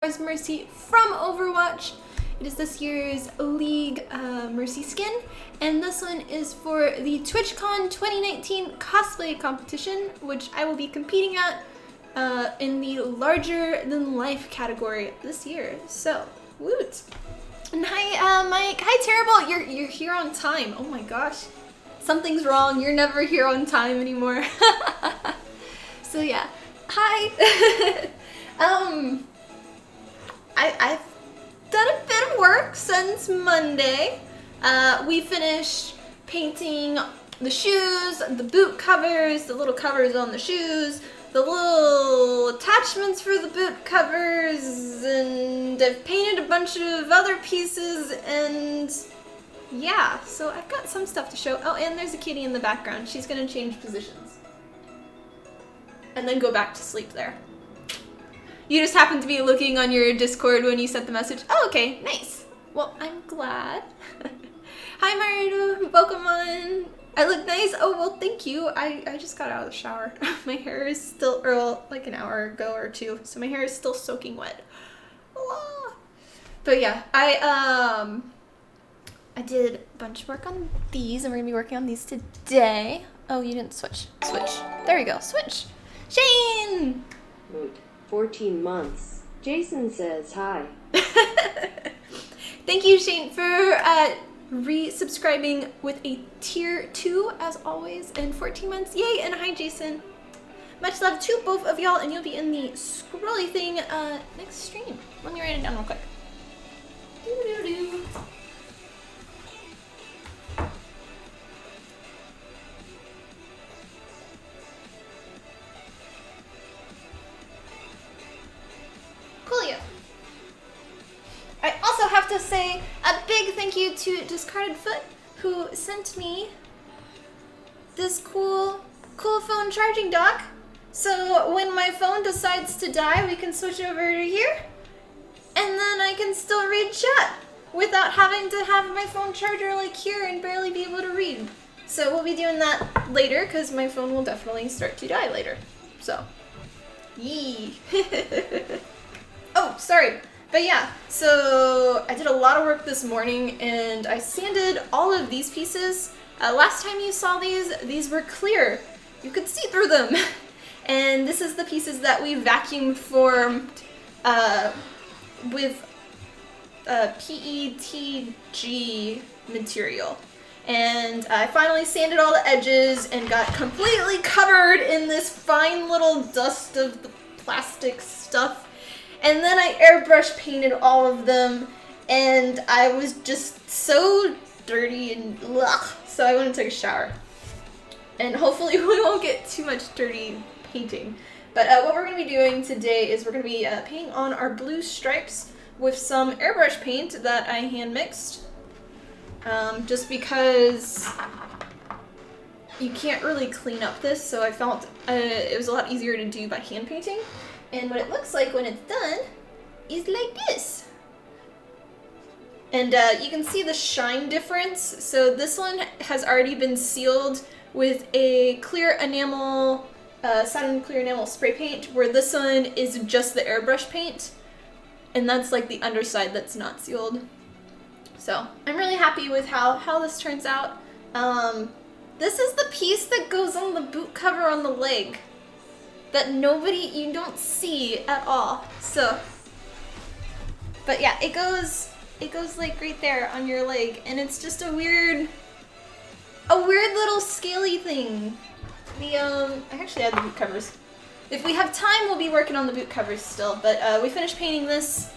Mercy from Overwatch. It is this year's League Mercy skin, and this one is for the TwitchCon 2019 Cosplay Competition, which I will be competing at in the larger than life category this year. So, woot! And hi, Mike. Hi, Terrible. You're here on time. Oh my gosh, something's wrong. You're never here on time anymore. So yeah, hi. I've done a bit of work since Monday. We finished painting the shoes, the boot covers, the little covers on the shoes, the little attachments for the boot covers, and I've painted a bunch of other pieces, and yeah, so I've got some stuff to show. Oh, and there's a kitty in the background. She's gonna change positions and then go back to sleep there. You just happened to be looking on your Discord when you sent the message. Oh, okay, nice. Well, I'm glad. Hi, Maruto, Pokemon. I look nice. Oh, well, thank you. I just got out of the shower. My hair is still, like an hour ago or two, so my hair is still soaking wet. Ah. But yeah, I did a bunch of work on these, and we're gonna be working on these today. Oh, you didn't switch. Switch. There we go. Switch. Shane! 14 months. Jason says hi. Thank you, Shane, for resubscribing with a tier 2 as always, and 14 months. Yay! And hi, Jason. Much love to both of y'all, and you'll be in the scrolly thing next stream. Let me write it down real quick. Doo-doo-doo. Coolio. I also have to say a big thank you to Discarded Foot, who sent me this cool phone charging dock. So when my phone decides to die, we can switch over to here, and then I can still read chat without having to have my phone charger like here and barely be able to read. So we'll be doing that later, because my phone will definitely start to die later. So, yee. Oh, sorry. But yeah, so I did a lot of work this morning, and I sanded all of these pieces. Last time you saw these were clear. You could see through them. And this is the pieces that we vacuum formed with PETG material. And I finally sanded all the edges and got completely covered in this fine little dust of the plastic stuff. And then I airbrush painted all of them, and I was just so dirty and ugh, so I went to take a shower. And hopefully we won't get too much dirty painting. But what we're going to be doing today is we're going to be painting on our blue stripes with some airbrush paint that I hand mixed. Just because you can't really clean up this, so I felt it was a lot easier to do by hand painting. And what it looks like when it's done is like this. And you can see the shine difference. So this one has already been sealed with a clear enamel, satin clear enamel spray paint, where this one is just the airbrush paint. And that's like the underside that's not sealed. So I'm really happy with how this turns out. This is the piece that goes on the boot cover on the leg that you don't see at all. So, but yeah, it goes like right there on your leg, and it's just a weird little scaly thing. I actually had the boot covers. If we have time, we'll be working on the boot covers still, but we finished painting this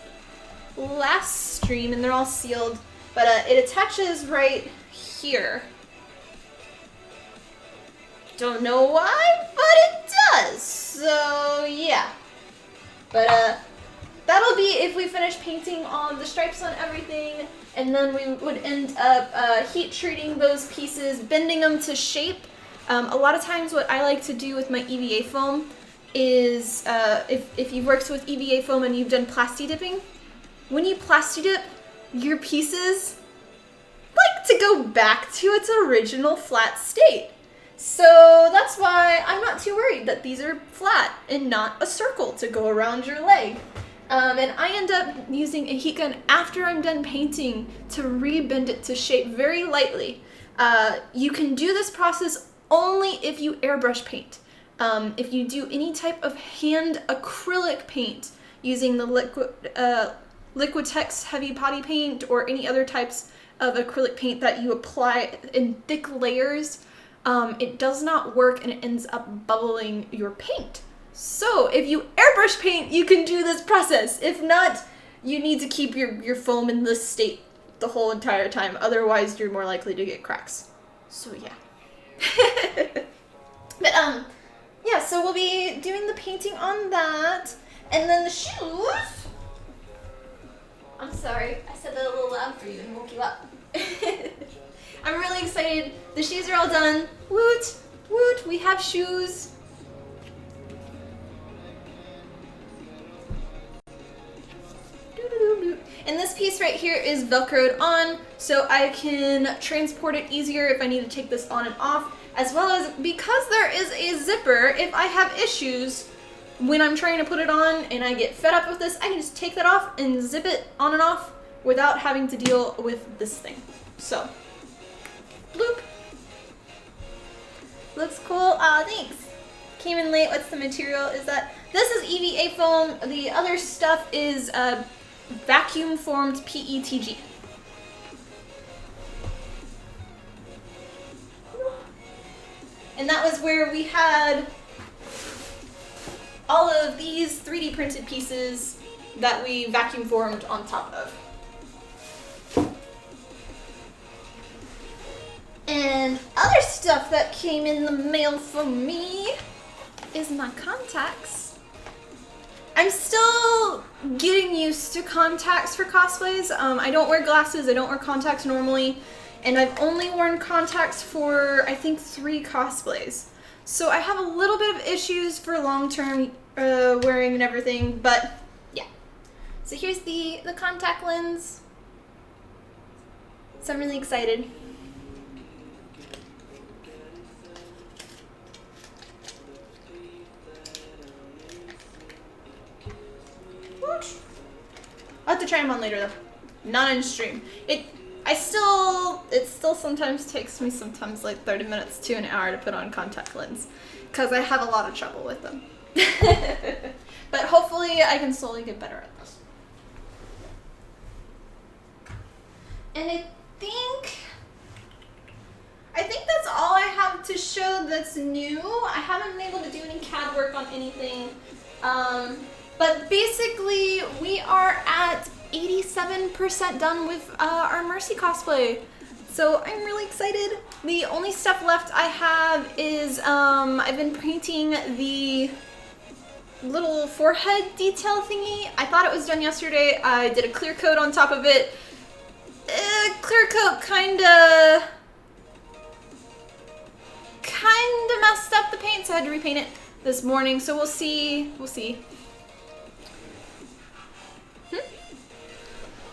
last stream, and they're all sealed, but it attaches right here. Don't know why, but it does. So yeah. But that'll be if we finish painting on the stripes on everything, and then we would end up heat treating those pieces, bending them to shape. A lot of times what I like to do with my EVA foam is, if you've worked with EVA foam and you've done plasti dipping, when you plasti dip, your pieces like to go back to its original flat state. So that's why I'm not too worried that these are flat and not a circle to go around your leg. And I end up using a heat gun after I'm done painting to rebend it to shape very lightly. You can do this process only if you airbrush paint. If you do any type of hand acrylic paint using the Liquitex heavy potty paint or any other types of acrylic paint that you apply in thick layers, it does not work and it ends up bubbling your paint. So if you airbrush paint, you can do this process. If not, you need to keep your foam in this state the whole entire time. Otherwise, you're more likely to get cracks. So yeah. But yeah, so we'll be doing the painting on that. And then the shoes. I'm sorry, I said that a little loud for you and woke you up. I'm really excited. The shoes are all done. Woot, woot, we have shoes. And this piece right here is Velcroed on, so I can transport it easier if I need to take this on and off, as well as because there is a zipper, if I have issues when I'm trying to put it on and I get fed up with this, I can just take that off and zip it on and off without having to deal with this thing. So, bloop. Looks cool. Thanks. Came in late. What's the material? Is that this is EVA foam. The other stuff is vacuum formed PETG. And that was where we had all of these 3D printed pieces that we vacuum formed on top of. And other stuff that came in the mail for me is my contacts. I'm still getting used to contacts for cosplays. I don't wear glasses, I don't wear contacts normally, and I've only worn contacts for, I think, 3 cosplays. So I have a little bit of issues for long-term wearing and everything, but yeah. So here's the contact lens. So I'm really excited. I'll have to try them on later though. Not in stream. It still sometimes takes me sometimes like 30 minutes to an hour to put on contact lens because I have a lot of trouble with them. But hopefully I can slowly get better at this. And I think that's all I have to show that's new. I haven't been able to do any CAD work on anything. But basically, we are at 87% done with our Mercy cosplay. So I'm really excited. The only stuff left I have is I've been painting the little forehead detail thingy. I thought it was done yesterday. I did a clear coat on top of it. Clear coat kinda messed up the paint, so I had to repaint it this morning. So we'll see.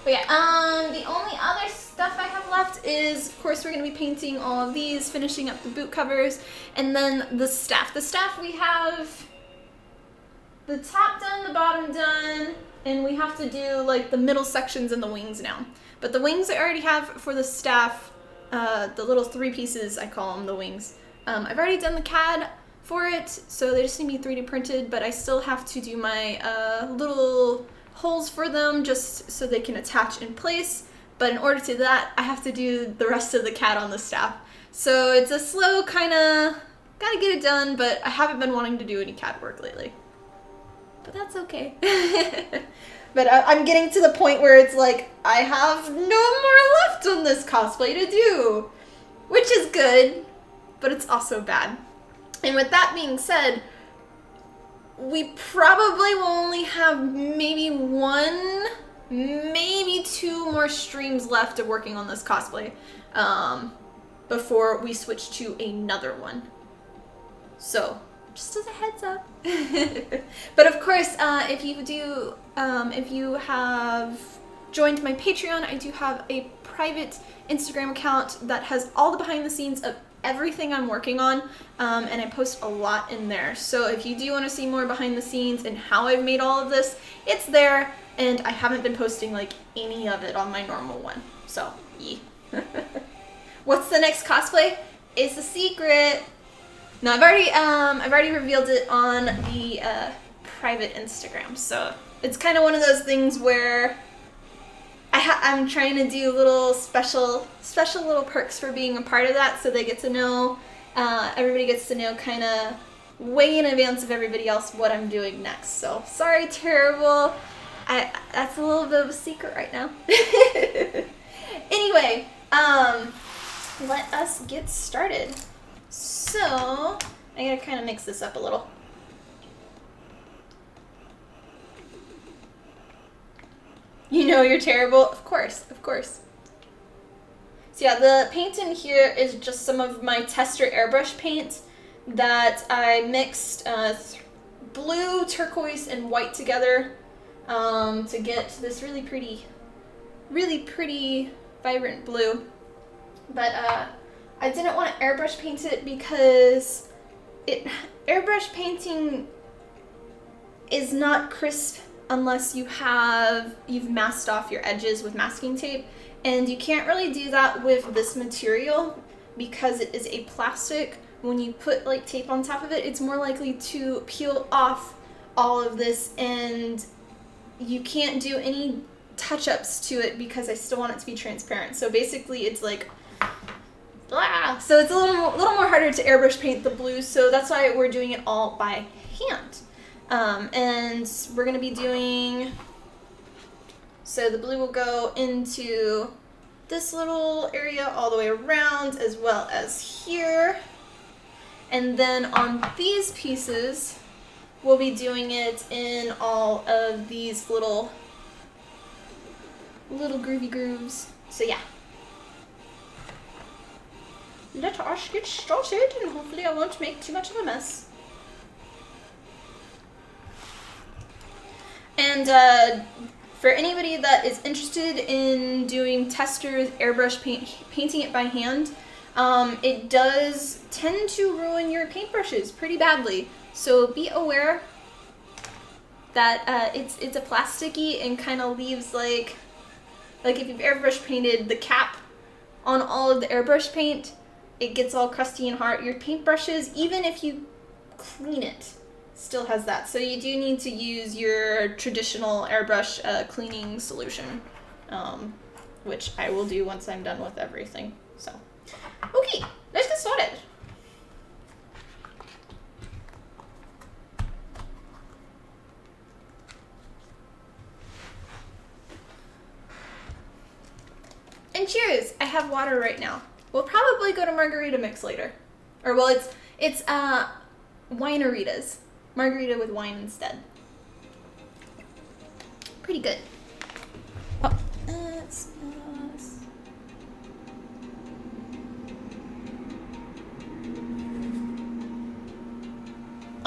But yeah, the only other stuff I have left is, of course, we're going to be painting all of these, finishing up the boot covers, and then the staff. The staff, we have the top done, the bottom done, and we have to do like the middle sections and the wings now. But the wings I already have for the staff, the little 3 pieces, I call them the wings. I've already done the CAD for it, so they just need to be 3D printed, but I still have to do my little holes for them just so they can attach in place. But in order to do that, I have to do the rest of the CAD on the staff. So it's a slow gotta get it done, but I haven't been wanting to do any CAD work lately. But that's okay. But I'm getting to the point where it's like, I have no more left on this cosplay to do, which is good, but it's also bad. And with that being said, we probably will only have maybe 1, maybe 2 more streams left of working on this cosplay before we switch to another one. So, just as a heads up. But of course, if you have joined my Patreon, I do have a private Instagram account that has all the behind the scenes of everything I'm working on, and I post a lot in there. So if you do want to see more behind the scenes and how I've made all of this, it's there, and I haven't been posting like any of it on my normal one. So, yeah. What's the next cosplay? It's a secret. No, I've already revealed it on the private Instagram. So it's kind of one of those things where I'm trying to do little special little perks for being a part of that, so they get to know, everybody gets to know kind of way in advance of everybody else what I'm doing next. So sorry, terrible. That's a little bit of a secret right now. Anyway, let us get started. So I gotta kind of mix this up a little. You know you're terrible? Of course, of course. So yeah, the paint in here is just some of my tester airbrush paint that I mixed blue, turquoise, and white together to get this really pretty vibrant blue. But I didn't want to airbrush paint it because airbrush painting is not crisp unless you've masked off your edges with masking tape, and you can't really do that with this material because it is a plastic. When you put like tape on top of it, it's more likely to peel off all of this, and you can't do any touch-ups to it because I still want it to be transparent. So basically it's like blah. So it's a little more harder to airbrush paint the blue, so that's why we're doing it all by hand. And we're going to be doing, so the blue will go into this little area all the way around as well as here. And then on these pieces, we'll be doing it in all of these little groovy grooves. So yeah. Let us get started, and hopefully I won't make too much of a mess. And for anybody that is interested in doing testers, airbrush painting it by hand, it does tend to ruin your paintbrushes pretty badly. So be aware that it's a plasticky and kind of leaves like if you've airbrush painted the cap on all of the airbrush paint, it gets all crusty and hard. Your paintbrushes, even if you clean it, still has that. So you do need to use your traditional airbrush cleaning solution, which I will do once I'm done with everything. So, okay, let's get started. And cheers! I have water right now. We'll probably go to margarita mix later. Or well, it's wineritas. Margarita with wine instead. Pretty good. Oh,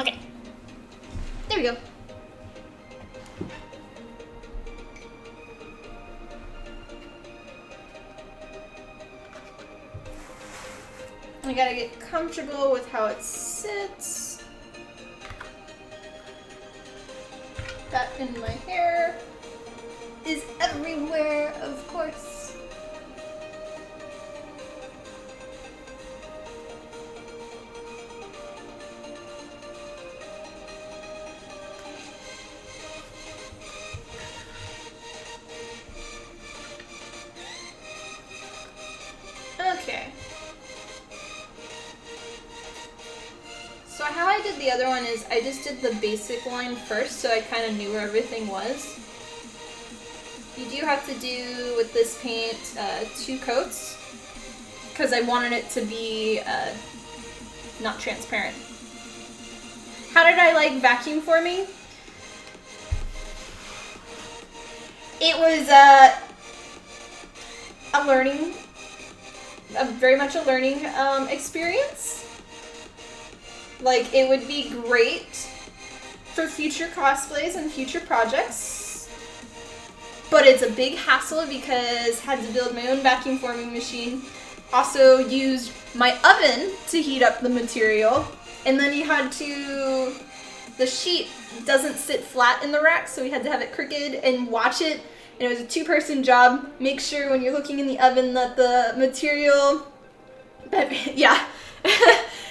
okay. There we go. I gotta get comfortable with how it sits. That in my hair is everywhere, of course. Okay. So how I did the other one is I just did the basic line first, so I kind of knew where everything was. You do have to do with this paint 2 coats because I wanted it to be not transparent. How did I like vacuum forming? It was very much a learning experience. Like, it would be great for future cosplays and future projects, but it's a big hassle because I had to build my own vacuum forming machine, also used my oven to heat up the material, and then you had to, the sheet doesn't sit flat in the rack, so we had to have it crooked and watch it, and it was a two-person job. Make sure when you're looking in the oven that the material, yeah,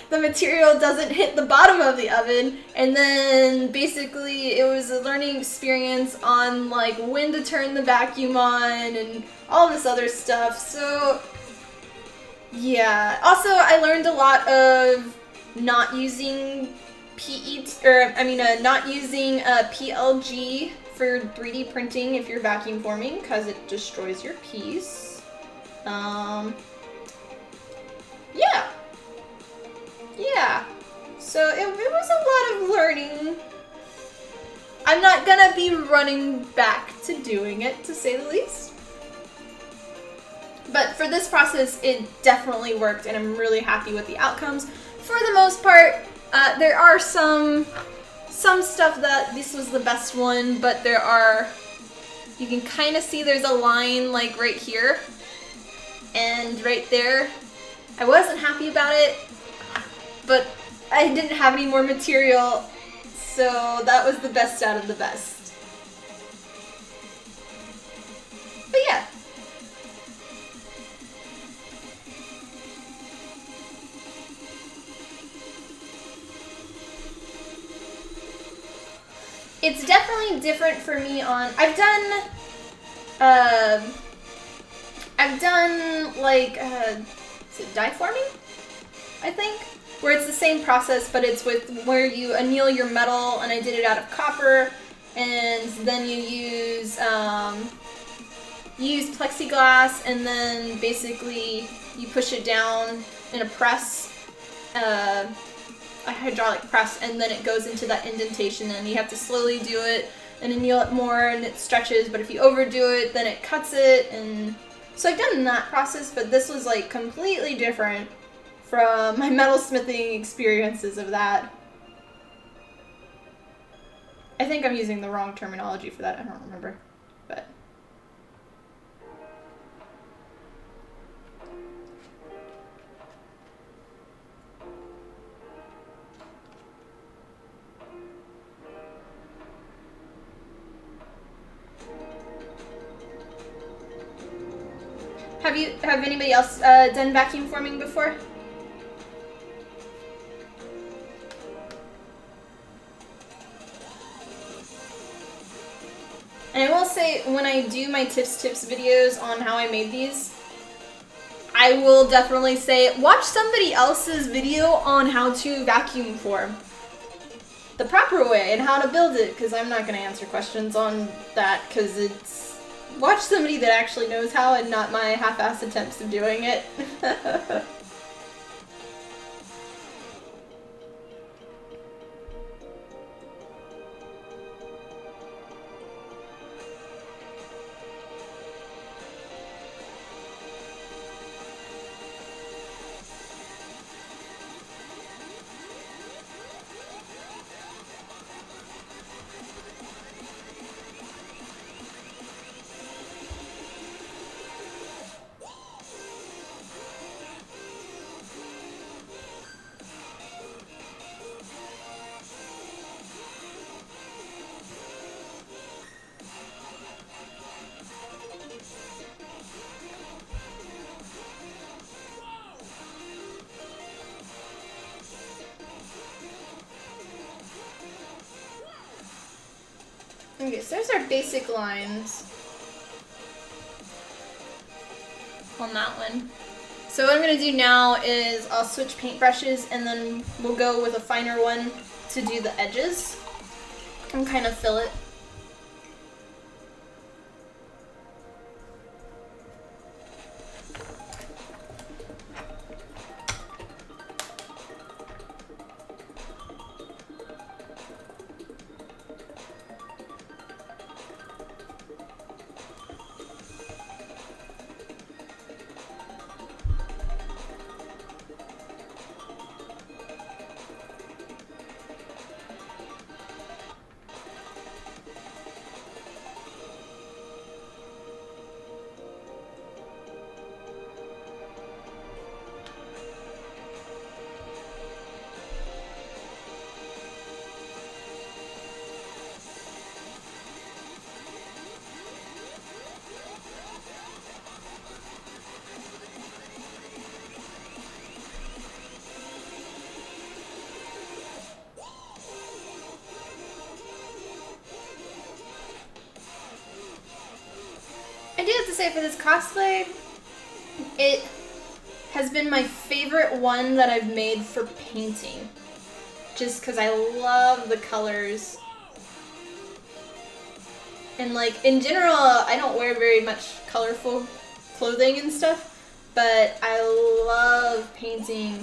the material doesn't hit the bottom of the oven. And then basically it was a learning experience on like when to turn the vacuum on and all this other stuff. So yeah, also I learned a lot of not using not using PLG for 3D printing if you're vacuum forming, because it destroys your piece. Yeah. So it was a lot of learning. I'm not gonna be running back to doing it, to say the least. But for this process, it definitely worked, and I'm really happy with the outcomes. For the most part, there are some stuff that this was the best one, but there are, you can kind of see there's a line like right here and right there. I wasn't happy about it, but I didn't have any more material, so that was the best out of the best. But yeah. It's definitely different for me on, I've done like, is it die forming? I think, where it's the same process, but it's with where you anneal your metal, and I did it out of copper, and then you use plexiglass, and then basically you push it down in a press, a hydraulic press, and then it goes into that indentation, and you have to slowly do it and anneal it more, and it stretches, but if you overdo it, then it cuts it. And so I've done that process, but this was like completely different from my metalsmithing experiences of that. I think I'm using the wrong terminology for that, I don't remember, but. Have anybody else done vacuum forming before? And I will say, when I do my tips videos on how I made these, I will definitely say, watch somebody else's video on how to vacuum form the proper way and how to build it, because I'm not going to answer questions on that, because it's, watch somebody that actually knows how and not my half-assed attempts of doing it. Okay, so there's our basic lines on that one. So what I'm going to do now is I'll switch paintbrushes, and then we'll go with a finer one to do the edges and kind of fill it. I do have to say, for this cosplay, it has been my favorite one that I've made for painting. Just because I love the colors. And like, in general, I don't wear very much colorful clothing and stuff, but I love painting,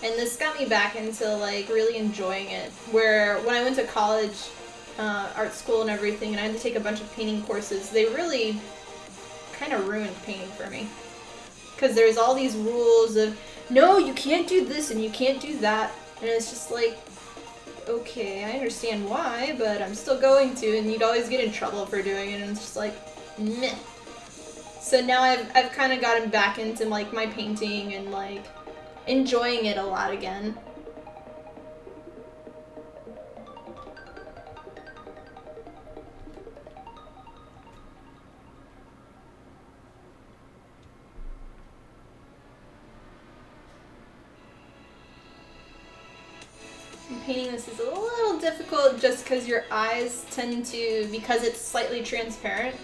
and this got me back into like really enjoying it. Where when I went to college, art school and everything, and I had to take a bunch of painting courses, they really kind of ruined painting for me. Because there's all these rules of, no, you can't do this and you can't do that, and it's just like, okay, I understand why, but I'm still going to, and you'd always get in trouble for doing it, and it's just like, meh. So now I've kind of gotten back into like my painting and like enjoying it a lot again. Painting this is a little difficult just because your eyes tend to, because it's slightly transparent,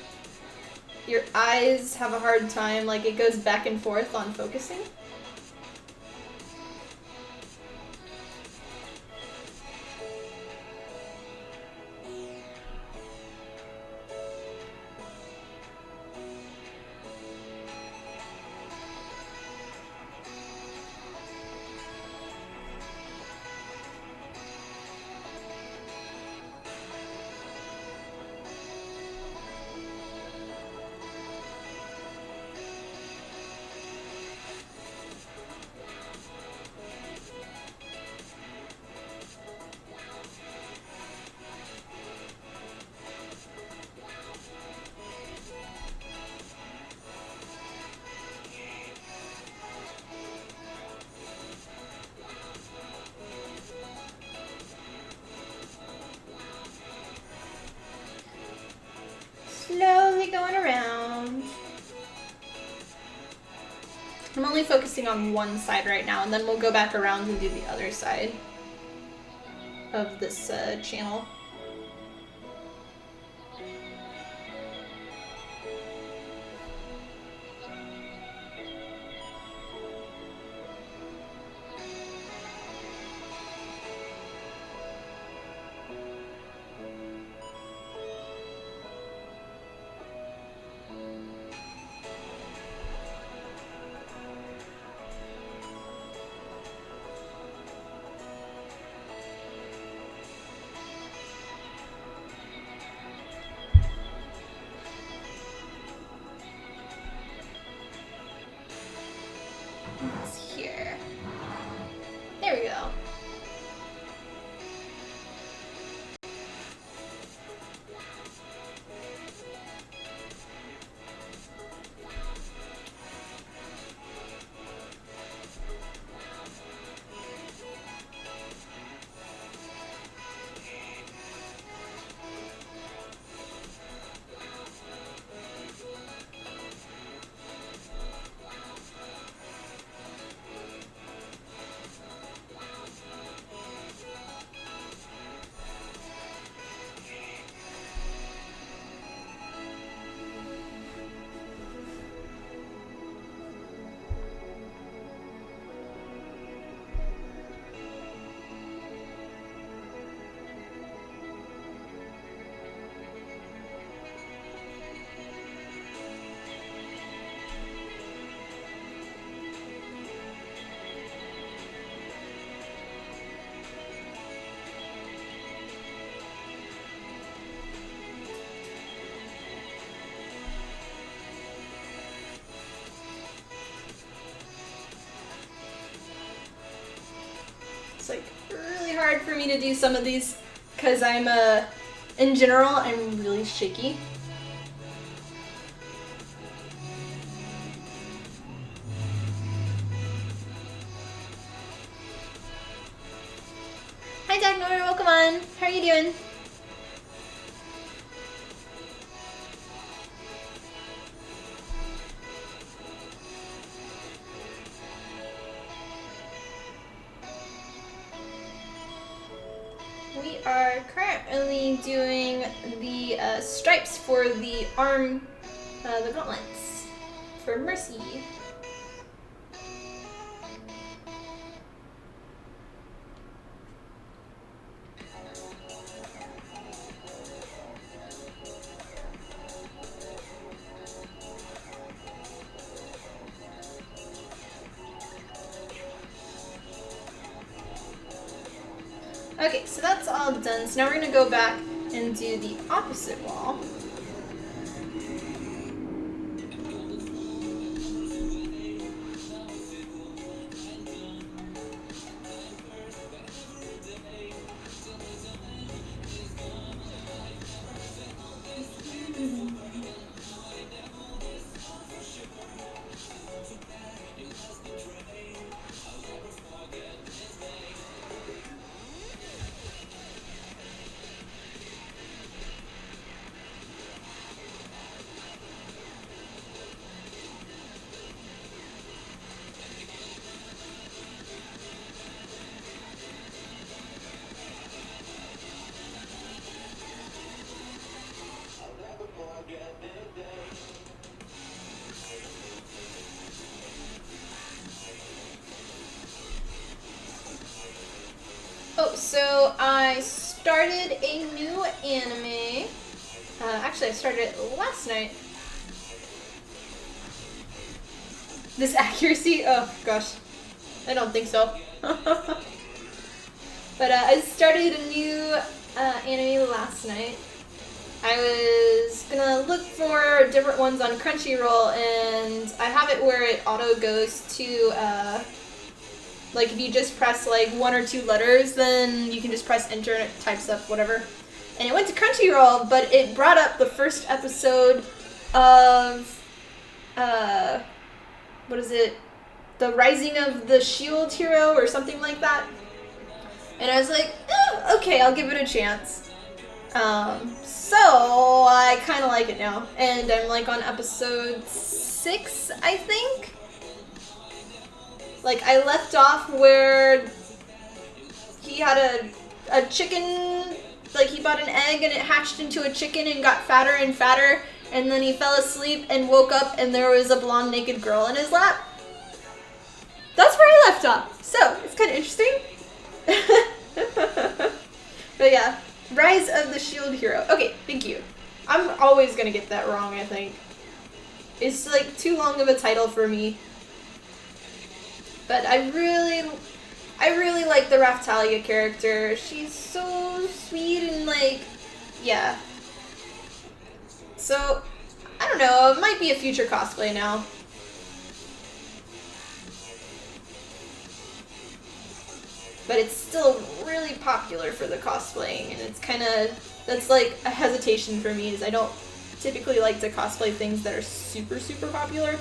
your eyes have a hard time, like it goes back and forth on focusing. Slowly going around. I'm only focusing on one side right now, and then we'll go back around and do the other side of this channel. Here. There we go. It's like really hard for me to do some of these because I'm in general, I'm really shaky. Hi Dagmar, welcome on. How are you doing? We are currently doing the stripes for the arm The gauntlets for Mercy. Okay, so that's all done. So now we're gonna go back and do the opposite wall. Oh, so I started a new anime. Actually, I started it last night. This accuracy? Oh, gosh. I don't think so. But I started a new anime last night. I was gonna look for different ones on Crunchyroll, and I have it where it auto goes to, like if you just press like 1 or 2 letters, then you can just press enter and it types up whatever. And it went to Crunchyroll, but it brought up the first episode of, what is it? The Rising of the Shield Hero or something like that. And I was like, okay, I'll give it a chance. So I kind of like it now. And I'm like on episode 6, I think. Like I left off where he had a chicken, like he bought an egg and it hatched into a chicken and got fatter and fatter. And then he fell asleep and woke up and there was a blonde naked girl in his lap. That's where I left off. So it's kind of interesting. But yeah, Rise of the Shield Hero. Okay, thank you. I'm always gonna get that wrong, I think. It's like too long of a title for me. But I really like the Raftalia character. She's so sweet and like, yeah. So, I don't know, it might be a future cosplay now. But it's still really popular for the cosplaying, and it's kind of, that's like a hesitation for me, is I don't typically like to cosplay things that are super, super popular.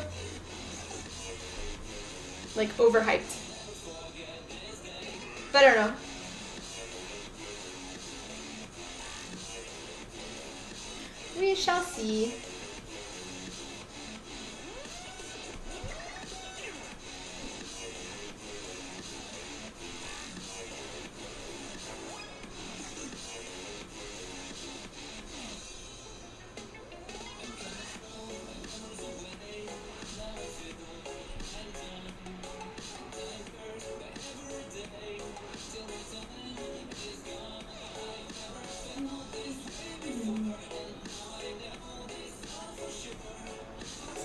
Like, overhyped. But I don't know. We shall see.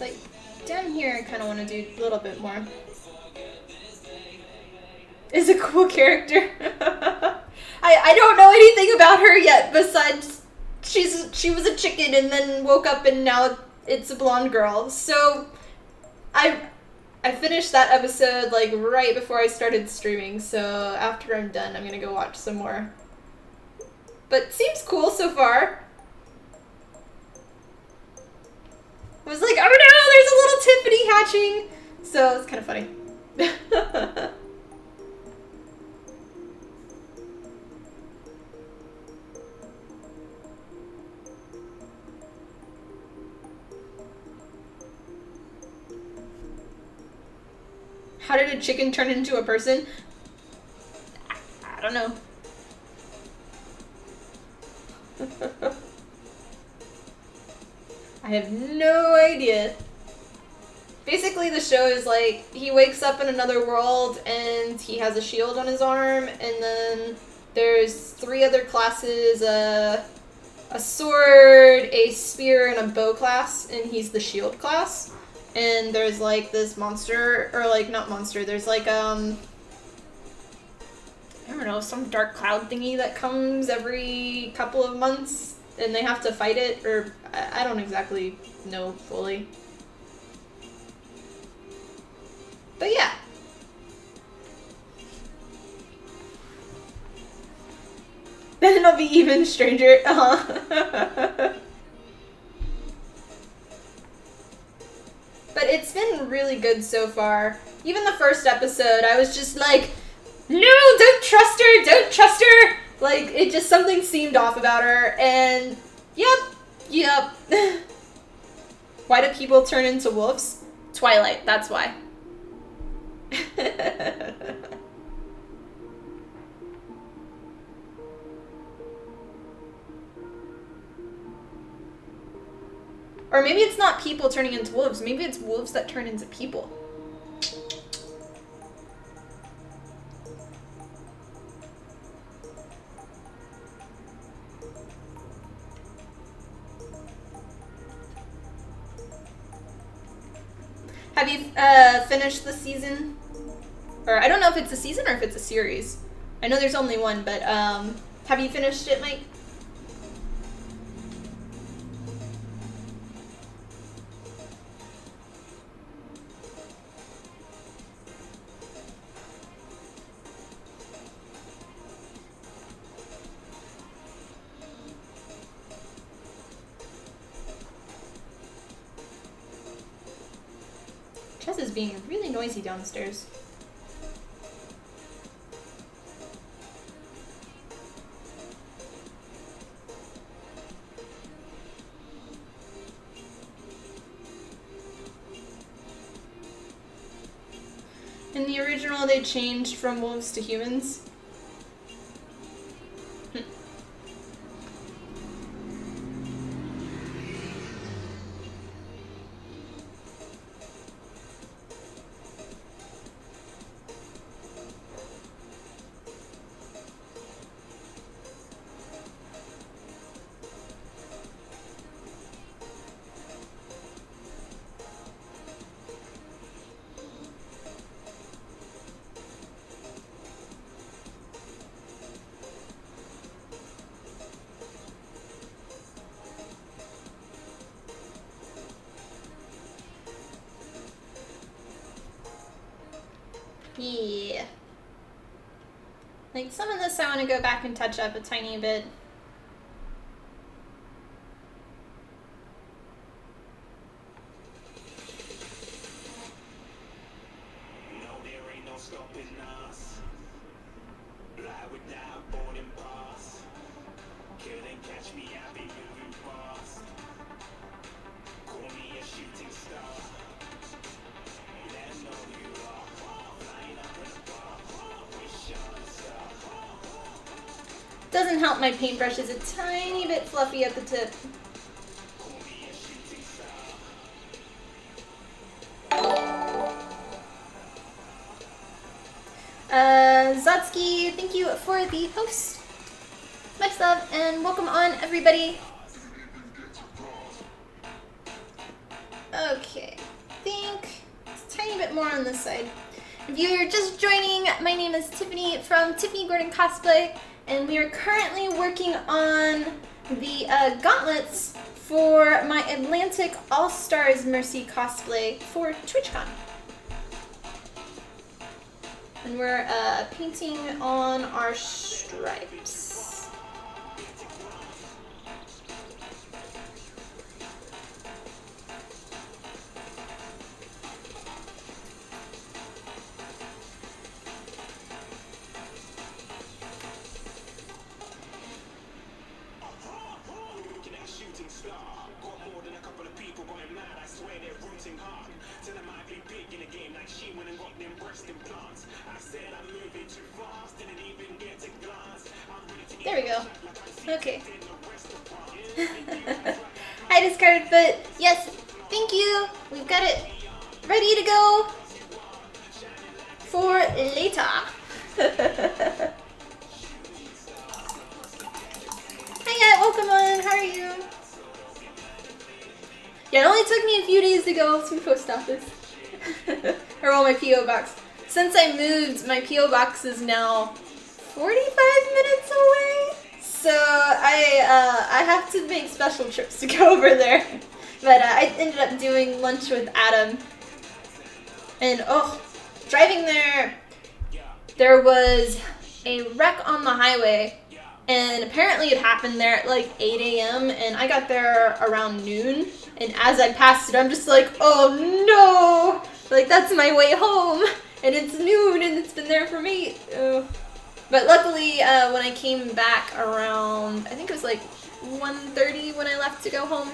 Like, down here I kind of want to do a little bit more. Is a cool character. I don't know anything about her yet besides she was a chicken and then woke up and now it's a blonde girl. So I finished that episode like right before I started streaming, so after I'm done I'm gonna go watch some more. But seems cool so far. I was like, oh no, there's a little Tiffany hatching! So it's kind of funny. How did a chicken turn into a person? I don't know. I have no idea. Basically, the show is like, he wakes up in another world and he has a shield on his arm, and then there's 3 other classes, a sword, a spear, and a bow class, and he's the shield class. And there's like this monster, or like, not monster, there's like, I don't know, some dark cloud thingy that comes every couple of months, and they have to fight it, or I don't exactly know fully. But yeah. Then it'll be even stranger. But it's been really good so far. Even the first episode, I was just like, no, don't trust her, don't trust her. Like, it just, something seemed off about her, and yep. Why do people turn into wolves? Twilight, that's why. Or maybe it's not people turning into wolves, maybe it's wolves that turn into people. Have you finished the season? Or I don't know if it's a season or if it's a series. I know there's only one, but have you finished it, Mike? Chess is being really noisy downstairs. In the original, they changed from wolves to humans. Yeah. Like, some of this I want to go back and touch up a tiny bit. Doesn't help my paintbrush is a tiny bit fluffy at the tip. Zatsky, thank you for the host. Much love and welcome on, everybody. Okay, I think it's a tiny bit more on this side. If you're just joining, my name is Tiffany from Tiffany Gordon Cosplay, and we are currently working on the gauntlets for my Atlantic All-Stars Mercy cosplay for TwitchCon. And we're painting on our stripes. There we go. Okay. Hi Titus card, but yes, thank you. We've got it ready to go for later. Hi, welcome on. How are you? Yeah, it only took me a few days to go to the post office. Or well, my P.O. box. Since I moved, my P.O. box is now 45 minutes away. So I have to make special trips to go over there. But I ended up doing lunch with Adam. And oh, driving there was a wreck on the highway. And apparently it happened there at like 8 a.m. and I got there around noon. And as I passed it, I'm just like, oh no! Like, that's my way home. And it's noon and it's been there for me. But luckily, when I came back around, I think it was like 1:30 when I left to go home,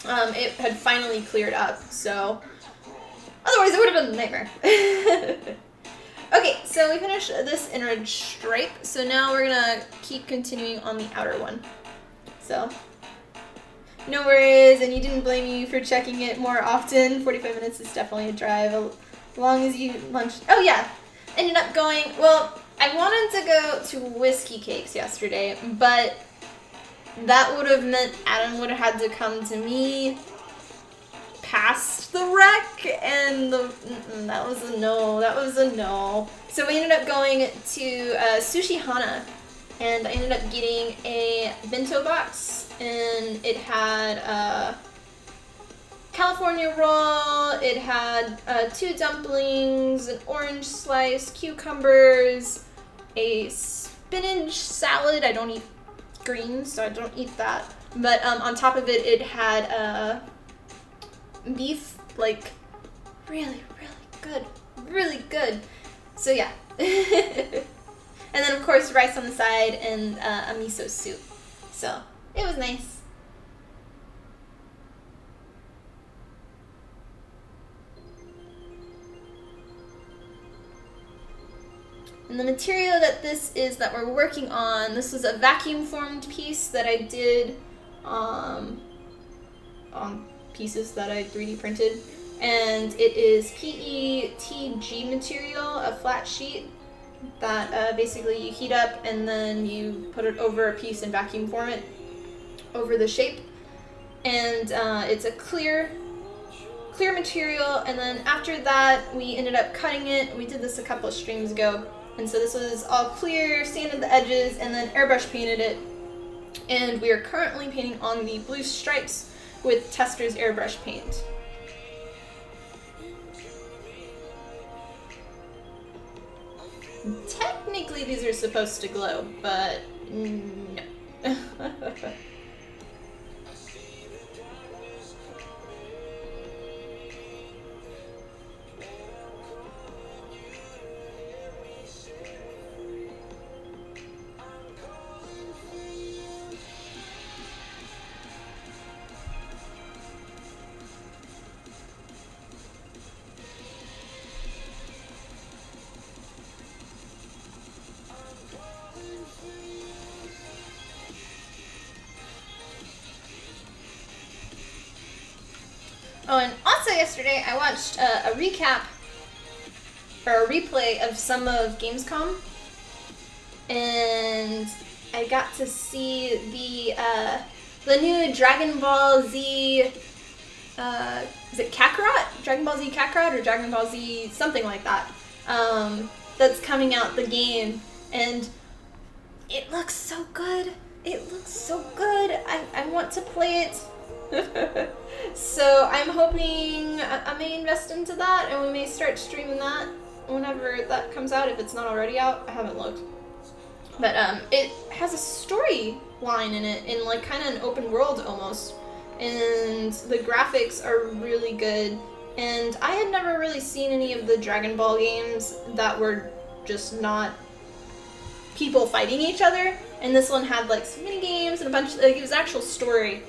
it had finally cleared up. So otherwise it would have been a nightmare. Okay, so we finished this inner stripe, so now we're gonna keep continuing on the outer one. So, no worries, and you didn't blame me for checking it more often. 45 minutes is definitely a drive, as long as you lunch. Oh yeah, ended up going, well, I wanted to go to Whiskey Cakes yesterday, but that would have meant Adam would have had to come to me past the wreck, and that was a no. So we ended up going to Sushi Hana, and I ended up getting a bento box, and it had a California roll, it had 2 dumplings, an orange slice, cucumbers, a spinach salad. I don't eat greens, so I don't eat that. But on top of it, it had beef, like, really good. So yeah. And then of course rice on the side and a miso soup. So it was nice. And the material that this is that we're working on, this was a vacuum formed piece that I did on pieces that I 3D printed, and it is PETG material, a flat sheet that basically you heat up and then you put it over a piece and vacuum form it over the shape, and it's a clear material. And then after that we ended up cutting it. We did this a couple of streams ago, and so this was all clear, sanded the edges, and then airbrush painted it, and we are currently painting on the blue stripes with Tester's airbrush paint. Technically these are supposed to glow, but no. Oh, and also yesterday I watched a recap or a replay of some of Gamescom, and I got to see the new Dragon Ball Z. Is it Kakarot? Dragon Ball Z Kakarot or Dragon Ball Z something like that. That's coming out, the game, and it looks so good. It looks so good. I want to play it. So I'm hoping I may invest into that, and we may start streaming that whenever that comes out, if it's not already out. I haven't looked. But it has a storyline in it, in like kind of an open world almost, and the graphics are really good. And I had never really seen any of the Dragon Ball games that were just not people fighting each other, and this one had like some mini games and a bunch, like it was actual story.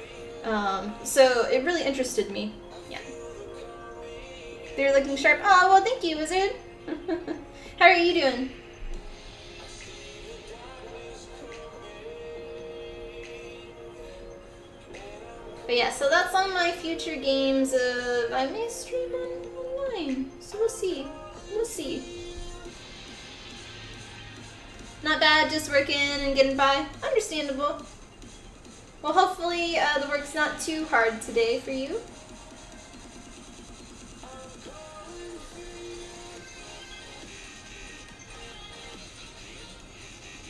So it really interested me. Yeah. They're looking sharp. Oh, well, thank you, Wizard. How are you doing? But yeah, so that's on my future games of, I may stream online, so we'll see. We'll see. Not bad, just working and getting by. Understandable. Well, hopefully the work's not too hard today for you.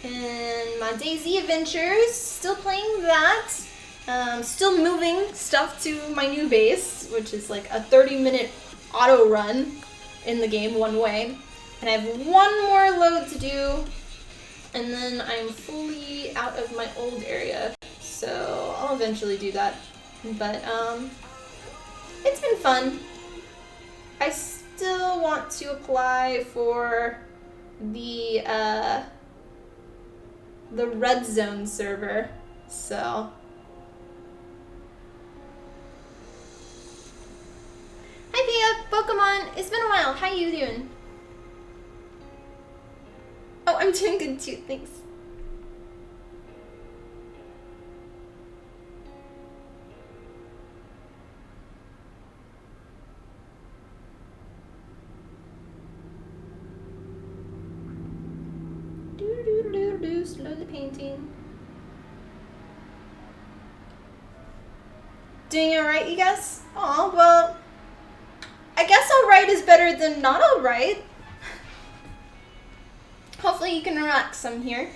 And my DayZ Adventures, still playing that. Still moving stuff to my new base, which is like a 30-minute auto run in the game one way. And I have one more load to do, and then I'm fully out of my old area. So I'll eventually do that. But it's been fun. I still want to apply for the Red Zone server. So hi Pia, Pokemon. It's been a while. How you doing? Oh, I'm doing good too. Thanks. Slowly painting. Doing alright, you guys? Oh, well, I guess alright is better than not alright. Hopefully you can relax some here.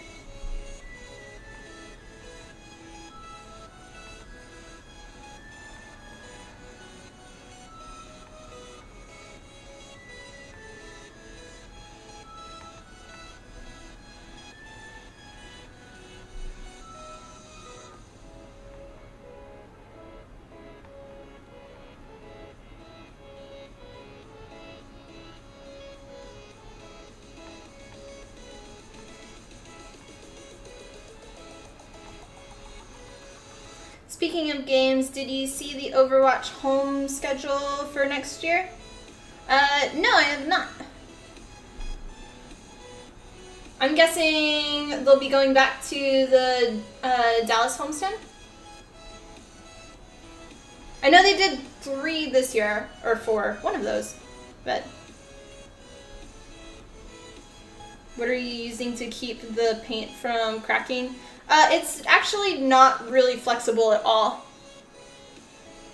Speaking of games, did you see the Overwatch home schedule for next year? No, I have not. I'm guessing they'll be going back to the Dallas homestand? I know they did 3 this year, or 4, one of those, but... What are you using to keep the paint from cracking? It's actually not really flexible at all.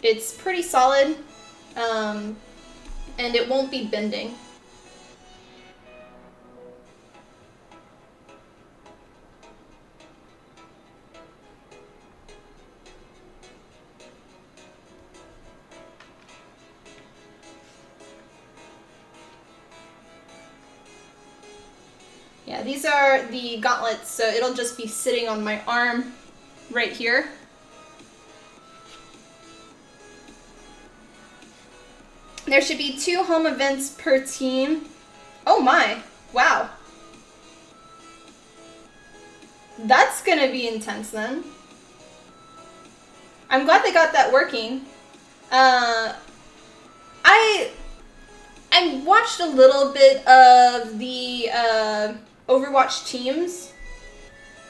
It's pretty solid, and it won't be bending. Yeah, these are the gauntlets, so it'll just be sitting on my arm right here. There should be 2 home events per team. Oh my, wow. That's gonna be intense then. I'm glad they got that working. I watched a little bit of the Overwatch teams,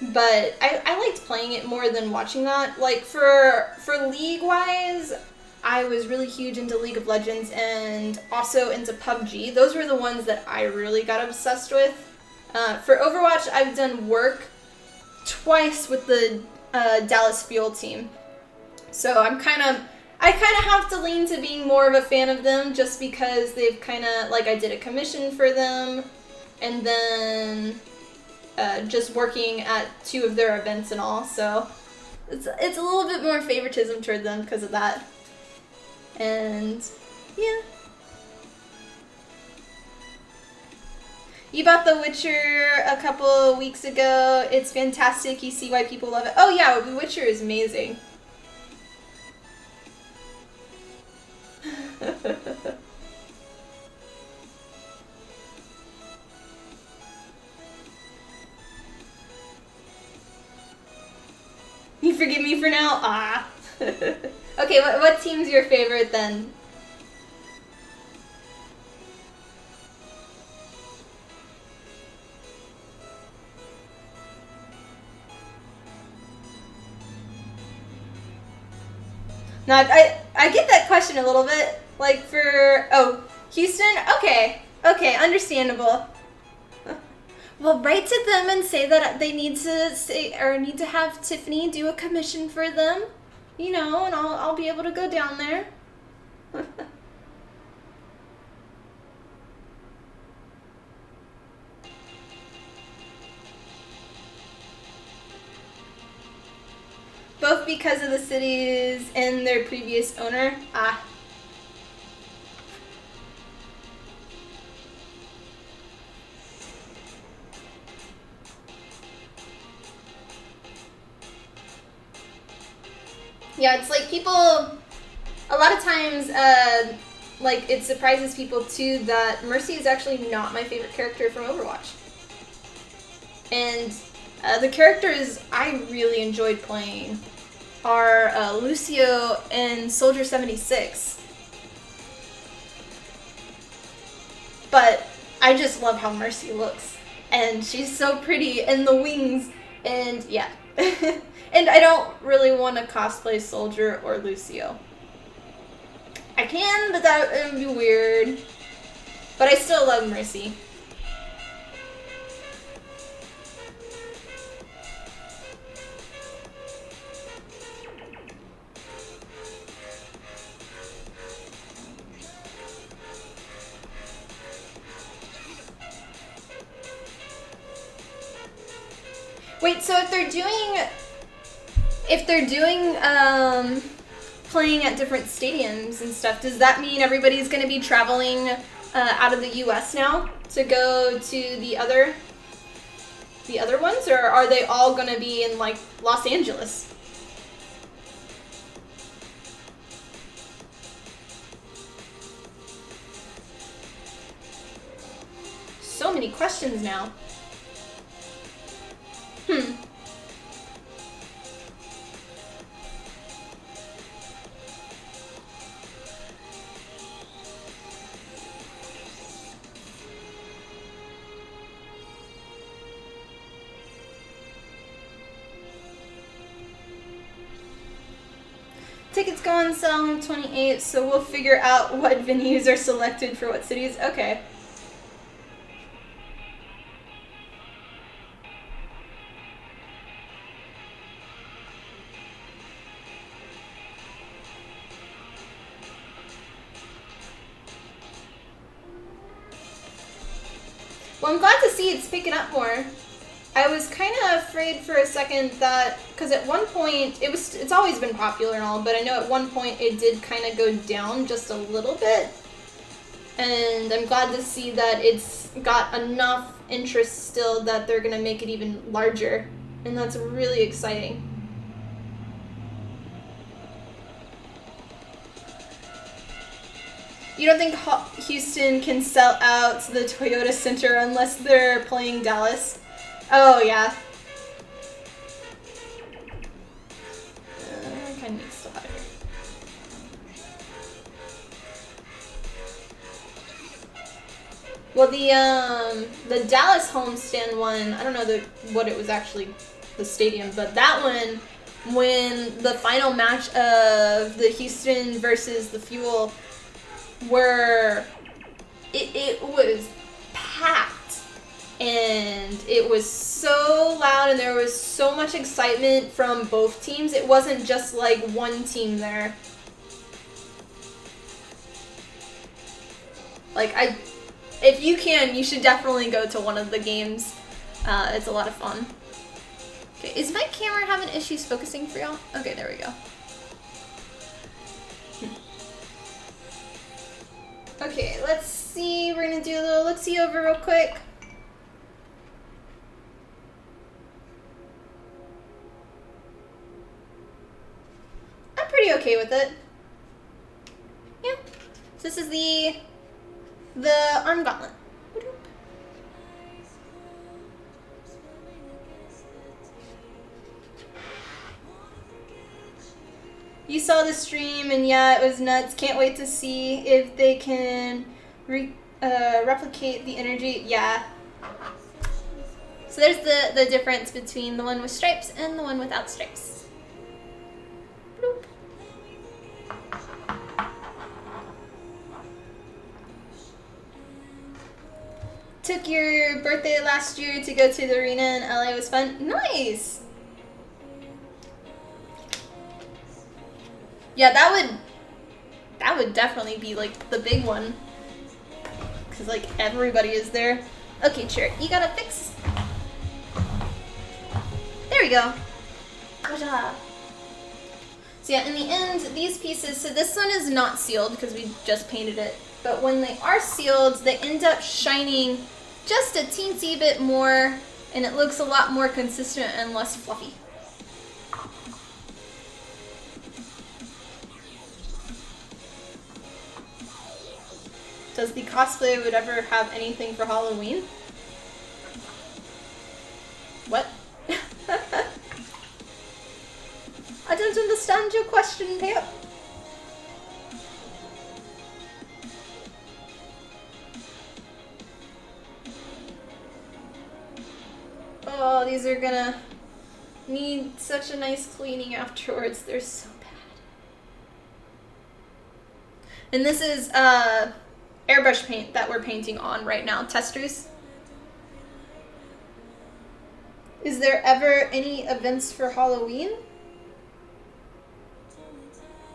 but I liked playing it more than watching that. Like for League-wise, I was really huge into League of Legends and also into PUBG. Those were the ones that I really got obsessed with. For Overwatch, I've done work twice with the Dallas Fuel team. So I kind of have to lean to being more of a fan of them just because they've kind of, like, I did a commission for them, and then just working at 2 of their events and all, so it's a little bit more favoritism toward them because of that. And yeah. You bought The Witcher a couple weeks ago. It's fantastic. You see why people love it. Oh yeah, The Witcher is amazing. You forgive me for now? Ah. Okay, what team's your favorite then? No, I get that question a little bit. Like for, oh, Houston? Okay, understandable. Well, write to them and say that they need to need to have Tiffany do a commission for them, you know, and I'll be able to go down there. Both because of the cities and their previous owner. Ah. Yeah, it's like people, a lot of times, like it surprises people too that Mercy is actually not my favorite character from Overwatch. And the characters I really enjoyed playing are Lucio and Soldier 76. But I just love how Mercy looks. And she's so pretty, and the wings, and yeah. And I don't really want to cosplay Soldier or Lucio. I can, but that would be weird. But I still love Mercy. Wait, so if they're doing playing at different stadiums and stuff, does that mean everybody's going to be traveling out of the US now to go to the other ones, or are they all going to be in like Los Angeles? So many questions now. Tickets go on sale on the 28th, so we'll figure out what venues are selected for what cities. Okay. Well, I'm glad to see it's picking up more. I was kind of afraid for a second that, because at one point, it's always been popular and all, but I know at one point it did kind of go down just a little bit. And I'm glad to see that it's got enough interest still that they're going to make it even larger. And that's really exciting. You don't think Houston can sell out the Toyota Center unless they're playing Dallas? Oh, yeah. I kind of need to hide. Well, the Dallas homestand one, I don't know what it was actually, the stadium, but that one, when the final match of the Houston versus the Fuel were, it was packed. And it was so loud and there was so much excitement from both teams. It wasn't just like one team there. Like, if you can, you should definitely go to one of the games. It's a lot of fun. Okay, is my camera having issues focusing for y'all? Okay, there we go. Okay, let's see. We're gonna do a little look-see over real quick. I'm pretty okay with it. Yeah. So this is the arm gauntlet. You saw the stream and yeah, it was nuts. Can't wait to see if they can replicate the energy. Yeah. So there's the difference between the one with stripes and the one without stripes. Bloop. Took your birthday last year to go to the arena in LA. It was fun. Nice. Yeah, that would definitely be like the big one. Cause like everybody is there. Okay, chair, you gotta fix. There we go. Good job. So yeah, in the end, these pieces, so this one is not sealed because we just painted it. But when they are sealed, they end up shining just a teensy bit more, and it looks a lot more consistent and less fluffy. Does the cosplay would ever have anything for Halloween? What? I don't understand your question, Pip. Oh, these are gonna need such a nice cleaning afterwards. They're so bad. And this is airbrush paint that we're painting on right now. Testers. Is there ever any events for Halloween?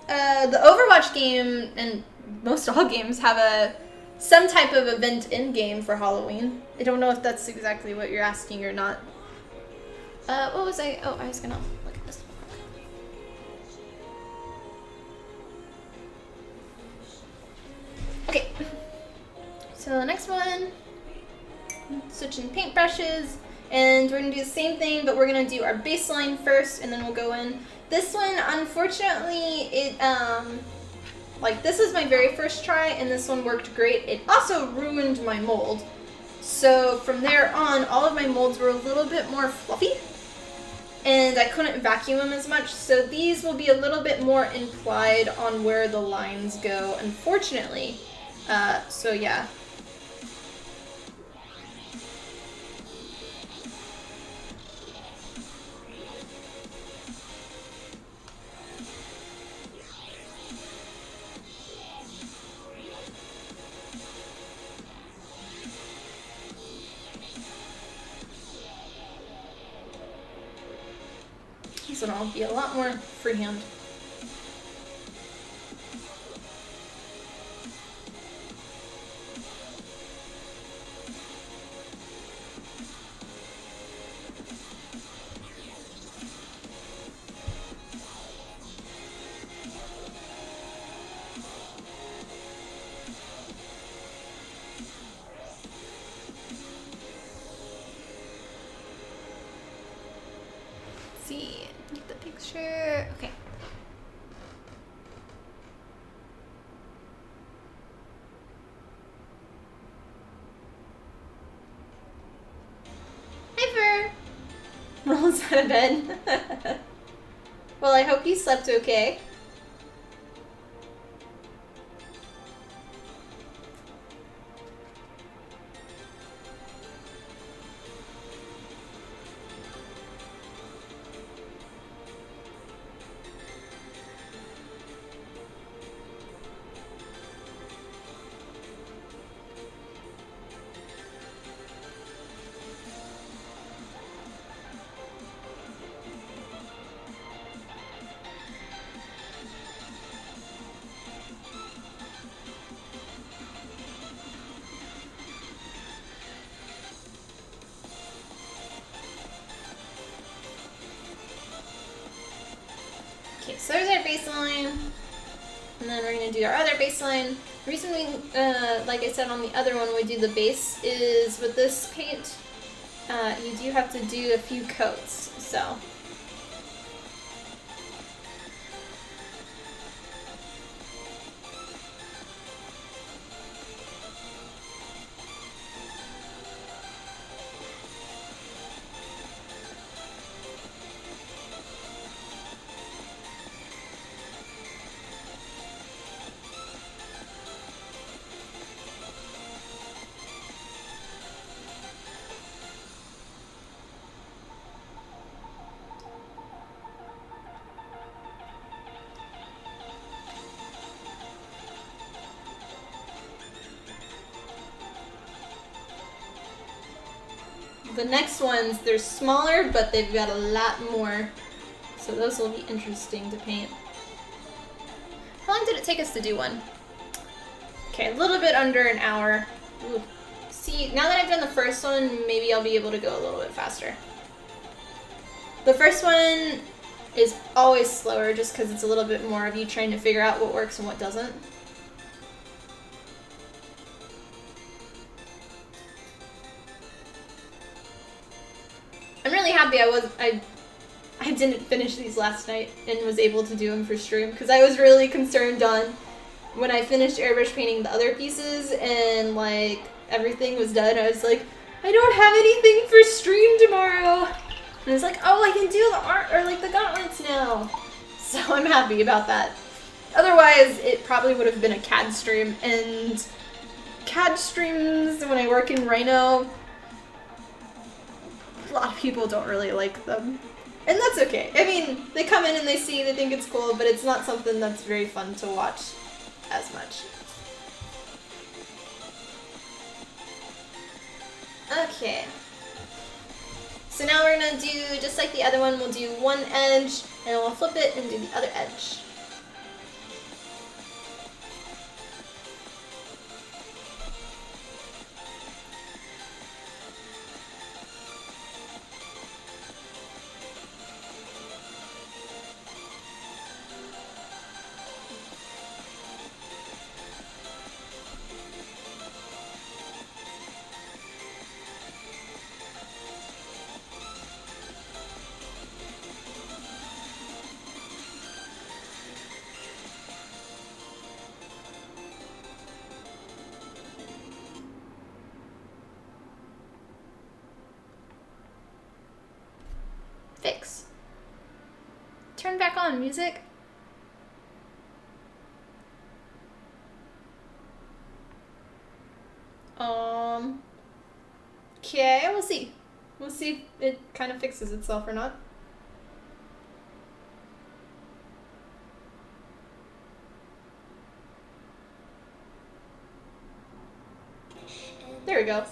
The Overwatch game and most all games have some type of event in-game for Halloween. I don't know if that's exactly what you're asking or not. What was I? Oh, I was gonna look at this. Okay. So the next one, switching paintbrushes, and we're gonna do the same thing, but we're gonna do our baseline first, and then we'll go in. This one, unfortunately, like this is my very first try, and this one worked great. It also ruined my mold. So from there on, all of my molds were a little bit more fluffy, and I couldn't vacuum them as much. So these will be a little bit more implied on where the lines go, unfortunately. So yeah. This one will be a lot more freehand. See, get the picture. Okay. Hi, Fur. Rolls out of bed. Well, I hope you slept okay. Okay, so there's our baseline, and then we're going to do our other baseline. The reason we, like I said on the other one, we do the base is with this paint, you do have to do a few coats, so. The next ones, they're smaller, but they've got a lot more. So those will be interesting to paint. How long did it take us to do one? Okay, a little bit under an hour. Ooh. See, now that I've done the first one, maybe I'll be able to go a little bit faster. The first one is always slower just because it's a little bit more of you trying to figure out what works and what doesn't. I'm really happy I didn't finish these last night and was able to do them for stream because I was really concerned on when I finished airbrush painting the other pieces and like everything was done. I was like, I don't have anything for stream tomorrow. And I was like, oh, I can do the art or like the gauntlets now. So I'm happy about that. Otherwise, it probably would have been a CAD stream, and CAD streams when I work in Rhino, a lot of people don't really like them. And that's okay. I mean, they come in and they see, they think it's cool, but it's not something that's very fun to watch as much. Okay. So now we're gonna do, just like the other one, we'll do one edge, and we'll flip it and do the other edge. Fix. Turn back on music. Okay, we'll see. We'll see if it kind of fixes itself or not. There we go.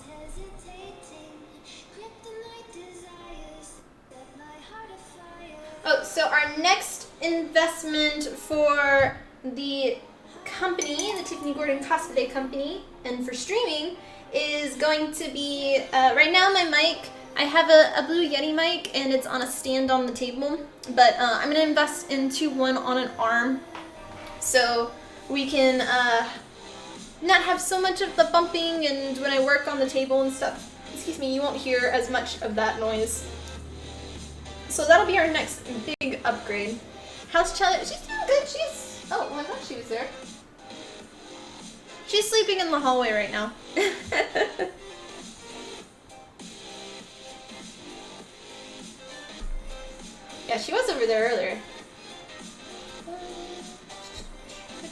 Oh, so our next investment for the company, the Tiffany Cosplay Company, and for streaming is going to be, right now my mic, I have a Blue Yeti mic and it's on a stand on the table, but I'm going to invest into one on an arm so we can not have so much of the bumping, and when I work on the table and stuff, excuse me, you won't hear as much of that noise. So that'll be our next big upgrade. How's Charlie? She's doing good. She's... Oh, well, I thought she was there. She's sleeping in the hallway right now. Yeah, she was over there earlier.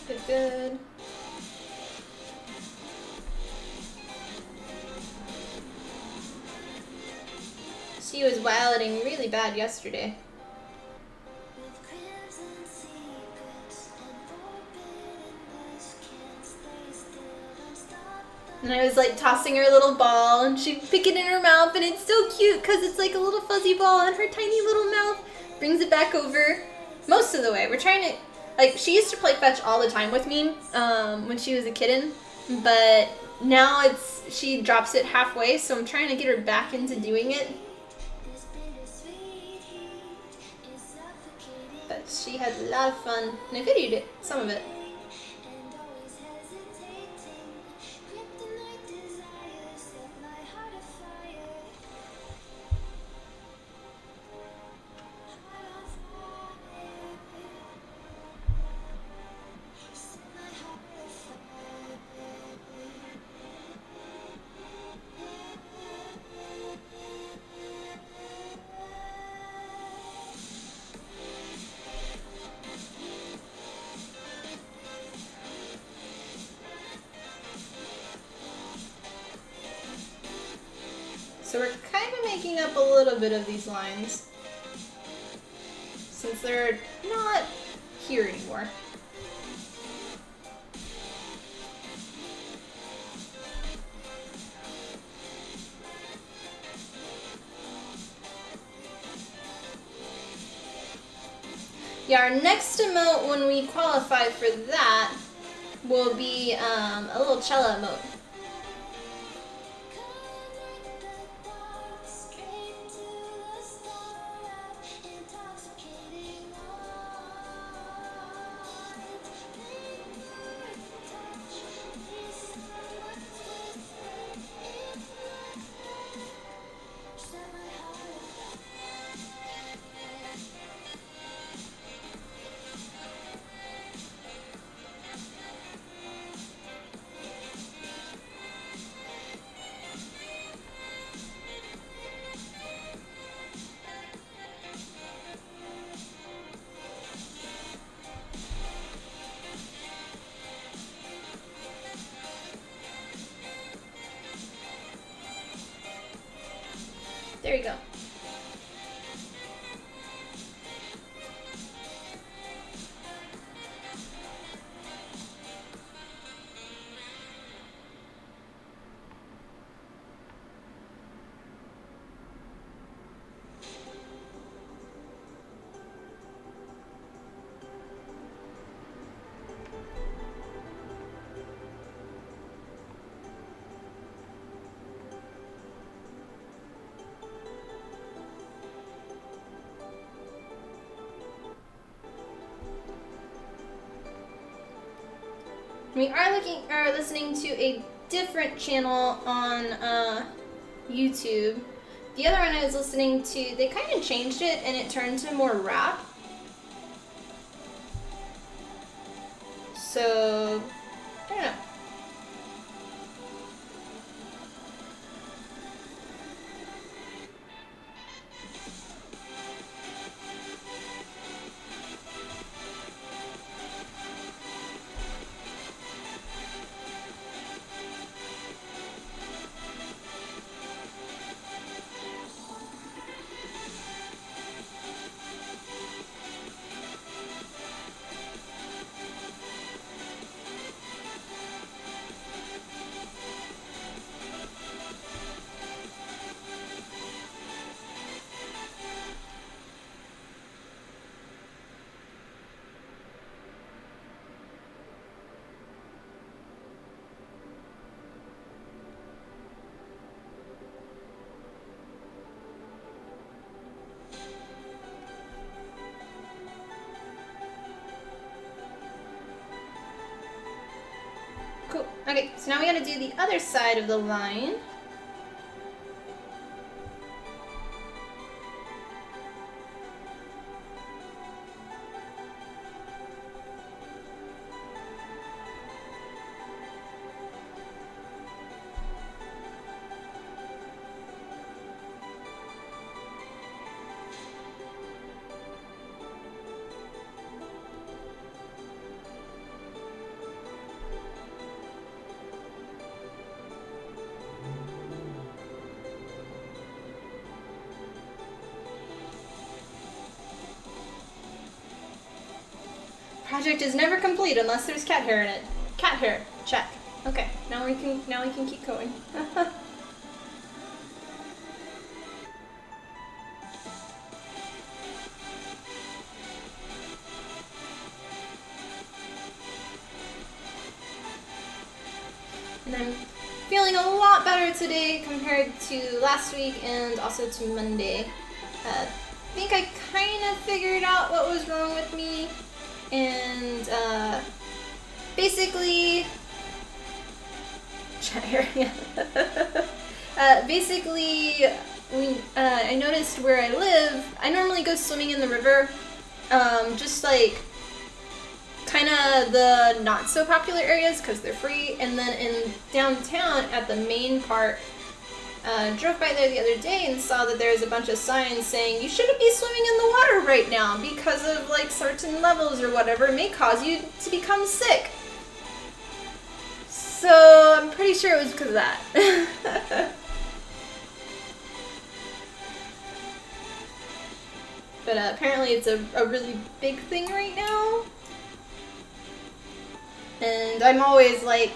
Good, good. She was wilding really bad yesterday. And I was like tossing her a little ball and she'd pick it in her mouth, and it's so cute because it's like a little fuzzy ball and her tiny little mouth brings it back over most of the way. We're trying to, like, she used to play fetch all the time with me when she was a kitten, but now she drops it halfway, so I'm trying to get her back into doing it. But she had a lot of fun, and I videoed it, some of it. So we're kind of making up a little bit of these lines, since they're not here anymore. Yeah, our next emote when we qualify for that will be a little cello emote. There you go. We are listening to a different channel on YouTube. The other one I was listening to, they kind of changed it and it turned to more rap. So, I don't know. Cool. Okay, so now we gotta do the other side of the line. Project is never complete unless there's cat hair in it. Cat hair, check. Okay, now we can keep going. And I'm feeling a lot better today compared to last week and also to Monday. I think I kind of figured out what was wrong with me. And basically, I noticed where I live, I normally go swimming in the river, just like kind of the not so popular areas because they're free, and then in downtown at the main part. Drove by there the other day and saw that there's a bunch of signs saying you shouldn't be swimming in the water right now because of like certain levels or whatever. It may cause you to become sick. So I'm pretty sure it was because of that. But apparently it's a really big thing right now. And I'm always like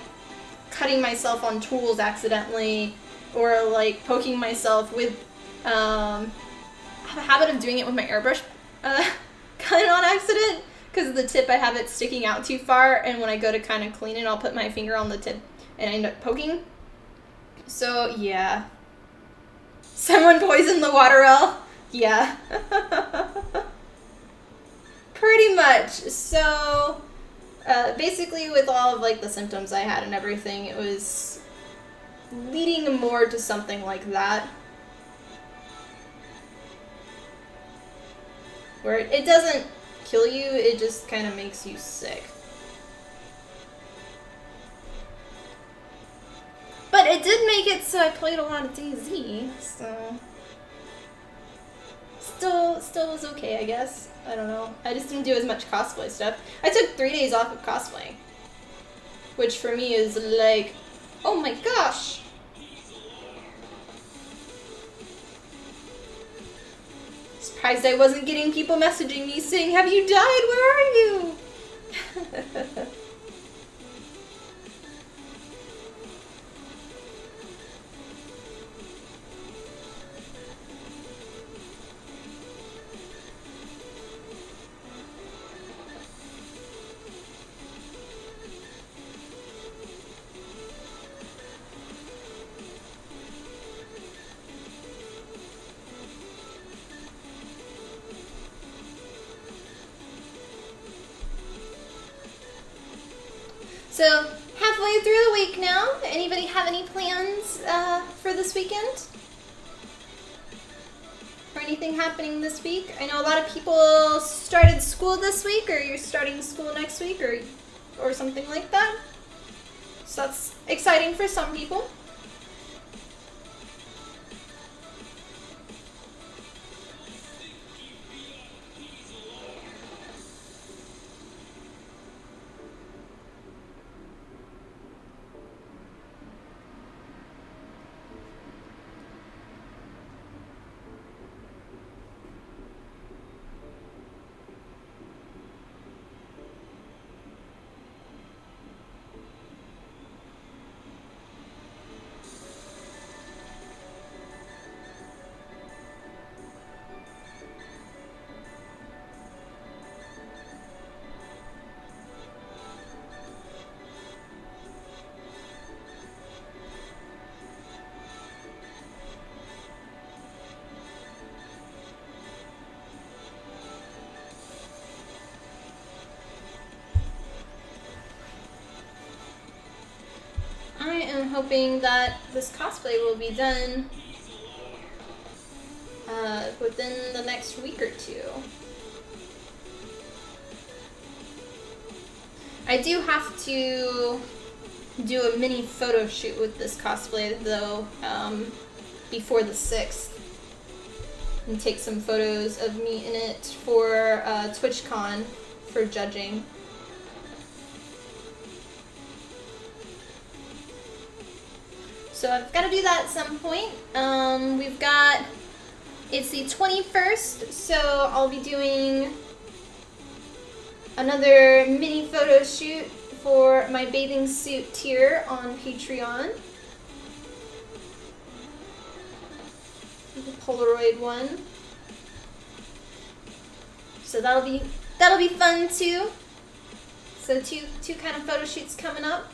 cutting myself on tools accidentally. Or like poking myself with, I have a habit of doing it with my airbrush kind of on accident because of the tip. I have it sticking out too far, and when I go to kind of clean it, I'll put my finger on the tip and I end up poking. So yeah. Someone poisoned the water well. Yeah. Pretty much. So basically with all of like the symptoms I had and everything, it was leading more to something like that. Where it doesn't kill you, it just kind of makes you sick. But it did make it so I played a lot of DayZ, so still was okay, I guess. I don't know. I just didn't do as much cosplay stuff. I took 3 days off of cosplay, which for me is like, oh my gosh. Surprised I wasn't getting people messaging me saying, have you died? Where are you? So, halfway through the week now. Anybody have any plans for this weekend? Or anything happening this week? I know a lot of people started school this week, or you're starting school next week, or something like that. So that's exciting for some people. I am hoping that this cosplay will be done within the next week or two. I do have to do a mini photo shoot with this cosplay though before the 6th and take some photos of me in it for TwitchCon for judging. So I've got to do that at some point. It's the 21st, so I'll be doing another mini photo shoot for my bathing suit tier on Patreon. The Polaroid one. So that'll be fun too. So two kind of photo shoots coming up.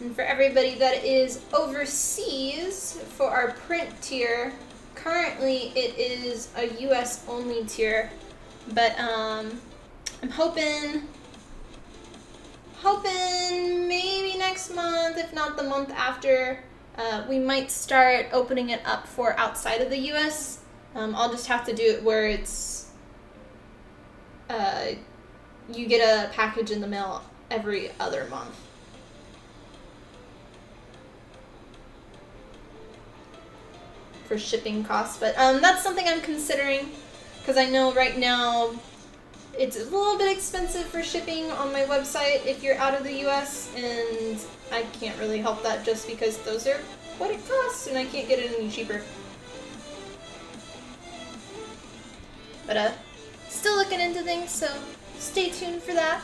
And for everybody that is overseas, for our print tier, currently it is a US only tier, but I'm hoping maybe next month, if not the month after, we might start opening it up for outside of the US. I'll just have to do it where it's you get a package in the mail every other month. For shipping costs, but that's something I'm considering because I know right now It's a little bit expensive for shipping on my website if you're out of the US, and I can't really help that just because those are what it costs and I can't get it any cheaper. But still looking into things, so stay tuned for that.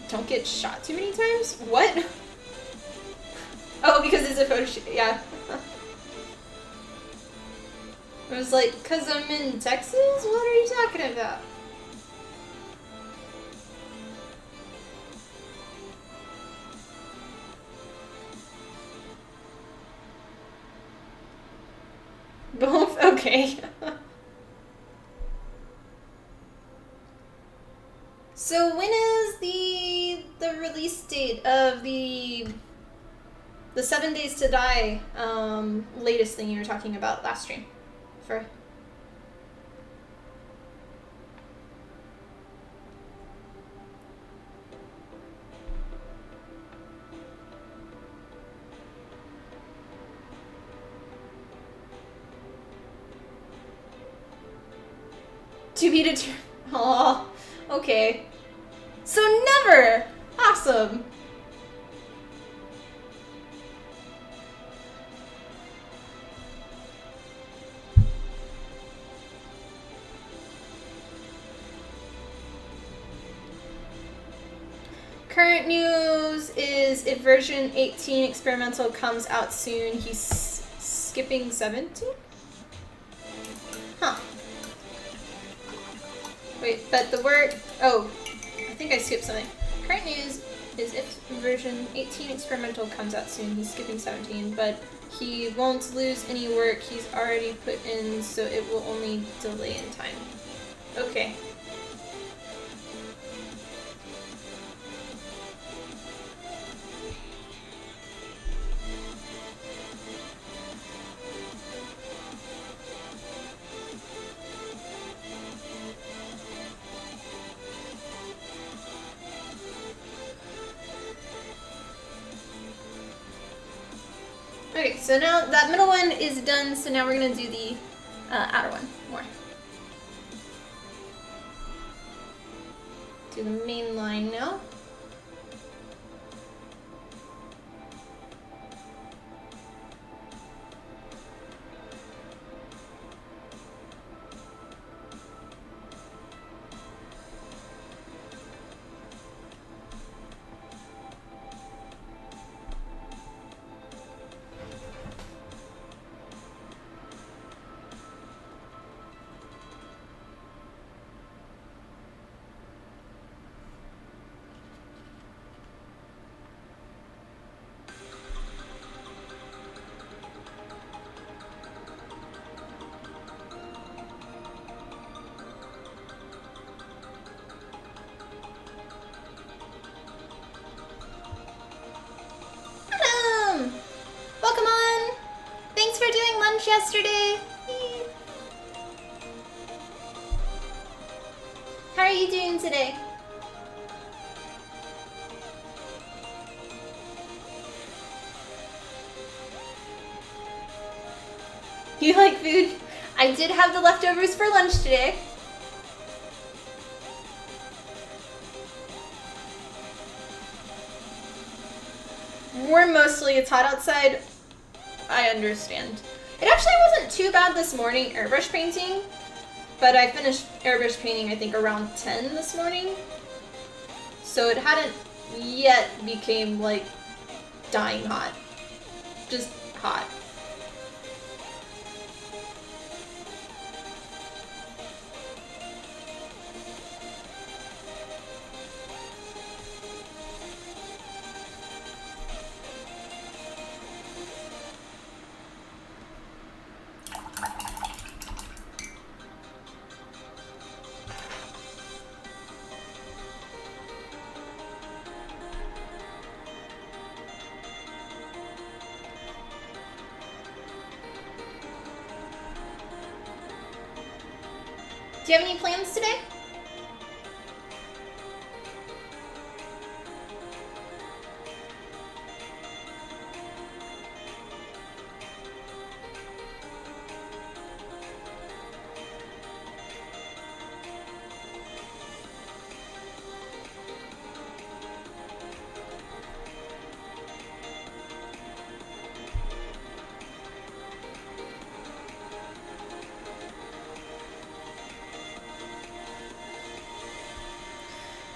Don't get shot too many times? What? Oh, because it's a photo shoot. Yeah. I was like, because I'm in Texas? What are you talking about? Both? Okay. So when is the release date of the 7 Days to Die latest thing you were talking about last stream? For to be determined. Aw, okay. So never! Awesome! Current news is if version 18 experimental comes out soon, he's skipping 17? Huh. Wait, but the word... Oh, I think I skipped something. Current news is if version 18 experimental comes out soon, he's skipping 17, but he won't lose any work he's already put in, so it will only delay in time. Okay. Okay, so now that middle one is done, so now we're gonna do the outer one more. Do the main line now. Welcome on! Thanks for doing lunch yesterday! How are you doing today? You like food? I did have the leftovers for lunch today. More mostly it's hot outside. I understand. It actually wasn't too bad this morning airbrush painting, but I finished airbrush painting I think around 10 this morning. So it hadn't yet became like dying hot. Just hot. Do you have any plans today?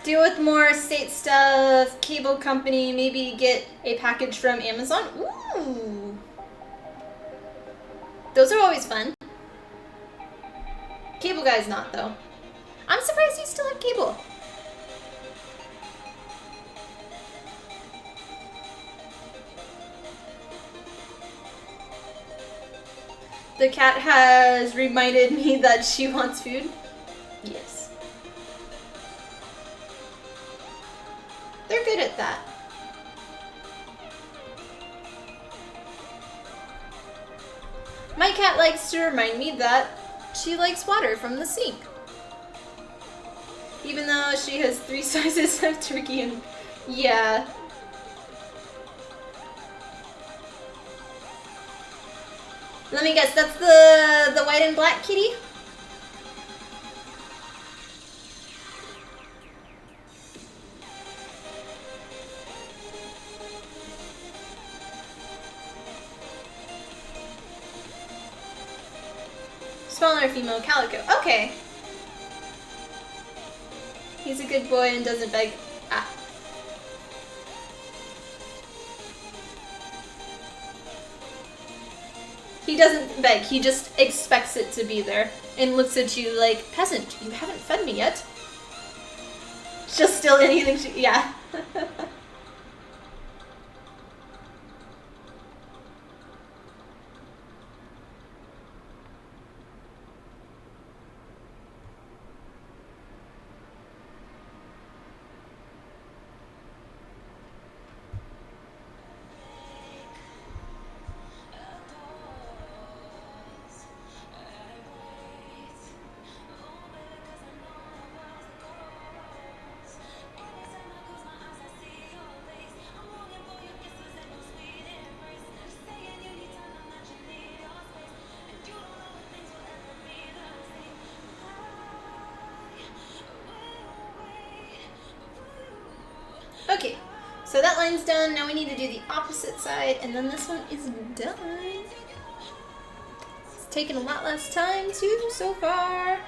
Deal with more state stuff, cable company, maybe get a package from Amazon. Ooh. Those are always fun. Cable guy's not, though. I'm surprised you still have cable. The cat has reminded me that she wants food. Yes. They're good at that. My cat likes to remind me that she likes water from the sink. Even though she has 3 sizes of turkey and... yeah. Let me guess, that's the white and black kitty? Smaller female calico. Okay. He's a good boy and doesn't beg. Ah. He doesn't beg, he just expects it to be there and looks at you like, peasant, you haven't fed me yet. Just still anything she, yeah. Okay, so that line's done. Now we need to do the opposite side, and then this one is done. It's taken a lot less time too so far.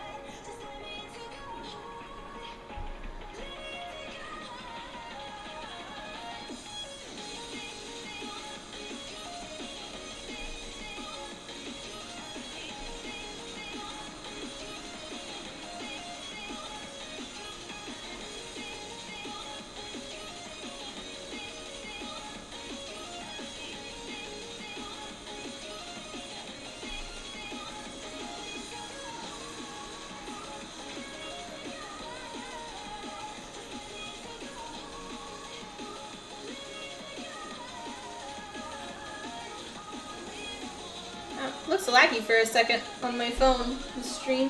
Looks laggy for a second on my phone, the stream.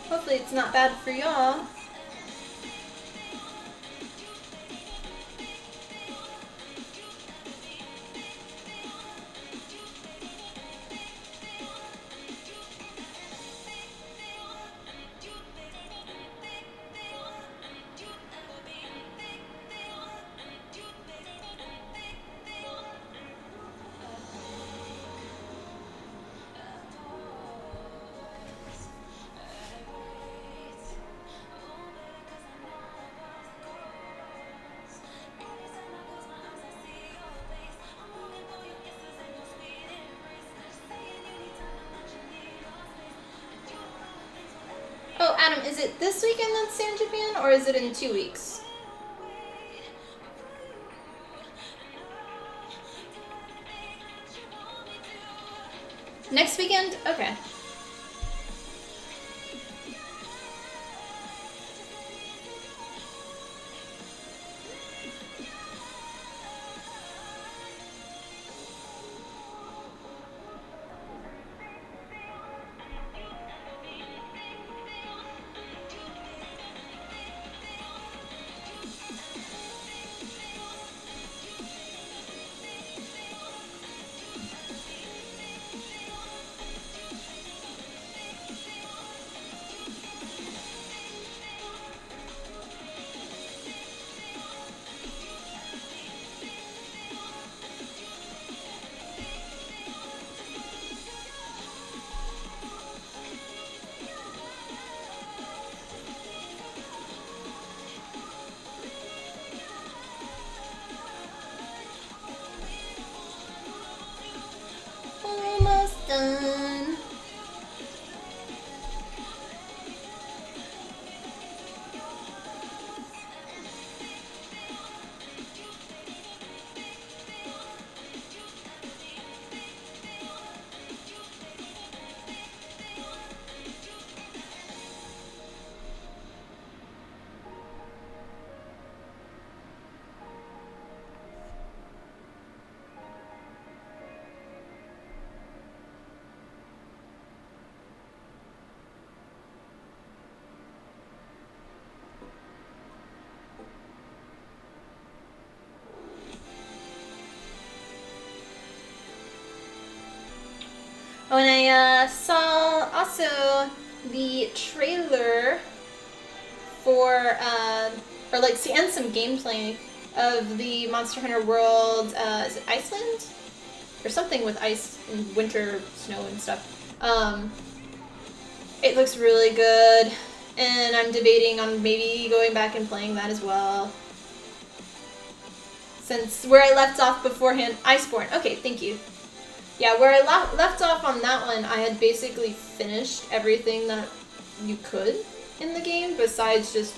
Hopefully it's not bad for y'all. Oh, Adam, is it this weekend that's San Japan, or is it in 2 weeks? Next weekend? Okay. Oh, and I saw also the trailer for, or like, and some gameplay of the Monster Hunter World, is it Iceland? Or something with ice and winter, snow and stuff. It looks really good, and I'm debating on maybe going back and playing that as well. Since where I left off beforehand, Iceborne. Okay, thank you. Yeah, where I left off on that one, I had basically finished everything that you could in the game, besides just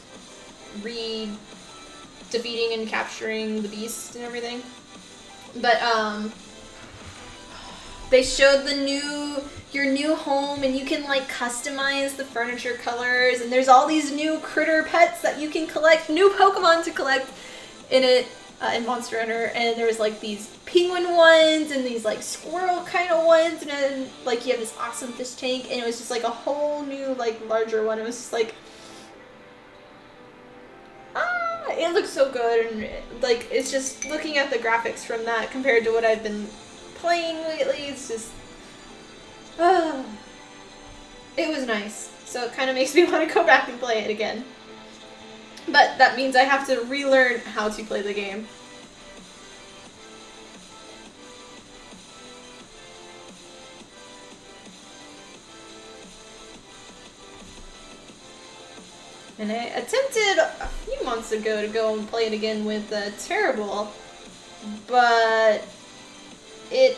defeating and capturing the beast and everything. But, they showed your new home, and you can like customize the furniture colors, and there's all these new critter pets that you can collect, new Pokemon to collect in it, in Monster Hunter, and there's like these penguin ones and these like squirrel kind of ones, and then like you have this awesome fish tank, and it was just like a whole new like larger one. It was just like, it looks so good, and like it's just looking at the graphics from that compared to what I've been playing lately, it's just, it was nice. So it kind of makes me want to go back and play it again. But that means I have to relearn how to play the game. And I attempted a few months ago to go and play it again with Terrible, but it,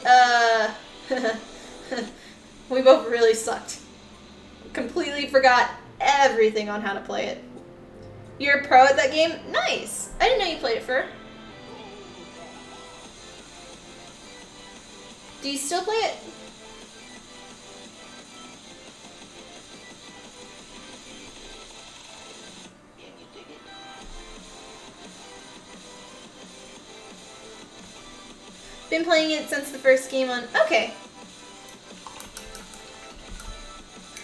we both really sucked. Completely forgot everything on how to play it. You're a pro at that game? Nice! I didn't know you played it for. Do you still play it? Been playing it since the first game on... Okay.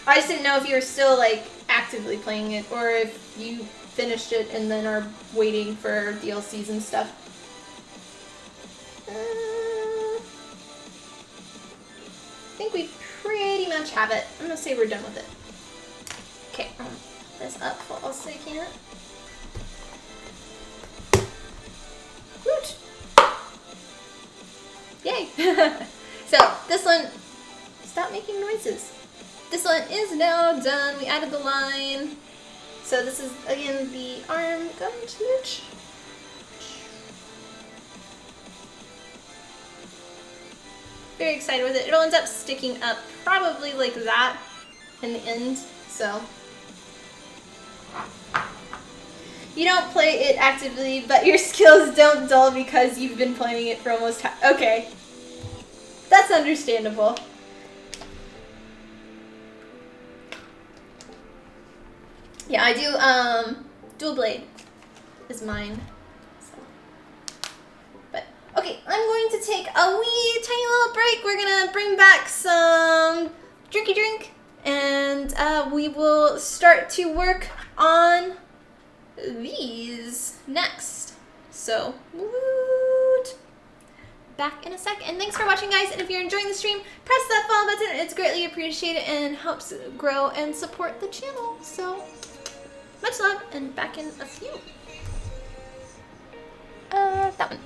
I just didn't know if you were still, like, actively playing it, or if you finished it and then are waiting for DLCs and stuff. I think we pretty much have it. I'm gonna say we're done with it. Okay, I'll put this up for a second. Woot! Yay! So, this one, stop making noises. This one is now done. We added the line. So this is, again, the arm gauntlet. Very excited with it. It'll end up sticking up probably like that in the end, so. You don't play it actively, but your skills don't dull because you've been playing it for almost okay. That's understandable. Yeah, I do, dual blade is mine. So. But, okay, I'm going to take a wee tiny little break. We're gonna bring back some drinky drink, and we will start to work on these next. So, woot! Back in a sec, and thanks for watching, guys. And if you're enjoying the stream, press that follow button. It's greatly appreciated and helps grow and support the channel. So, much love, and back in a few. That one.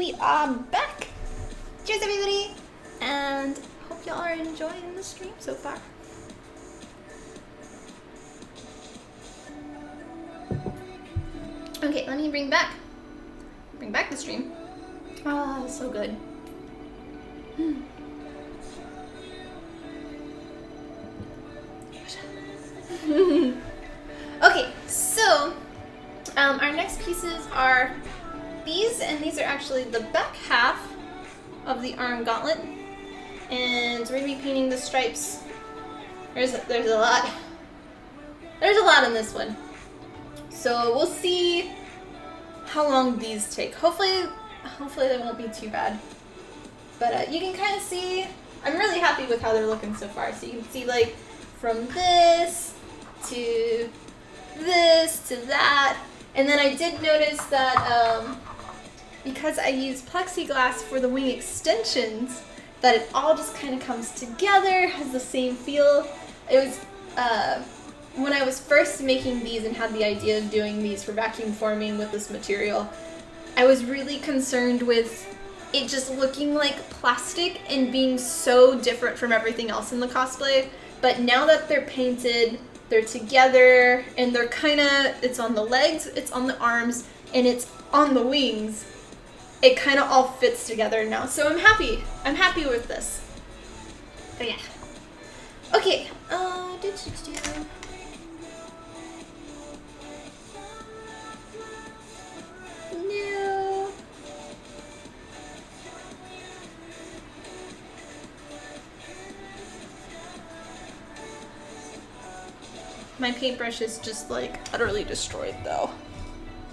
we are back. Cheers, everybody, and hope y'all are enjoying the stream so far. Okay, let me bring back the stream. Ah, so good. Okay, so our next pieces are these, and these are actually the back half of the arm gauntlet, and we're gonna be painting the stripes. There's a lot. There's a lot in this one, so we'll see how long these take. Hopefully they won't be too bad. But you can kind of see, I'm really happy with how they're looking so far. So you can see like from this to this to that. And then I did notice that because I used plexiglass for the wing extensions, that it all just kind of comes together, has the same feel. It was, when I was first making these and had the idea of doing these for vacuum forming with this material, I was really concerned with it just looking like plastic and being so different from everything else in the cosplay. But now that they're painted, they're together, and they're kinda, it's on the legs, it's on the arms, and it's on the wings. It kinda all fits together now. So I'm happy with this. But yeah. Okay, no. My paintbrush is just like utterly destroyed though.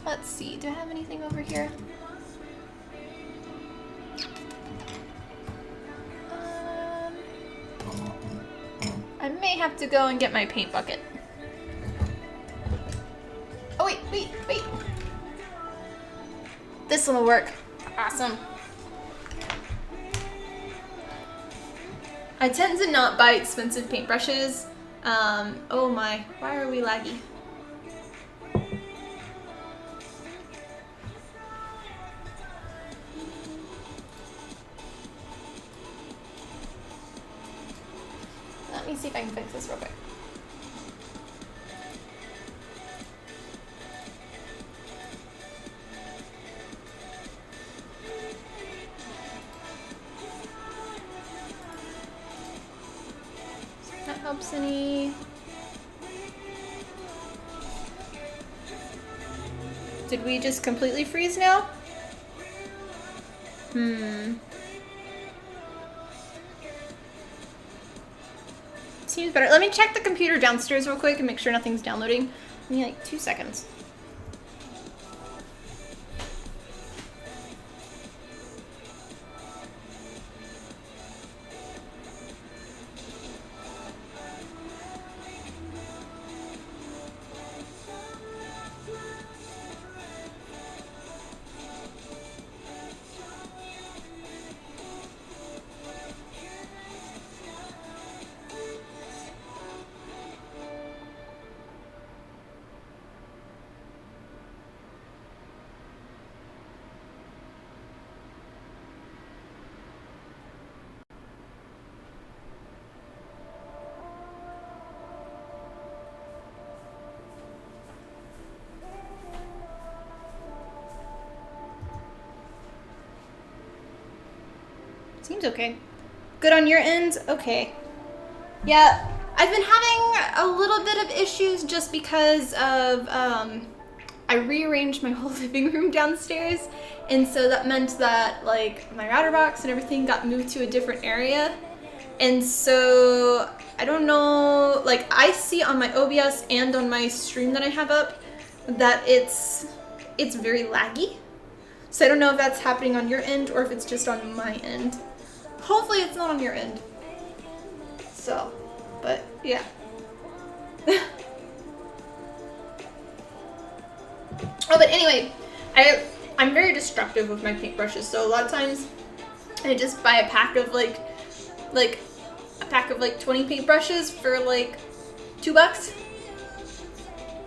Let's see, do I have anything over here? I may have to go and get my paint bucket. Oh wait. This one will work. Awesome. I tend to not buy expensive paintbrushes. Oh my, why are we laggy? Let me see if I can fix this real quick. That helps any. Did we just completely freeze now? Seems better. Let me check the computer downstairs real quick and make sure nothing's downloading. Give me like 2 seconds. Seems okay. Good on your end? Okay. Yeah, I've been having a little bit of issues just because of, I rearranged my whole living room downstairs, and so that meant that, like, my router box and everything got moved to a different area. And so, I don't know, like, I see on my OBS and on my stream that I have up that it's very laggy. So I don't know if that's happening on your end or if it's just on my end. Hopefully it's not on your end. So, but yeah. Oh, but anyway, I'm very destructive with my paintbrushes, so a lot of times I just buy a pack of like 20 paintbrushes for like $2.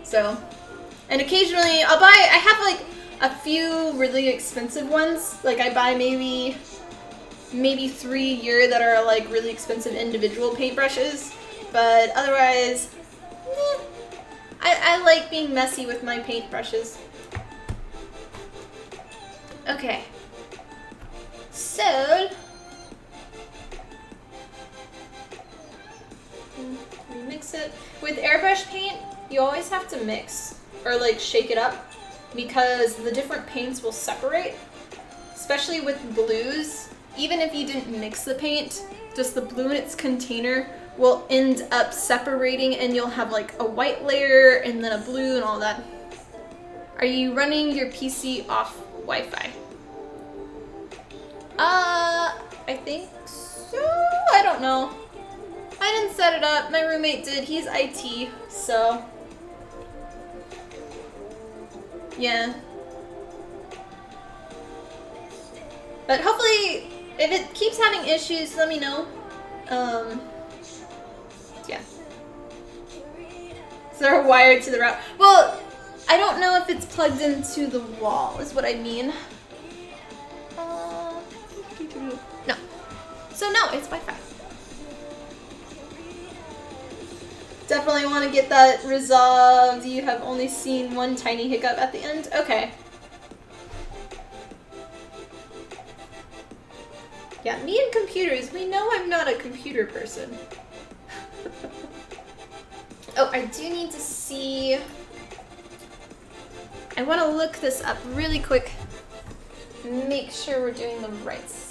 So, and occasionally I have like a few really expensive ones. Like I buy maybe 3 a year that are like really expensive individual paintbrushes. But otherwise, I like being messy with my paintbrushes. Okay. So, remix it. With airbrush paint, you always have to mix or like shake it up because the different paints will separate, especially with blues. Even if you didn't mix the paint, just the blue in its container will end up separating and you'll have like a white layer and then a blue and all that. Are you running your PC off Wi-Fi? I think so. I don't know. I didn't set it up. My roommate did. He's IT, so yeah. But hopefully, if it keeps having issues, let me know. Yeah. So they're wired to the router. Well, I don't know if it's plugged into the wall, is what I mean. No. So no, it's Wi-Fi. Definitely want to get that resolved. You have only seen one tiny hiccup at the end? Okay. Yeah, me and computers, we know I'm not a computer person. Oh, I do need to see... I want to look this up really quick. Make sure we're doing the right stuff.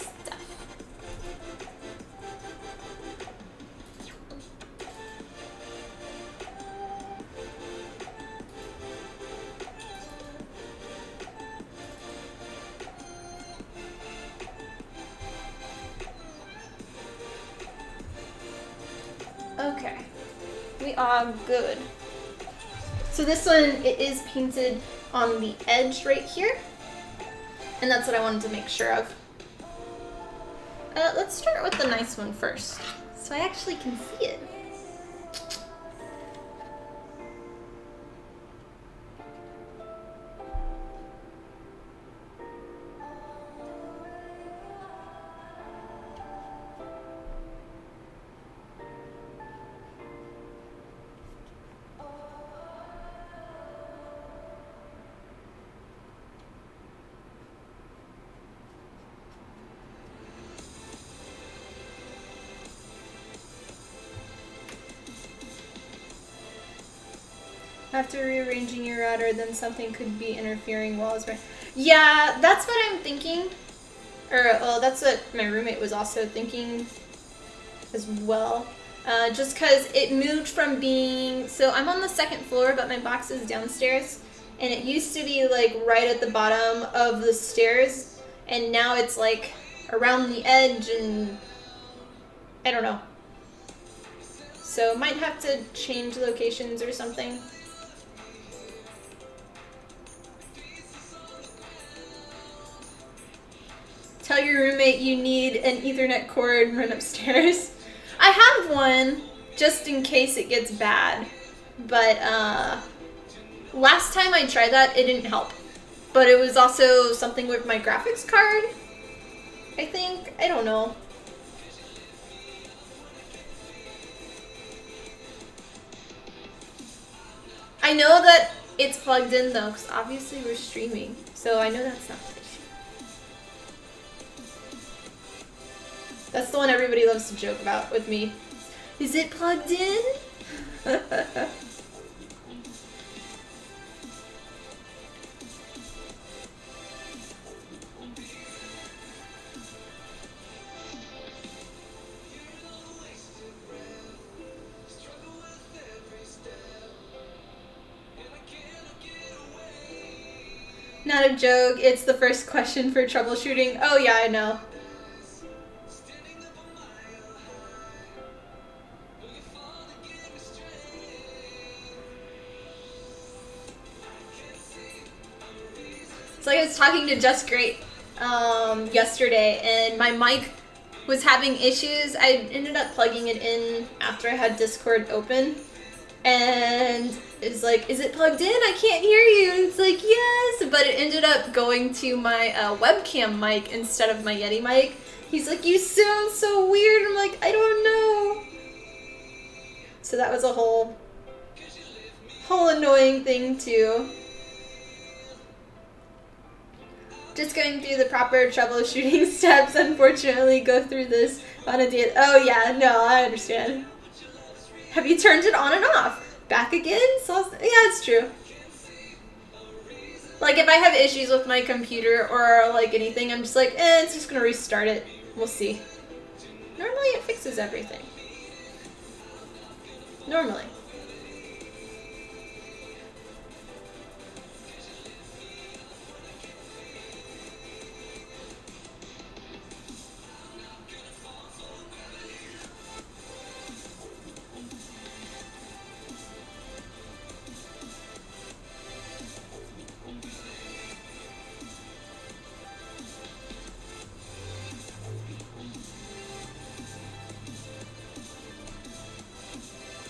Okay, we are good. So this one, it is painted on the edge right here. And that's what I wanted to make sure of. Let's start with the nice one first, so I actually can see it. After rearranging your router, then something could be interfering while it's running. Yeah, that's what I'm thinking. Or, well, that's what my roommate was also thinking as well. Just because it moved from being... So I'm on the second floor, but my box is downstairs. And it used to be, like, right at the bottom of the stairs. And now it's, like, around the edge and... I don't know. So might have to change locations or something. Tell your roommate you need an Ethernet cord and run upstairs. I have one, just in case it gets bad. But, last time I tried that, it didn't help. But it was also something with my graphics card, I think. I don't know. I know that it's plugged in, though, because obviously we're streaming. So I know that's not the issue. That's the one everybody loves to joke about with me. Is it plugged in? Not a joke, it's the first question for troubleshooting. Oh yeah, I know. So I was talking to Just Great yesterday, and my mic was having issues. I ended up plugging it in after I had Discord open, and it's like, is it plugged in? I can't hear you. And it's like, yes, but it ended up going to my webcam mic instead of my Yeti mic. He's like, you sound so weird. I'm like, I don't know. So that was a whole annoying thing too. Just going through the proper troubleshooting steps. Unfortunately, go through this on a day. Oh yeah, no, I understand. Have you turned it on and off? Back again? So, yeah, it's true. Like if I have issues with my computer or like anything, I'm just like, it's just gonna restart it. We'll see. Normally it fixes everything. Normally.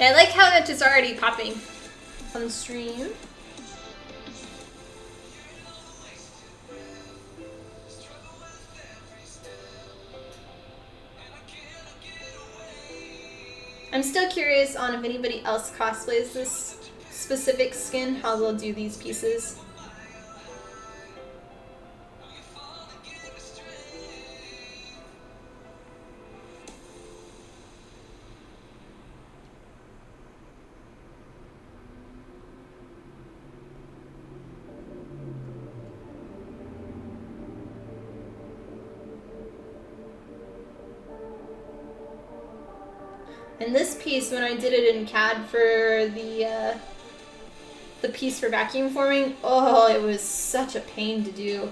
I like how it's just already popping on stream. I'm still curious on if anybody else cosplays this specific skin, how they'll do these pieces. And this piece, when I did it in CAD for the piece for vacuum forming, oh, it was such a pain to do.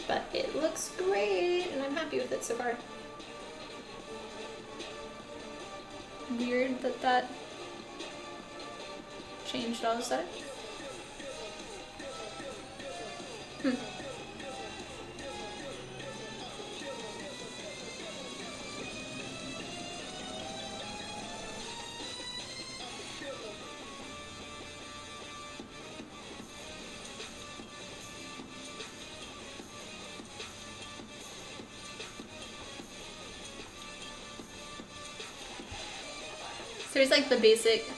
But it looks great, and I'm happy with it so far. Weird that that changed all of a sudden. So there's like the basic.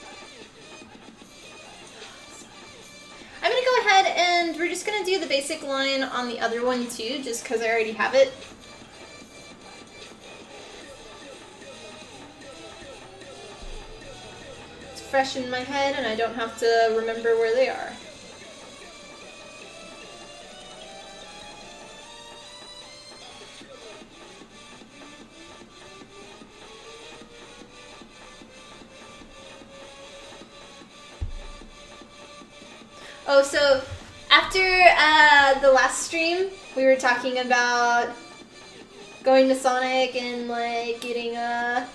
I'm gonna go ahead and we're just gonna do the basic line on the other one too, just because I already have it. It's fresh in my head and I don't have to remember where they are. Oh, so after the last stream, we were talking about going to Sonic and like getting an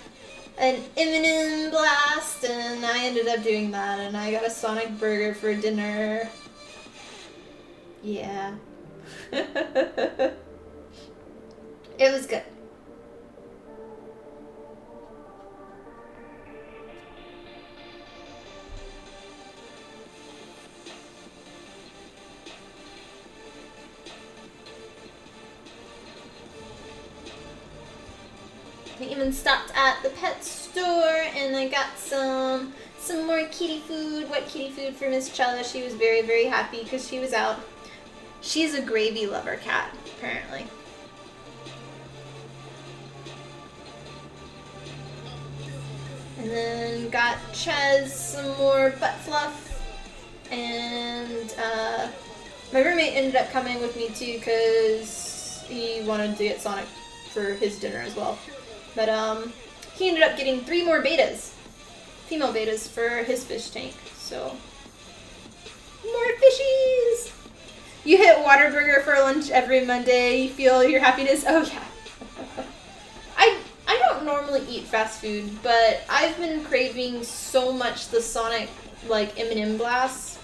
M&M blast, and I ended up doing that, and I got a Sonic burger for dinner. Yeah. It was good. I even stopped at the pet store and I got some more kitty food, wet kitty food for Miss Chella. She was very, very happy because she was out. She's a gravy lover cat, apparently. And then got Ches some more butt fluff. And my roommate ended up coming with me too because he wanted to get Sonic for his dinner as well. But he ended up getting 3 more betas, female betas for his fish tank. So more fishies. You hit Whataburger for lunch every Monday. You feel your happiness. Oh yeah. I don't normally eat fast food, but I've been craving so much the Sonic like M&M blasts.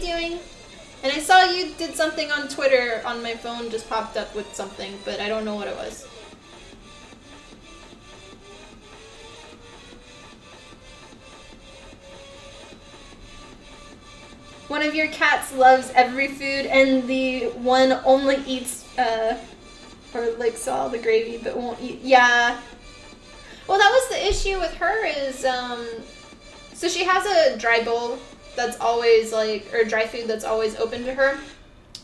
doing? And I saw you did something on Twitter on my phone, just popped up with something, but I don't know what it was. One of your cats loves every food and the one only eats, or licks all the gravy but won't eat. Yeah. Well, that was the issue with her is, so she has a dry bowl that's always like, or dry food that's always open to her,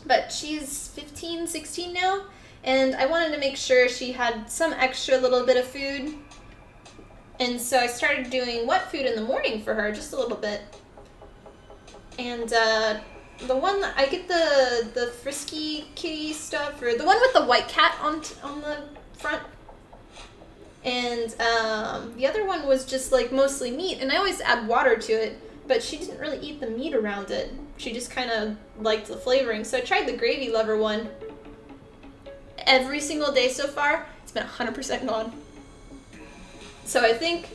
but she's 15, 16 now, and I wanted to make sure she had some extra little bit of food, and so I started doing wet food in the morning for her, just a little bit. And the one I get the frisky kitty stuff, or the one with the white cat on the front, and the other one was just like mostly meat, and I always add water to it, but she didn't really eat the meat around it. She just kind of liked the flavoring. So I tried the gravy lover one. Every single day so far, it's been 100% gone. So I think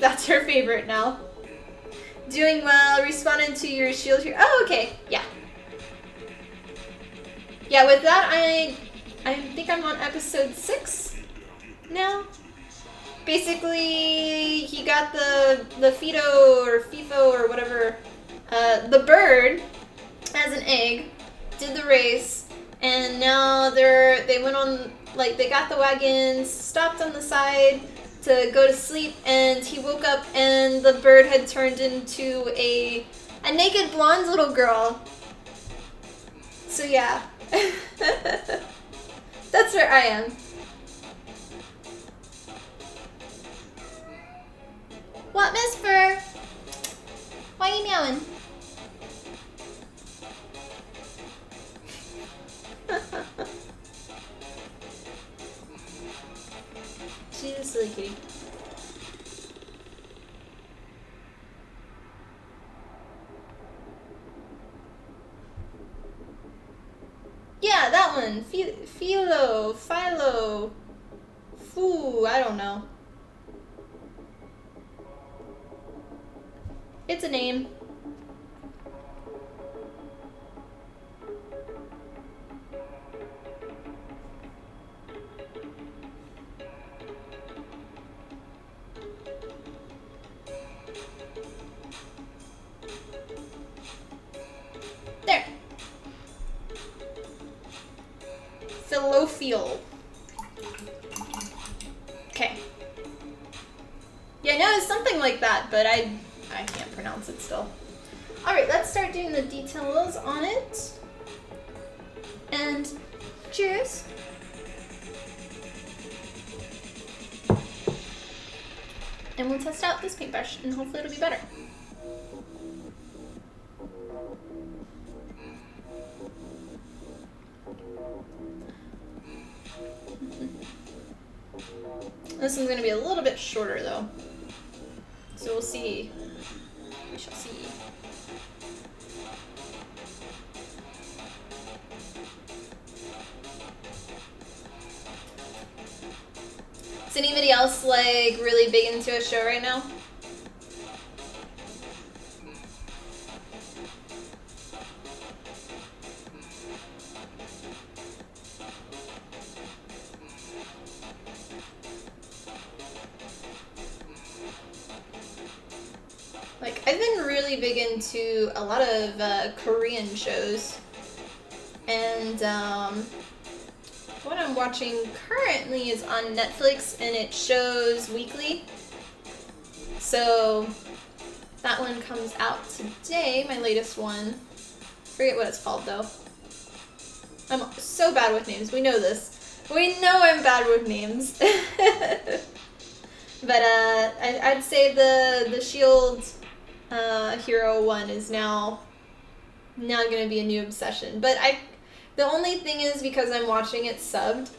that's her favorite now. Doing well, responded to your shield here. Oh, okay, yeah. Yeah, with that, I think I'm on episode 6 now. Basically, he got the Fido or FIFO or whatever, the bird as an egg, did the race, and now they went on, like, they got the wagons, stopped on the side to go to sleep, and he woke up and the bird had turned into a naked blonde little girl. So yeah. That's where I am. What, Miss Fur? Why are you meowing? She's a silly kitty. Yeah, that one. Philo. Foo, I don't know. It's a name. There. Philophial. Okay. Yeah, no, it's something like that, but I can't pronounce it still. Alright, let's start doing the details on it. And cheers. And we'll test out this paintbrush, and hopefully it'll be better. This one's going to be a little bit shorter, though. So we'll see. We shall see. Is anybody else, like, really big into a show right now? Like, I've been really big into a lot of Korean shows, and what I'm watching currently is on Netflix, and it shows weekly. So that one comes out today, my latest one. Forget what it's called, though. I'm so bad with names. We know this. We know I'm bad with names. But I'd say the Shield Hero one is now going to be a new obsession. But the only thing is, because I'm watching it subbed,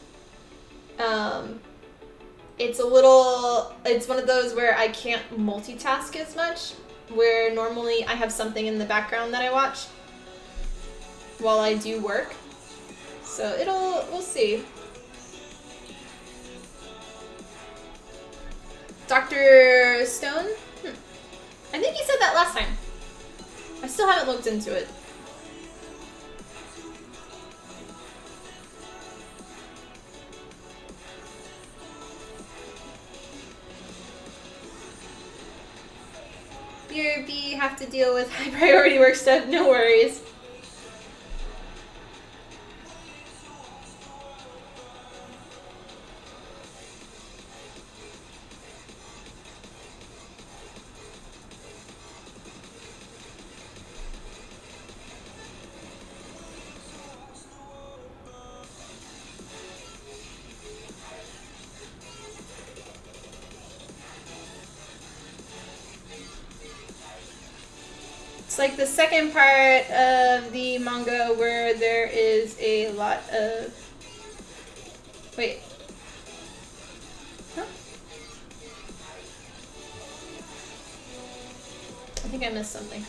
it's one of those where I can't multitask as much, where normally I have something in the background that I watch while I do work. So we'll see. Dr. Stone? I think you said that last time. I still haven't looked into it. BRB have to deal with high priority work stuff, no worries. It's like the second part of the manga where there is a lot of... Wait. Huh? I think I missed something.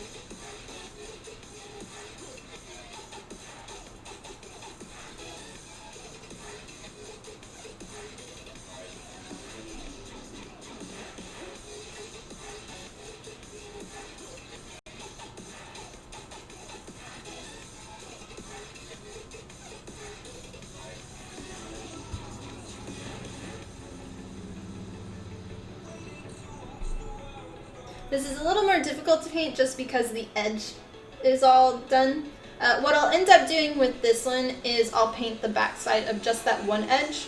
This is a little more difficult to paint just because the edge is all done. What I'll end up doing with this one is I'll paint the backside of just that one edge.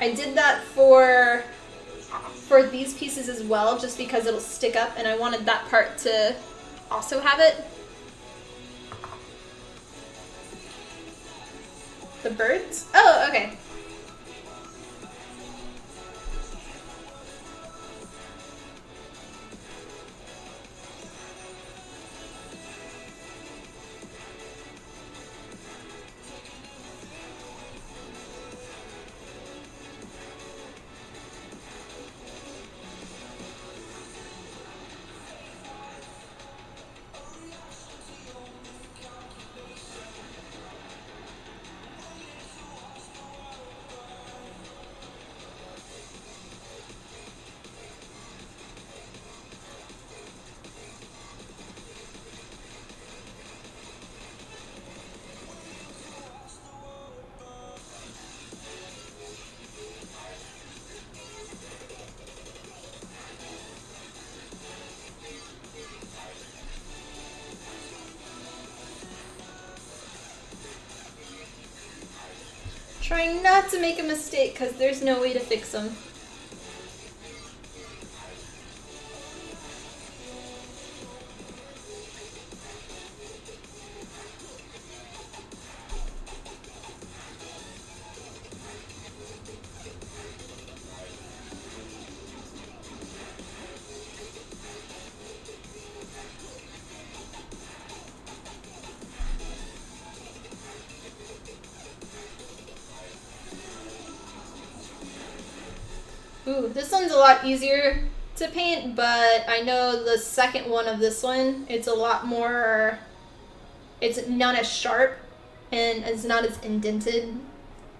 I did that for these pieces as well, just because it'll stick up and I wanted that part to also have it. The birds? Oh, okay. Trying not to make a mistake because there's no way to fix them. Ooh, this one's a lot easier to paint, but I know the second one of this one, it's a lot more, it's not as sharp and it's not as indented.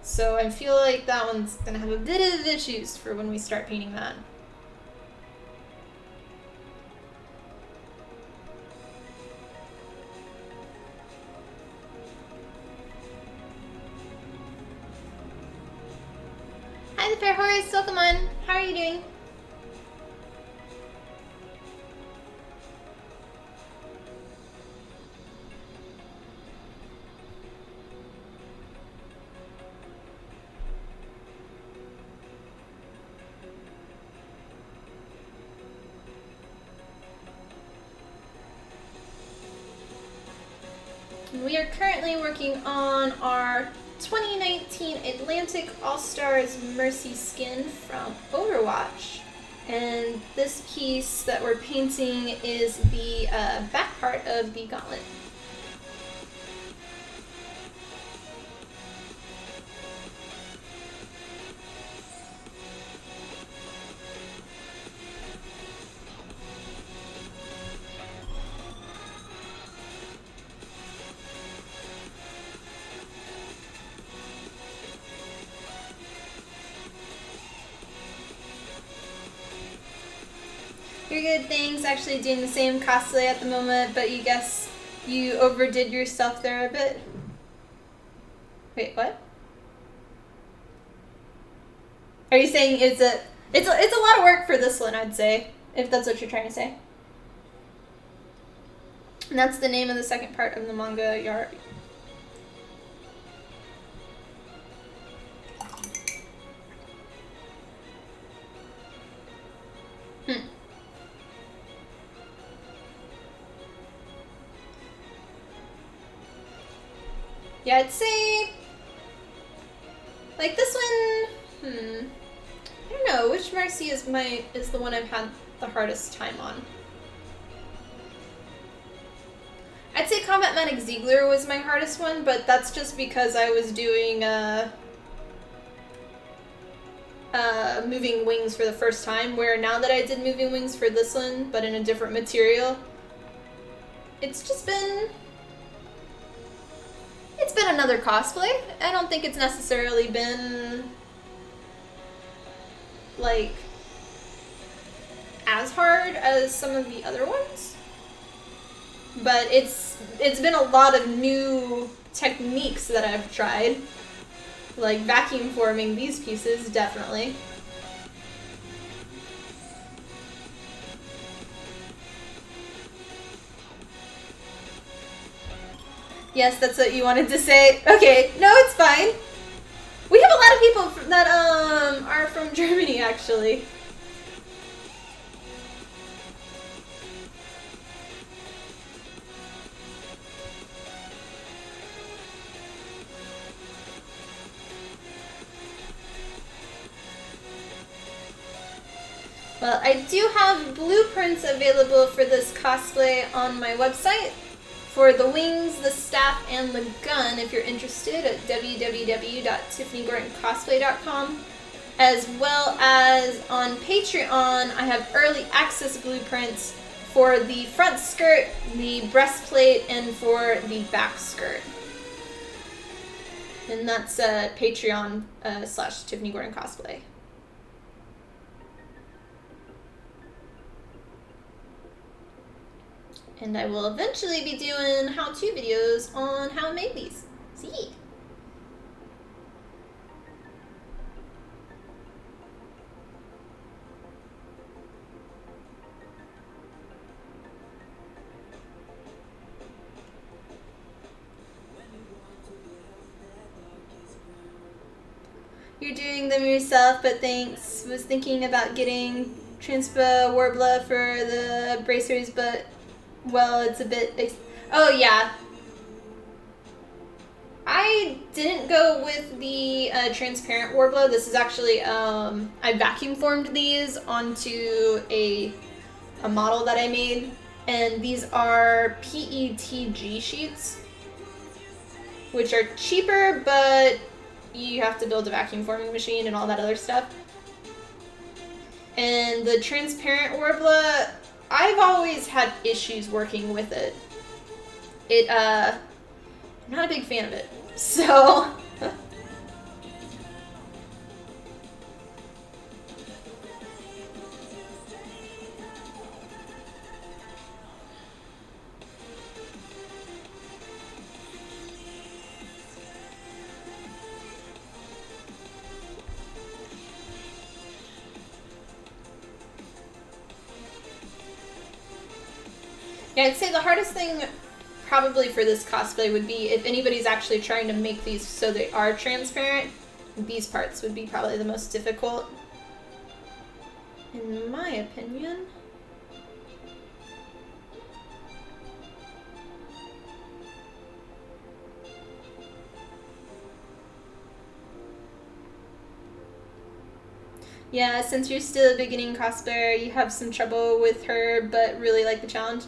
So I feel like that one's gonna have a bit of issues for when we start painting that. Hi, the Fair Horse. Welcome on. How are you doing? We are currently working on our 2019 Atlantic All-Stars Mercy skin from Overwatch. And this piece that we're painting is the back part of the gauntlet. You're good, thanks. Actually doing the same cosplay at the moment, but you guess You overdid yourself there a bit. Wait, what? Are you saying it's a lot of work for this one, I'd say, if that's what you're trying to say. And that's the name of the second part of the manga yard. Yeah, I'd say like this one, I don't know, which Marcy is the one I've had the hardest time on. I'd say Combat Medic Ziegler was my hardest one, but that's just because I was doing moving wings for the first time, where now that I did moving wings for this one, but in a different material, it's just been another cosplay. I don't think it's necessarily been like as hard as some of the other ones, but it's been a lot of new techniques that I've tried, like vacuum forming these pieces, definitely. Yes, that's what you wanted to say. Okay, no, it's fine. We have a lot of people that are from Germany, actually. Well, I do have blueprints available for this cosplay on my website for the wings, the staff, and the gun if you're interested at www.tiffanygordоncosplay.com, as well as on Patreon I have early access blueprints for the front skirt, the breastplate, and for the back skirt. And that's Patreon / Tiffany Gordon Cosplay. And I will eventually be doing how-to videos on how I made these. See? You're doing them yourself, but thanks. Was thinking about getting Transpa Warbler for the bracers, but well, it's a bit... Oh, yeah. I didn't go with the transparent Warbler. This is actually... I vacuum formed these onto a model that I made. And these are PETG sheets, which are cheaper, but you have to build a vacuum forming machine and all that other stuff. And the transparent Warbler... I've always had issues working with it. I'm not a big fan of it. So... Yeah, I'd say the hardest thing probably for this cosplay would be if anybody's actually trying to make these so they are transparent, these parts would be probably the most difficult, in my opinion. Yeah, since you're still a beginning cosplayer, you have some trouble with her, but really like the challenge.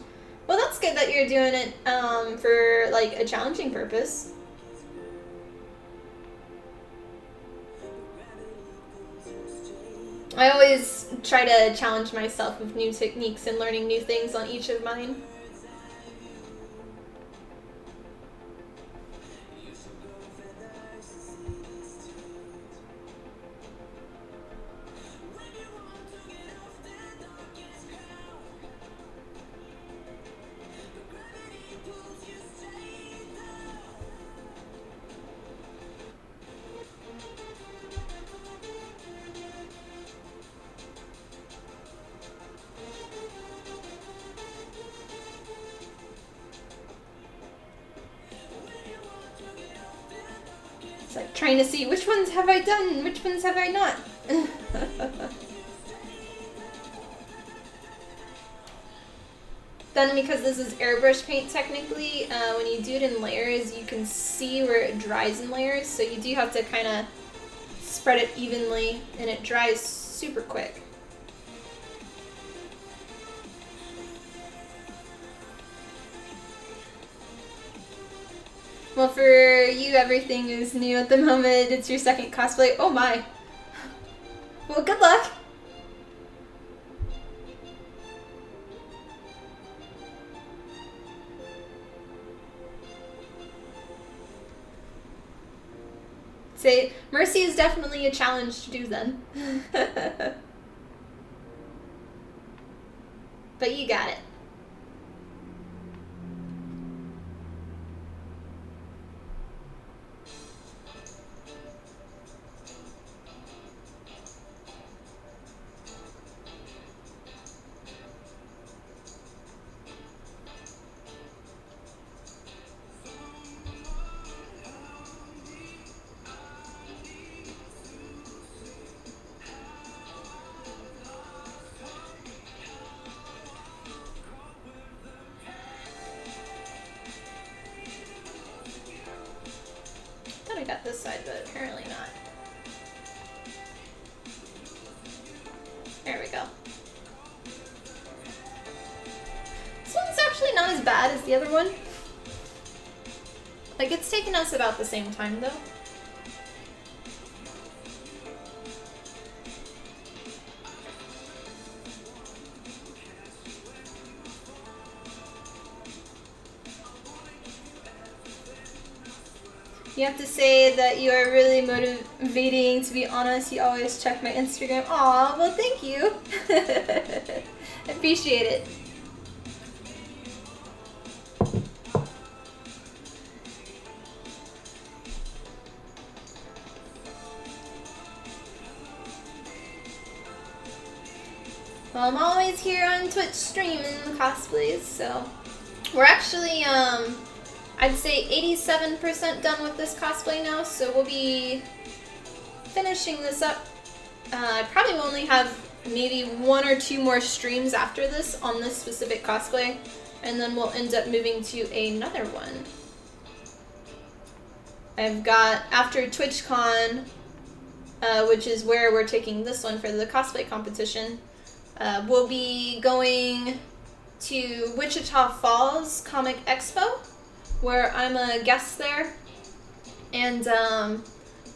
Well, that's good that you're doing it for like a challenging purpose. I always try to challenge myself with new techniques and learning new things on each of mine. like trying to see which ones have I done, which ones have I not. Then because this is airbrush paint technically, when you do it in layers, you can see where it dries in layers, so you do have to kind of spread it evenly, and it dries super quick. Well, for you, everything is new at the moment. It's your second cosplay. Oh my. Well, good luck. Say, Mercy is definitely a challenge to do then. But you got it. I got this side, but apparently not. There we go. This one's actually not as bad as the other one. Like, it's taken us about the same time, though. You have to say that you are really motivating, to be honest. You always check my Instagram. Aw, well, thank you. I appreciate it. Well, I'm always here on Twitch streaming cosplays, so we're actually, I'd say 87% done with this cosplay now, so we'll be finishing this up. I probably will only have maybe 1 or 2 more streams after this on this specific cosplay, and then we'll end up moving to another one. I've got, after TwitchCon, which is where we're taking this one for the cosplay competition, we'll be going to Wichita Falls Comic Expo, where I'm a guest there, and I'm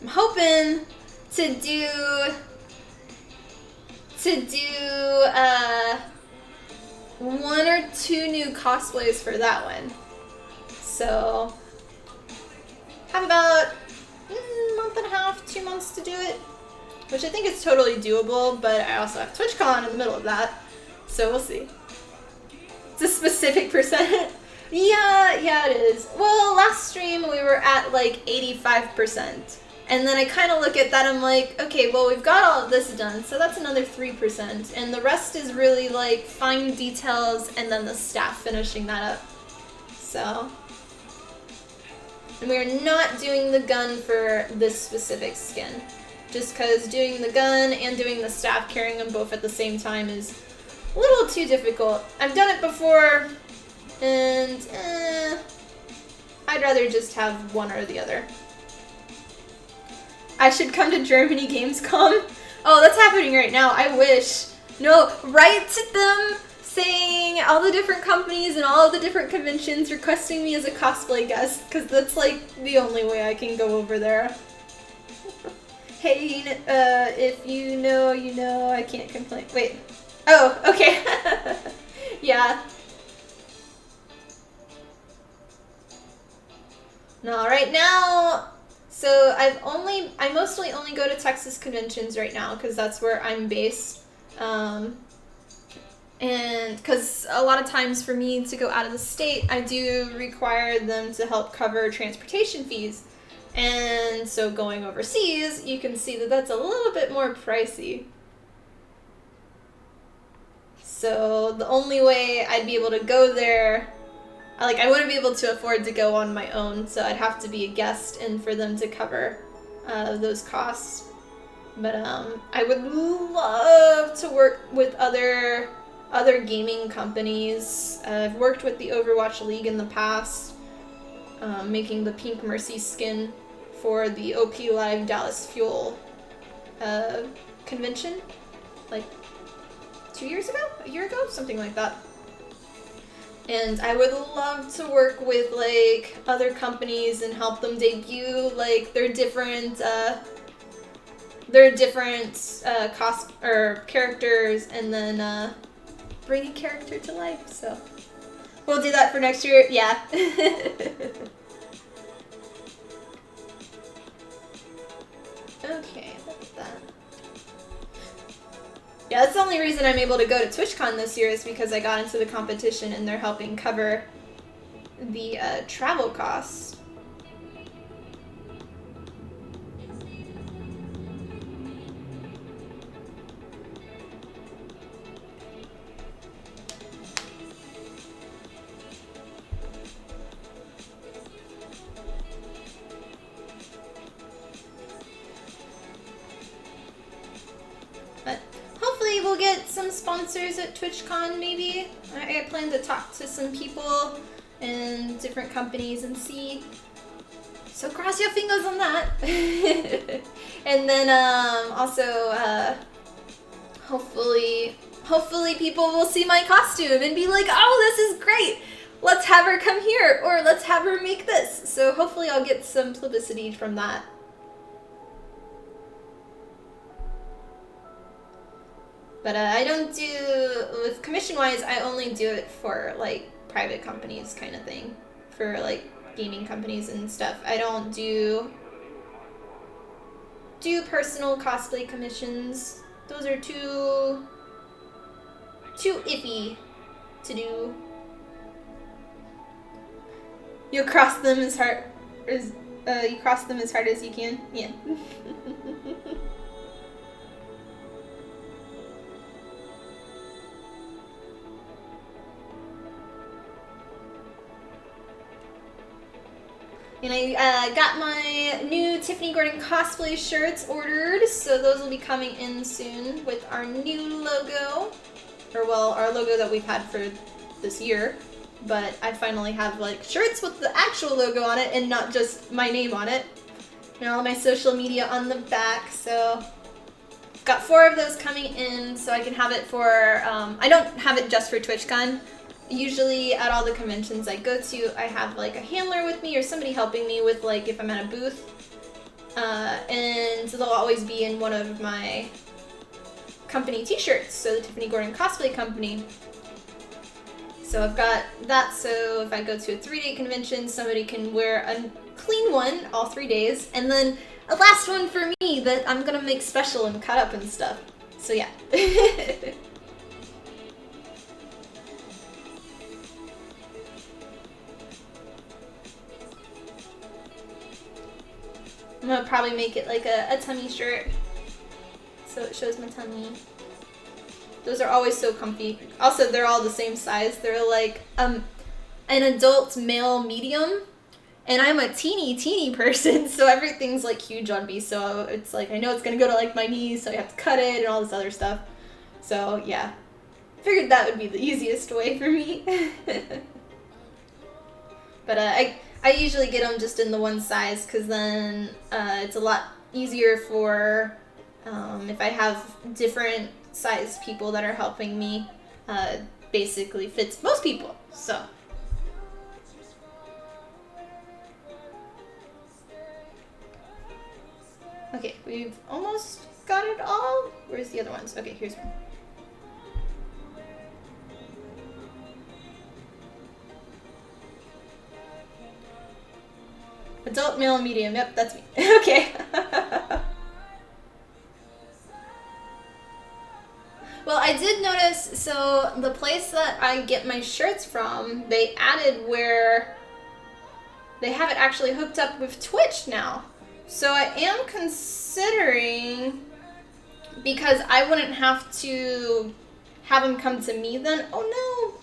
hoping to do 1 or 2 new cosplays for that one. So have about a month and a half, 2 months to do it, which I think is totally doable, but I also have TwitchCon in the middle of that, so we'll see. It's a specific percent. Yeah, it is. Well, last stream we were at like 85%. And then I kind of look at that, I'm like, okay, well, we've got all of this done, so that's another 3%. And the rest is really like fine details and then the staff finishing that up. So. And we're not doing the gun for this specific skin. Just because doing the gun and doing the staff, carrying them both at the same time is a little too difficult. I've done it before. And, I'd rather just have one or the other. I should come to Germany Gamescom. Oh, that's happening right now. I wish. No, write to them saying all the different companies and all the different conventions requesting me as a cosplay guest, because that's like the only way I can go over there. Hey, if you know, you know, I can't complain. Wait. Oh, okay. Yeah. No, right now, so I mostly only go to Texas conventions right now because that's where I'm based. And because a lot of times for me to go out of the state, I do require them to help cover transportation fees. And so going overseas, you can see that that's a little bit more pricey. So the only way I'd be able to go there, like I wouldn't be able to afford to go on my own, so I'd have to be a guest and for them to cover those costs. But I would love to work with other gaming companies. I've worked with the Overwatch League in the past, making the Pink Mercy skin for the OP Live Dallas Fuel convention, like 2 years ago, a year ago, something like that. And I would love to work with like other companies and help them debut like their different cost or characters, and then bring a character to life. So we'll do that for next year. Yeah. Okay, that's that. Yeah, that's the only reason I'm able to go to TwitchCon this year, is because I got into the competition and they're helping cover the travel costs. But hopefully we'll get some sponsors at TwitchCon, maybe. I plan to talk to some people and different companies and see. So cross your fingers on that. And then also hopefully people will see my costume and be like, oh, this is great. Let's have her come here, or let's have her make this. So hopefully I'll get some publicity from that. But I don't do, with commission-wise, I only do it for, like, private companies kind of thing. For, like, gaming companies and stuff. I don't do personal cosplay commissions. Those are too iffy to do. You cross them as hard as you can. Yeah. And I got my new Tiffany Gordon cosplay shirts ordered, so those will be coming in soon with our new logo. Or, well, our logo that we've had for this year. But I finally have, like, shirts with the actual logo on it and not just my name on it. And all my social media on the back, so... Got 4 of those coming in, so I can have it for... I don't have it just for TwitchCon. Usually at all the conventions I go to, I have like a handler with me or somebody helping me with, like, if I'm at a booth. And they'll always be in one of my company t-shirts, so the Tiffany Gordon Cosplay Company. So I've got that, so if I go to a 3-day convention, somebody can wear a clean one all 3 days, and then a last one for me that I'm gonna make special and cut up and stuff. So yeah. I'm gonna probably make it like a tummy shirt, so it shows my tummy. Those are always so comfy. Also, they're all the same size. They're like an adult male medium, and I'm a teeny person, so everything's like huge on me. So it's like, I know it's gonna go to like my knees, so I have to cut it and all this other stuff. So yeah, figured that would be the easiest way for me. But I usually get them just in the one size, because then it's a lot easier for if I have different size people that are helping me. Basically fits most people, so. Okay, we've almost got it all. Where's the other ones? Okay, here's one. Adult, male, medium. Yep, that's me. Okay. Well, I did notice, so the place that I get my shirts from, they added where they have it actually hooked up with Twitch now. So I am considering, because I wouldn't have to have them come to me then. Oh no.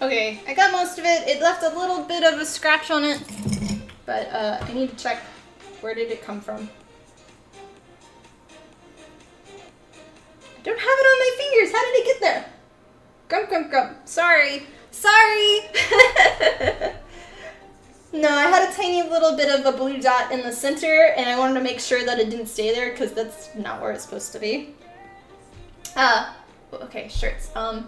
Okay, I got most of it. It left a little bit of a scratch on it, but I need to check where did it come from. I don't have it on my fingers. How did it get there? Grump, grump, grump. Sorry. Sorry. No, I had a tiny little bit of a blue dot in the center, and I wanted to make sure that it didn't stay there because that's not where it's supposed to be. Okay, shirts. I'm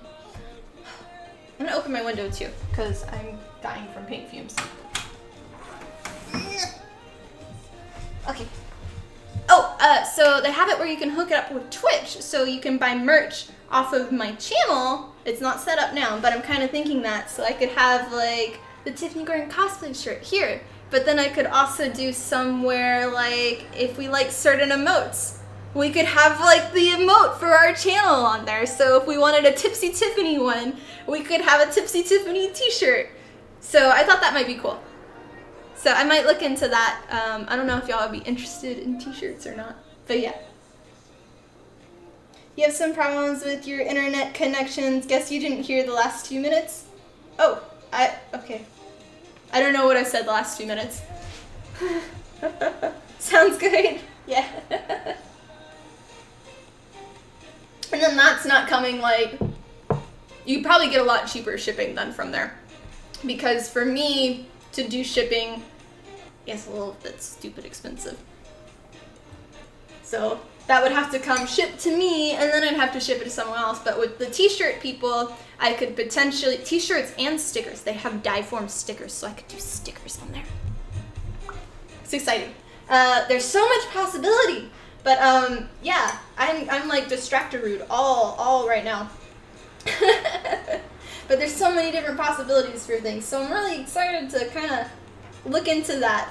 gonna open my window too because I'm dying from paint fumes. Okay. Oh, so they have it where you can hook it up with Twitch, so you can buy merch off of my channel. It's not set up now, but I'm kind of thinking that, so I could have like the Tiffany Gordon cosplay shirt here, but then I could also do somewhere like if we like certain emotes, we could have like the emote for our channel on there. So if we wanted a Tipsy Tiffany one, we could have a Tipsy Tiffany t-shirt. So I thought that might be cool. So I might look into that. I don't know if y'all would be interested in t-shirts or not, but yeah. You have some problems with your internet connections. Guess you didn't hear the last 2 minutes? Oh, okay. I don't know what I said the last 2 minutes. Sounds good. Yeah. And then that's not coming like, you probably get a lot cheaper shipping than from there. Because for me to do shipping, it's a little bit stupid expensive. So that would have to come shipped to me, and then I'd have to ship it to someone else. But with the t-shirt people, I could potentially, t-shirts and stickers, they have die-form stickers, so I could do stickers on there. It's exciting. There's so much possibility. But yeah, I'm like distracted all right now. But there's so many different possibilities for things, so I'm really excited to kind of look into that.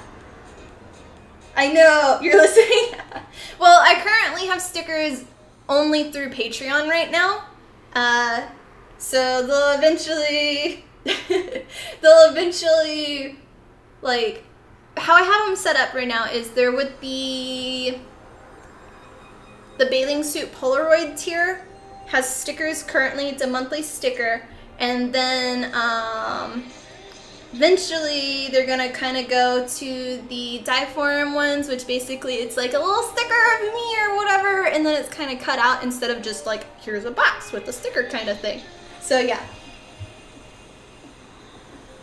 I know, you're listening. Well, I currently have stickers only through Patreon right now. So they'll eventually, like, how I have them set up right now is they're with the bathing suit Polaroid tier has stickers currently. It's a monthly sticker, and then eventually they're gonna kind of go to the die-form ones, which basically it's like a little sticker of me or whatever, and then it's kind of cut out instead of just like here's a box with a sticker kind of thing. So yeah.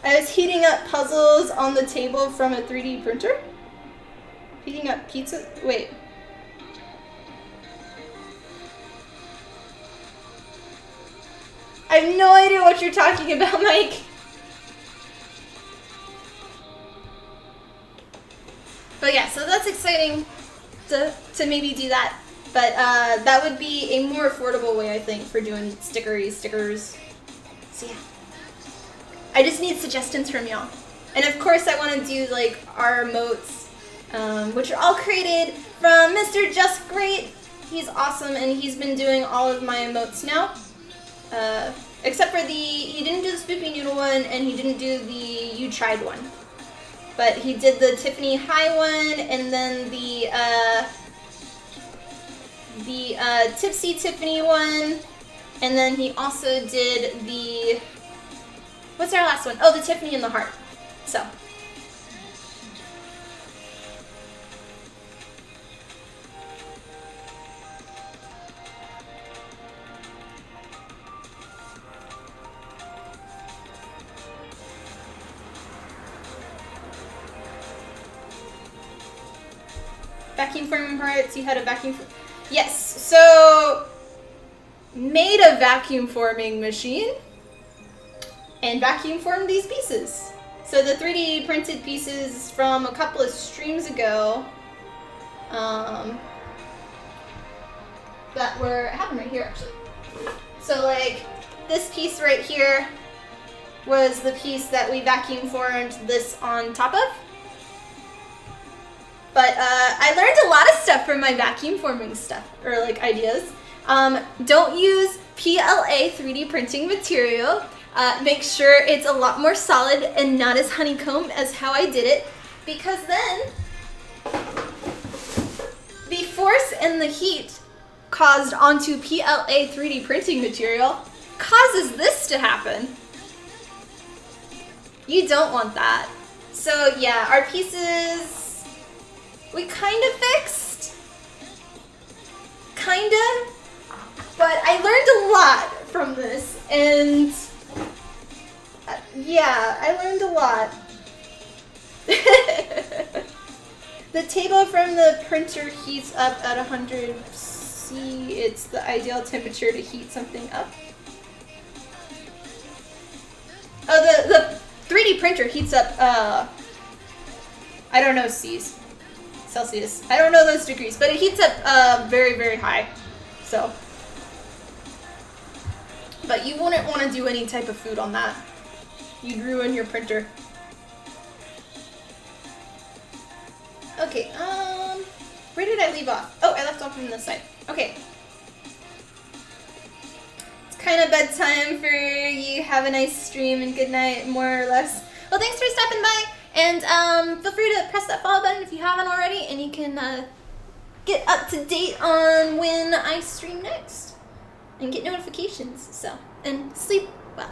I was heating up puzzles on the table from a 3D printer. Heating up pizza. Wait. I have no idea what you're talking about, Mike. But yeah, so that's exciting to maybe do that. But that would be a more affordable way, I think, for doing stickers. So yeah. I just need suggestions from y'all. And of course I want to do like our emotes, which are all created from Mr. Just Great. He's awesome, and he's been doing all of my emotes now. Except for he didn't do the Spoopy Noodle one, and he didn't do the You Tried one. But he did the Tiffany High one, and then the Tipsy Tiffany one, and then he also did the, what's our last one? Oh, the Tiffany in the Heart. So. Vacuum forming parts, you had a vacuum. Yes, so made a vacuum forming machine and vacuum formed these pieces. So the 3D printed pieces from a couple of streams ago that were, I have them right here actually. So like this piece right here was the piece that we vacuum formed this on top of. But I learned a lot of stuff from my vacuum forming stuff, or like ideas. Don't use PLA 3D printing material. Make sure it's a lot more solid and not as honeycomb as how I did it, because then the force and the heat caused onto PLA 3D printing material causes this to happen. You don't want that. So yeah, our pieces, we kind of fixed. Kinda. But I learned a lot from this, and yeah, I learned a lot. The table from the printer heats up at 100°C. It's the ideal temperature to heat something up. Oh, the 3D printer heats up, I don't know C's. Celsius. I don't know those degrees, but it heats up very, very high. So. But you wouldn't want to do any type of food on that. You'd ruin your printer. Okay, where did I leave off? Oh, I left off from this side. Okay. It's kind of bedtime for you. Have a nice stream and good night, more or less. Well, thanks for stopping by, and feel free to press that follow button if you haven't already, and you can get up to date on when I stream next. And get notifications, so, and sleep well.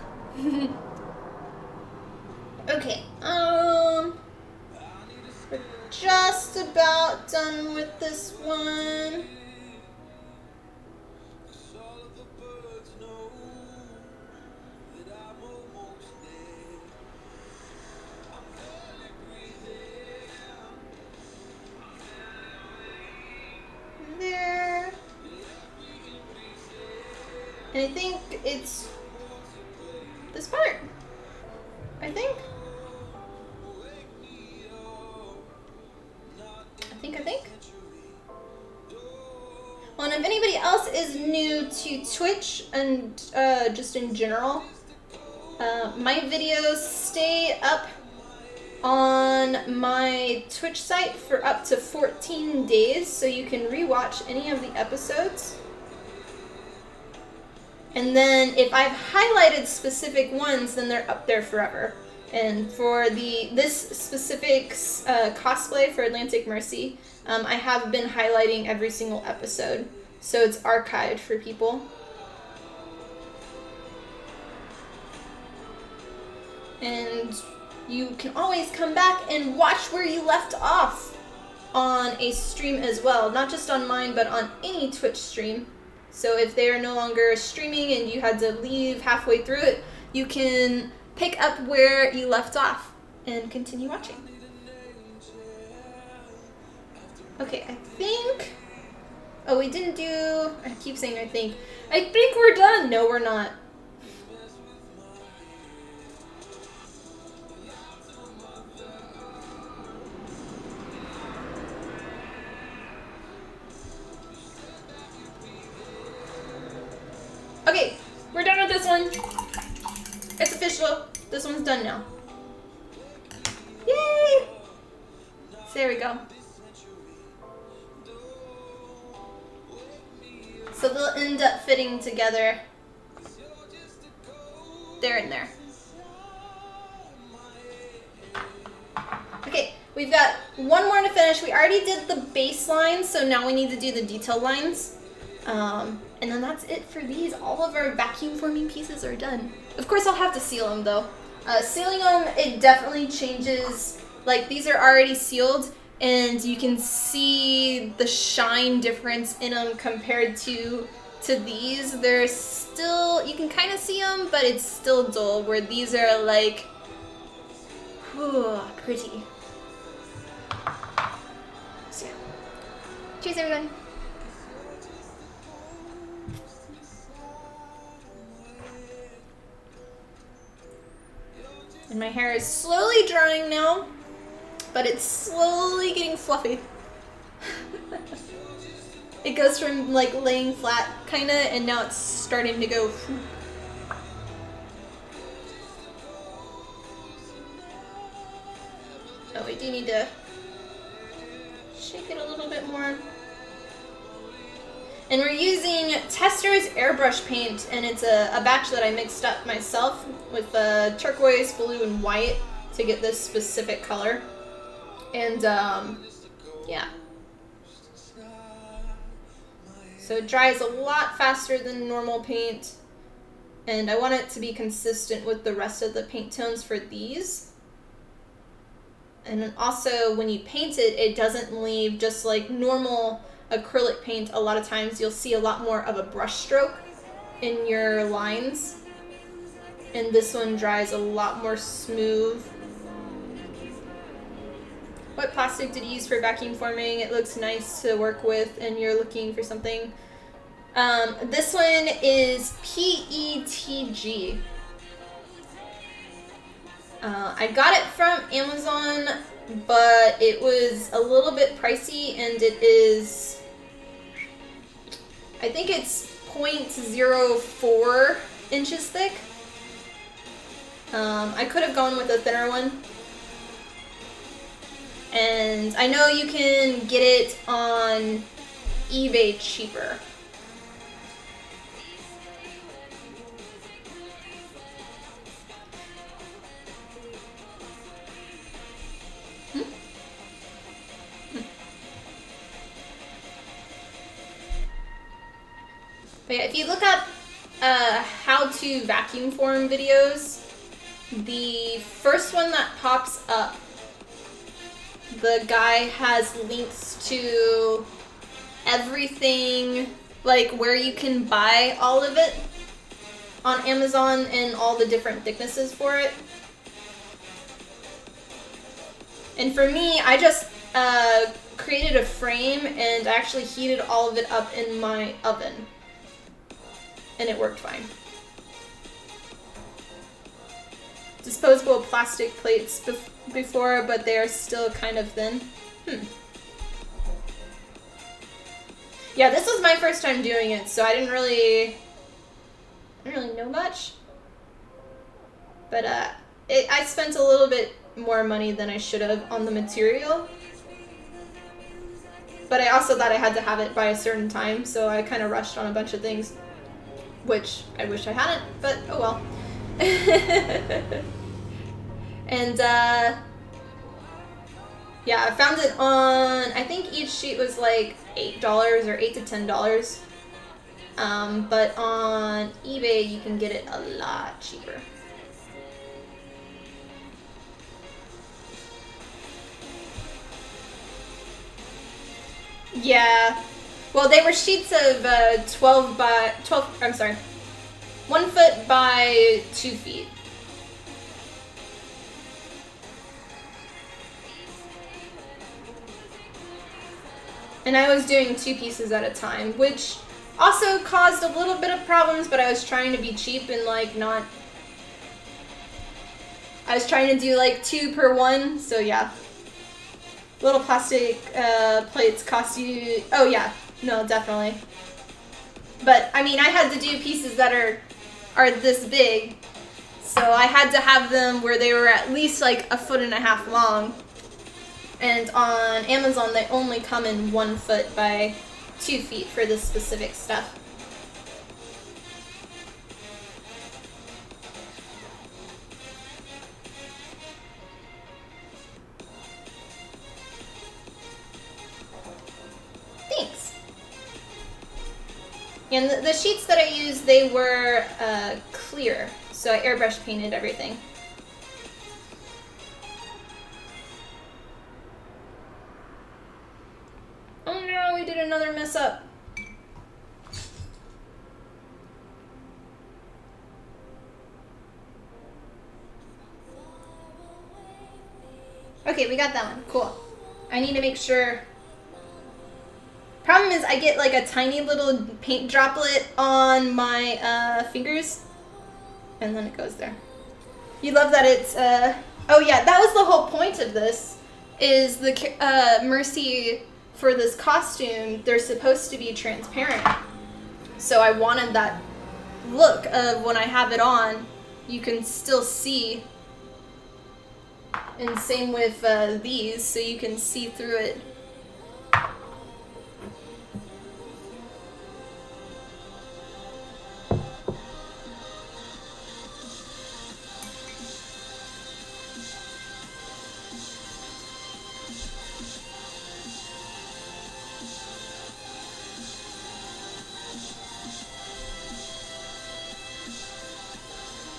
Okay, we're just about done with this one. There. And I think it's this part. I think. Well, and if anybody else is new to Twitch and just in general, my videos stay up on my Twitch site for up to 14 days, so you can rewatch any of the episodes. And then if I've highlighted specific ones, then they're up there forever. And for this specific cosplay for Atlantic Mercy, I have been highlighting every single episode. So it's archived for people. And you can always come back and watch where you left off on a stream as well. Not just on mine, but on any Twitch stream. So if they are no longer streaming and you had to leave halfway through it, you can pick up where you left off and continue watching. Okay, I think... Oh, we didn't do... I keep saying I think. I think we're done. No, we're not. Okay, we're done with this one. It's official. This one's done now. Yay! So there we go. So they'll end up fitting together. There and there. Okay, we've got one more to finish. We already did the base lines, so now we need to do the detail lines. And then that's it for these. All of our vacuum forming pieces are done. Of course, I'll have to seal them though. Sealing them, it definitely changes. Like, these are already sealed, and you can see the shine difference in them compared to these. They're still, you can kind of see them, but it's still dull, where these are like, whew, pretty. So yeah. Cheers, everyone. And my hair is slowly drying now, but it's slowly getting fluffy. It goes from like laying flat kinda, and now it's starting to go. Oh, we do need to shake it a little bit more. And we're using Tester's airbrush paint, and it's a batch that I mixed up myself with turquoise, blue, and white to get this specific color. And yeah. So it dries a lot faster than normal paint. And I want it to be consistent with the rest of the paint tones for these. And then also when you paint it, it doesn't leave just like normal acrylic paint. A lot of times you'll see a lot more of a brush stroke in your lines. And this one dries a lot more smooth. What plastic did you use for vacuum forming? It looks nice to work with and you're looking for something. This one is PETG. I got it from Amazon, but it was a little bit pricey, and it is, I think it's 0.04 inches thick. I could have gone with a thinner one. And I know you can get it on eBay cheaper. But yeah, if you look up how to vacuum form videos, the first one that pops up, the guy has links to everything, like where you can buy all of it on Amazon and all the different thicknesses for it. And for me, I just created a frame and actually heated all of it up in my oven. And it worked fine. Disposable plastic plates before, but they are still kind of thin. Yeah, this was my first time doing it, so I didn't really know much. But I spent a little bit more money than I should have on the material. But I also thought I had to have it by a certain time, so I kind of rushed on a bunch of things. Which I wish I hadn't, but oh well. And yeah, I found it on, I think each sheet was like $8 or $8 to $10. But on eBay you can get it a lot cheaper. Yeah. Well, they were sheets of 1 foot by 2 feet. And I was doing 2 pieces at a time, which also caused a little bit of problems, but I was trying to be cheap and like not... I was trying to do like 2 per 1, so yeah. Little plastic plates cost you... Oh yeah. No, definitely. But, I mean, I had to do pieces that are this big, so I had to have them where they were at least like 1.5 feet long. And on Amazon, they only come in 1 foot by 2 feet for this specific stuff. Thanks. And the sheets that I used, they were clear, so I airbrush painted everything. Oh no, we did another mess up. Okay, we got that one. Cool. I need to make sure. Problem is I get like a tiny little paint droplet on my fingers, and then it goes there. You love that it's, oh yeah, that was the whole point of this, is the Mercy for this costume, they're supposed to be transparent. So I wanted that look of when I have it on, you can still see. And same with these, so you can see through it.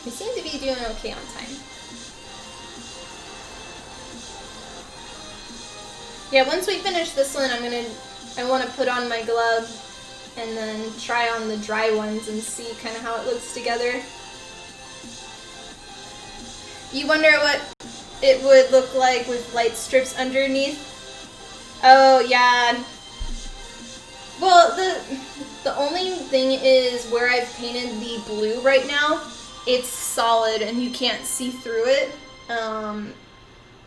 We seem to be doing okay on time. Yeah, once we finish this one, I want to put on my glove and then try on the dry ones and see kind of how it looks together. You wonder what it would look like with light strips underneath? Oh, yeah. Well, the only thing is where I've painted the blue right now, it's solid and you can't see through it.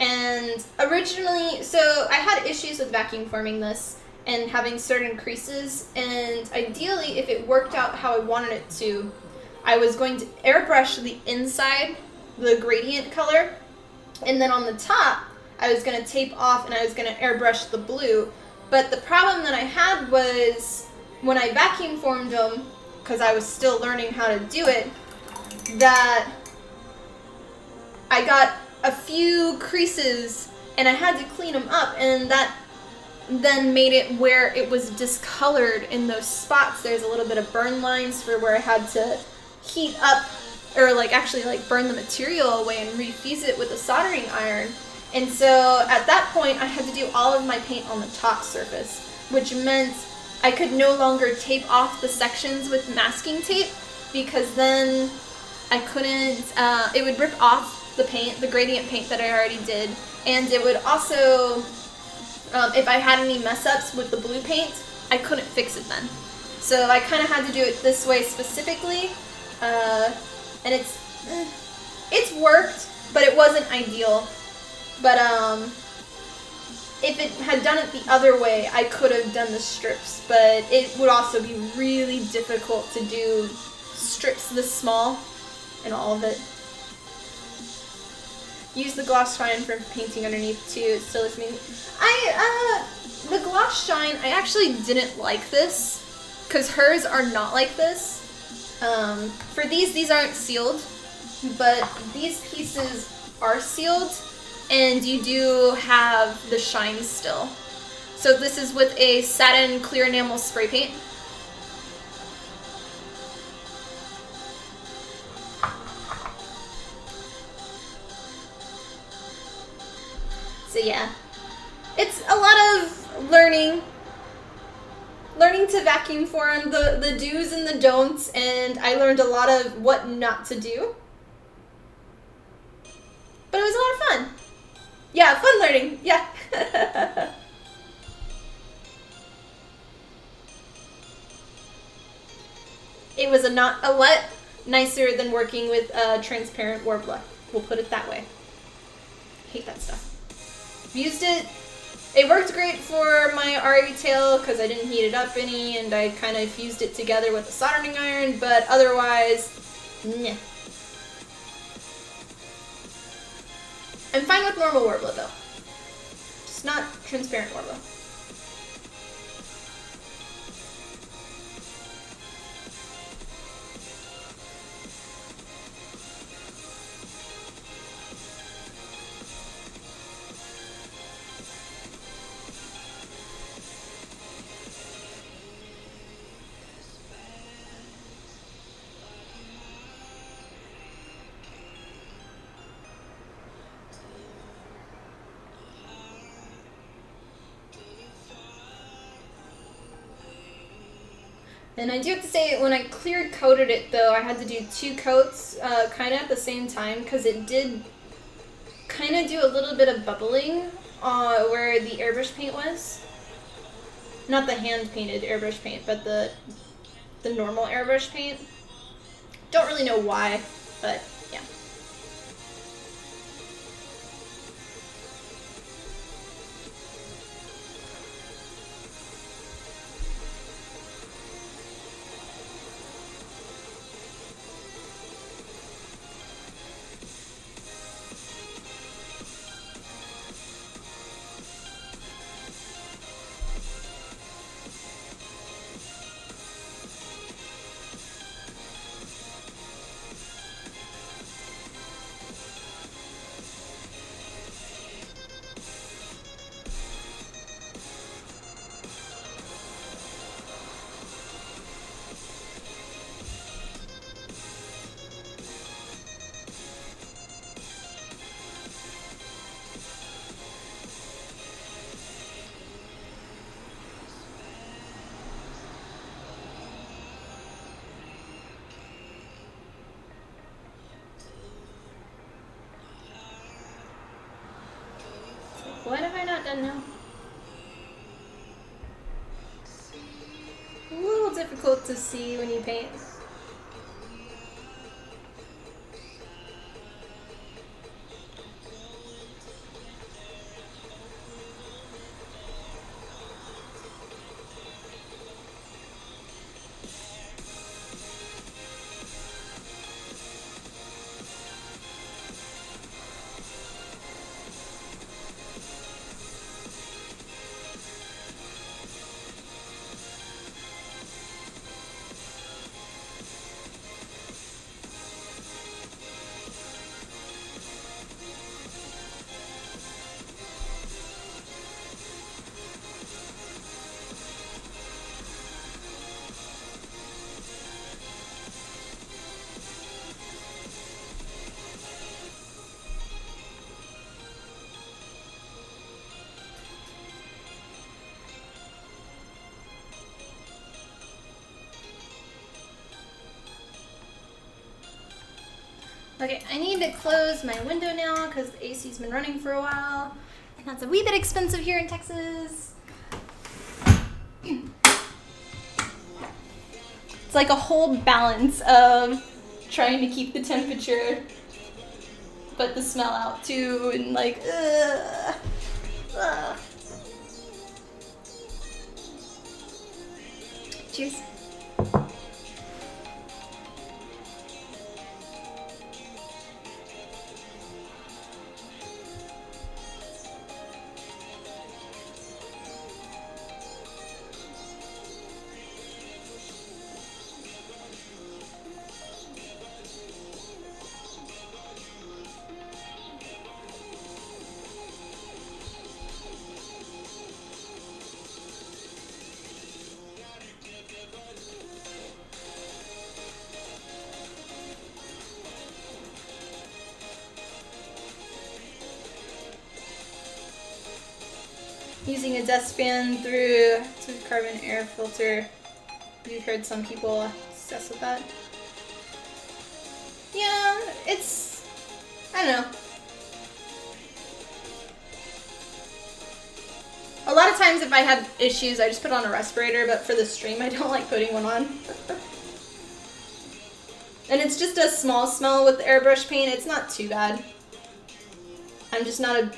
And originally, so I had issues with vacuum forming this and having certain creases, and ideally, if it worked out how I wanted it to, I was going to airbrush the inside, the gradient color, and then on the top, I was going to tape off and I was going to airbrush the blue. But the problem that I had was when I vacuum formed them, because I was still learning how to do it, that I got a few creases and I had to clean them up, and that then made it where it was discolored in those spots. There's a little bit of burn lines for where I had to heat up or actually burn the material away and refuse it with a soldering iron. And so at that point I had to do all of my paint on the top surface, which meant I could no longer tape off the sections with masking tape, because then I couldn't, it would rip off the paint, the gradient paint that I already did, and it would also, if I had any mess ups with the blue paint, I couldn't fix it then. So I kind of had to do it this way specifically, and it's worked, but it wasn't ideal. But if it had done it the other way, I could have done the strips, but it would also be really difficult to do strips this small and all of it. Use the gloss shine for painting underneath too. It still looks mean. The gloss shine, I actually didn't like this because hers are not like this. For these aren't sealed, but these pieces are sealed, and you do have the shine still. So this is with a satin clear enamel spray paint. So yeah, it's a lot of learning to vacuum form, the do's and the don'ts, and I learned a lot of what not to do. But it was a lot of fun. Yeah, fun learning, yeah. It was a lot nicer than working with a transparent Warbler. We'll put it that way. Hate that stuff. Used it. It worked great for my RE tail because I didn't heat it up any, and I kind of fused it together with a soldering iron, but otherwise, nah. I'm fine with normal Warbler though. Just not transparent Warbler. And I do have to say, when I clear coated it though, I had to do 2 coats kind of at the same time, because it did kind of do a little bit of bubbling where the airbrush paint was. Not the hand painted airbrush paint, but the normal airbrush paint. Don't really know why, but yeah. done now. A little difficult to see when you paint. Okay, I need to close my window now because the AC's been running for a while. And that's a wee bit expensive here in Texas. It's like a whole balance of trying to keep the temperature, but the smell out too, and like, Cheers. Using a dust fan through to carbon air filter. You've heard some people obsess with that. Yeah, it's, I don't know. A lot of times if I have issues, I just put on a respirator, but for the stream, I don't like putting one on. And it's just a small smell with airbrush paint. It's not too bad. I'm just not a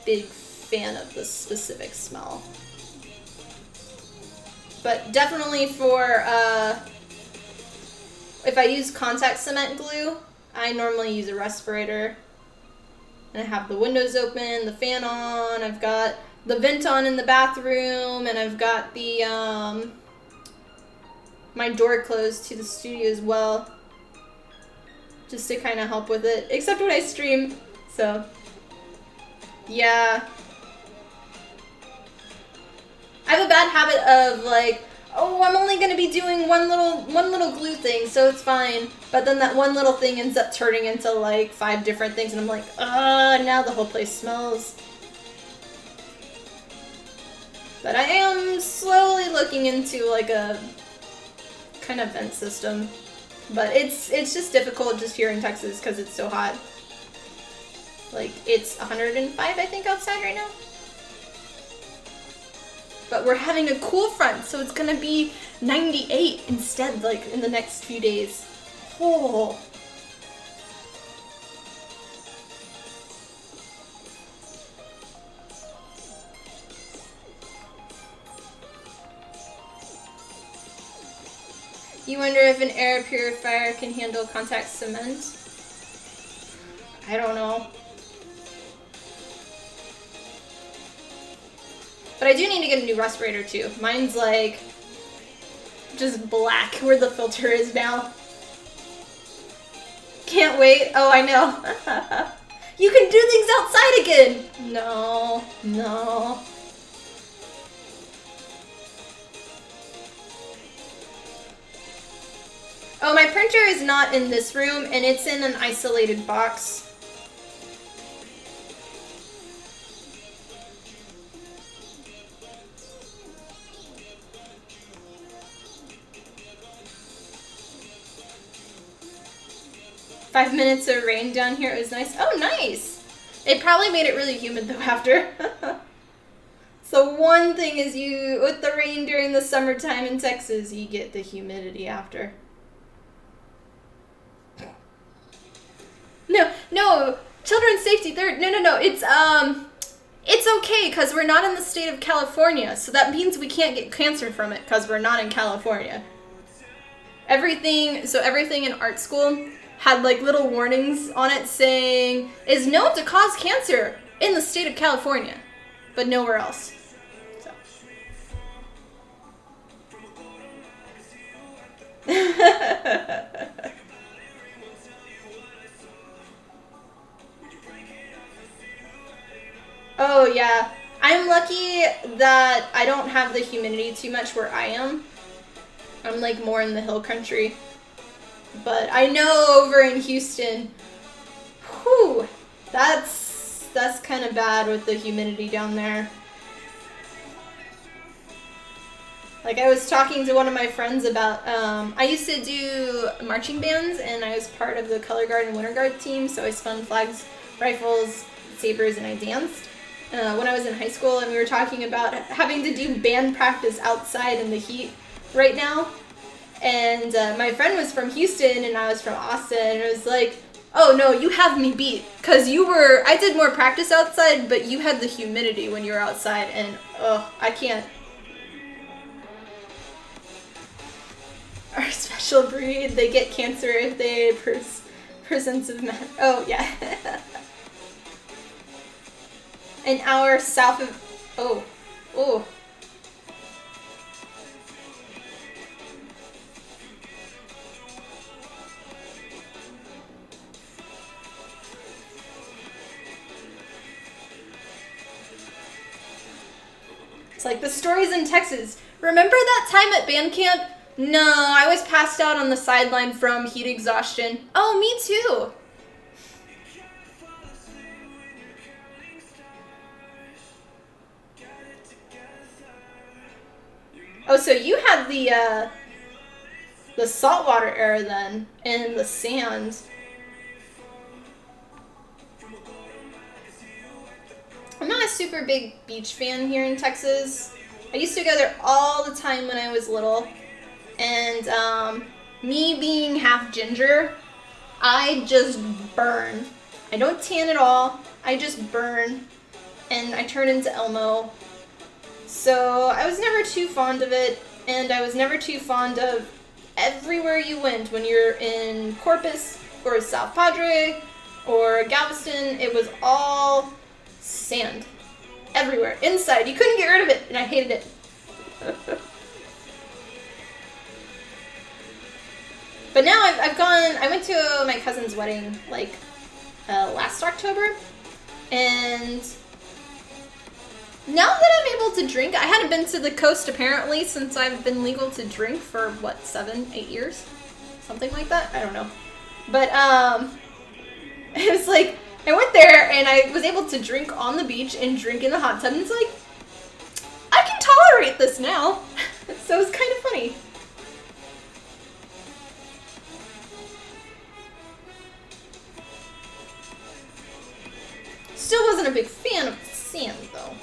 big fan of the specific smell. But definitely for, if I use contact cement glue, I normally use a respirator. And I have the windows open, the fan on, I've got the vent on in the bathroom, and I've got the, my door closed to the studio as well. Just to kind of help with it, except when I stream, so, yeah. I have a bad habit of like, oh, I'm only gonna be doing one little glue thing, so it's fine. But then that one little thing ends up turning into like 5 different things, and I'm like, now the whole place smells. But I am slowly looking into like a kind of vent system. But it's just difficult just here in Texas because it's so hot. Like, it's 105, I think, outside right now. But we're having a cool front, so it's gonna be 98 instead, like, in the next few days. Oh. You wonder if an air purifier can handle contact cement? I don't know. But I do need to get a new respirator too. Mine's like just black where the filter is now. Can't wait. Oh, I know. You can do things outside again. No, no. Oh, my printer is not in this room and it's in an isolated box. Five minutes of rain down here. It was nice. Oh, nice. It probably made it really humid though after. one thing is with the rain during the summertime in Texas, you get the humidity after. No, children's safety third. No, it's okay because we're not in the state of California, so that means we can't get cancer from it because we're not in California. Everything in art school had like little warnings on it saying is known to cause cancer in the state of California, but nowhere else. So. Oh yeah, I'm lucky that I don't have the humidity too much where I am. I'm like more in the hill country. But I know over in Houston, whew, that's kind of bad with the humidity down there. Like I was talking to one of my friends about, I used to do marching bands and I was part of the color guard and winter guard team, so I spun flags, rifles, sabers, and I danced. When I was in high school, and we were talking about having to do band practice outside in the heat right now. And my friend was from Houston and I was from Austin, and it was like, oh no, you have me beat, because I did more practice outside, but you had the humidity when you were outside, and I can't. Our special breed, they get cancer if they presence of men. Oh yeah. An hour south of, oh. It's like the stories in Texas. Remember that time at band camp? No, I was passed out on the sideline from heat exhaustion. Oh, me too. Oh, so you had the saltwater era then, and the sand. I'm not a super big beach fan here in Texas. I used to go there all the time when I was little. And me being half ginger, I just burn. I don't tan at all. I just burn. And I turn into Elmo. So I was never too fond of it. And I was never too fond of everywhere you went when you're in Corpus or South Padre or Galveston. It was all sand. Everywhere. Inside. You couldn't get rid of it. And I hated it. But now I went to my cousin's wedding like last October, and now that I'm able to drink, I hadn't been to the coast apparently since I've been legal to drink for what, 7-8 years? Something like that? I don't know. But it was like, I went there and I was able to drink on the beach and drink in the hot tub, and it's like, I can tolerate this now. So it's kind of funny. Still wasn't a big fan of the sand, though.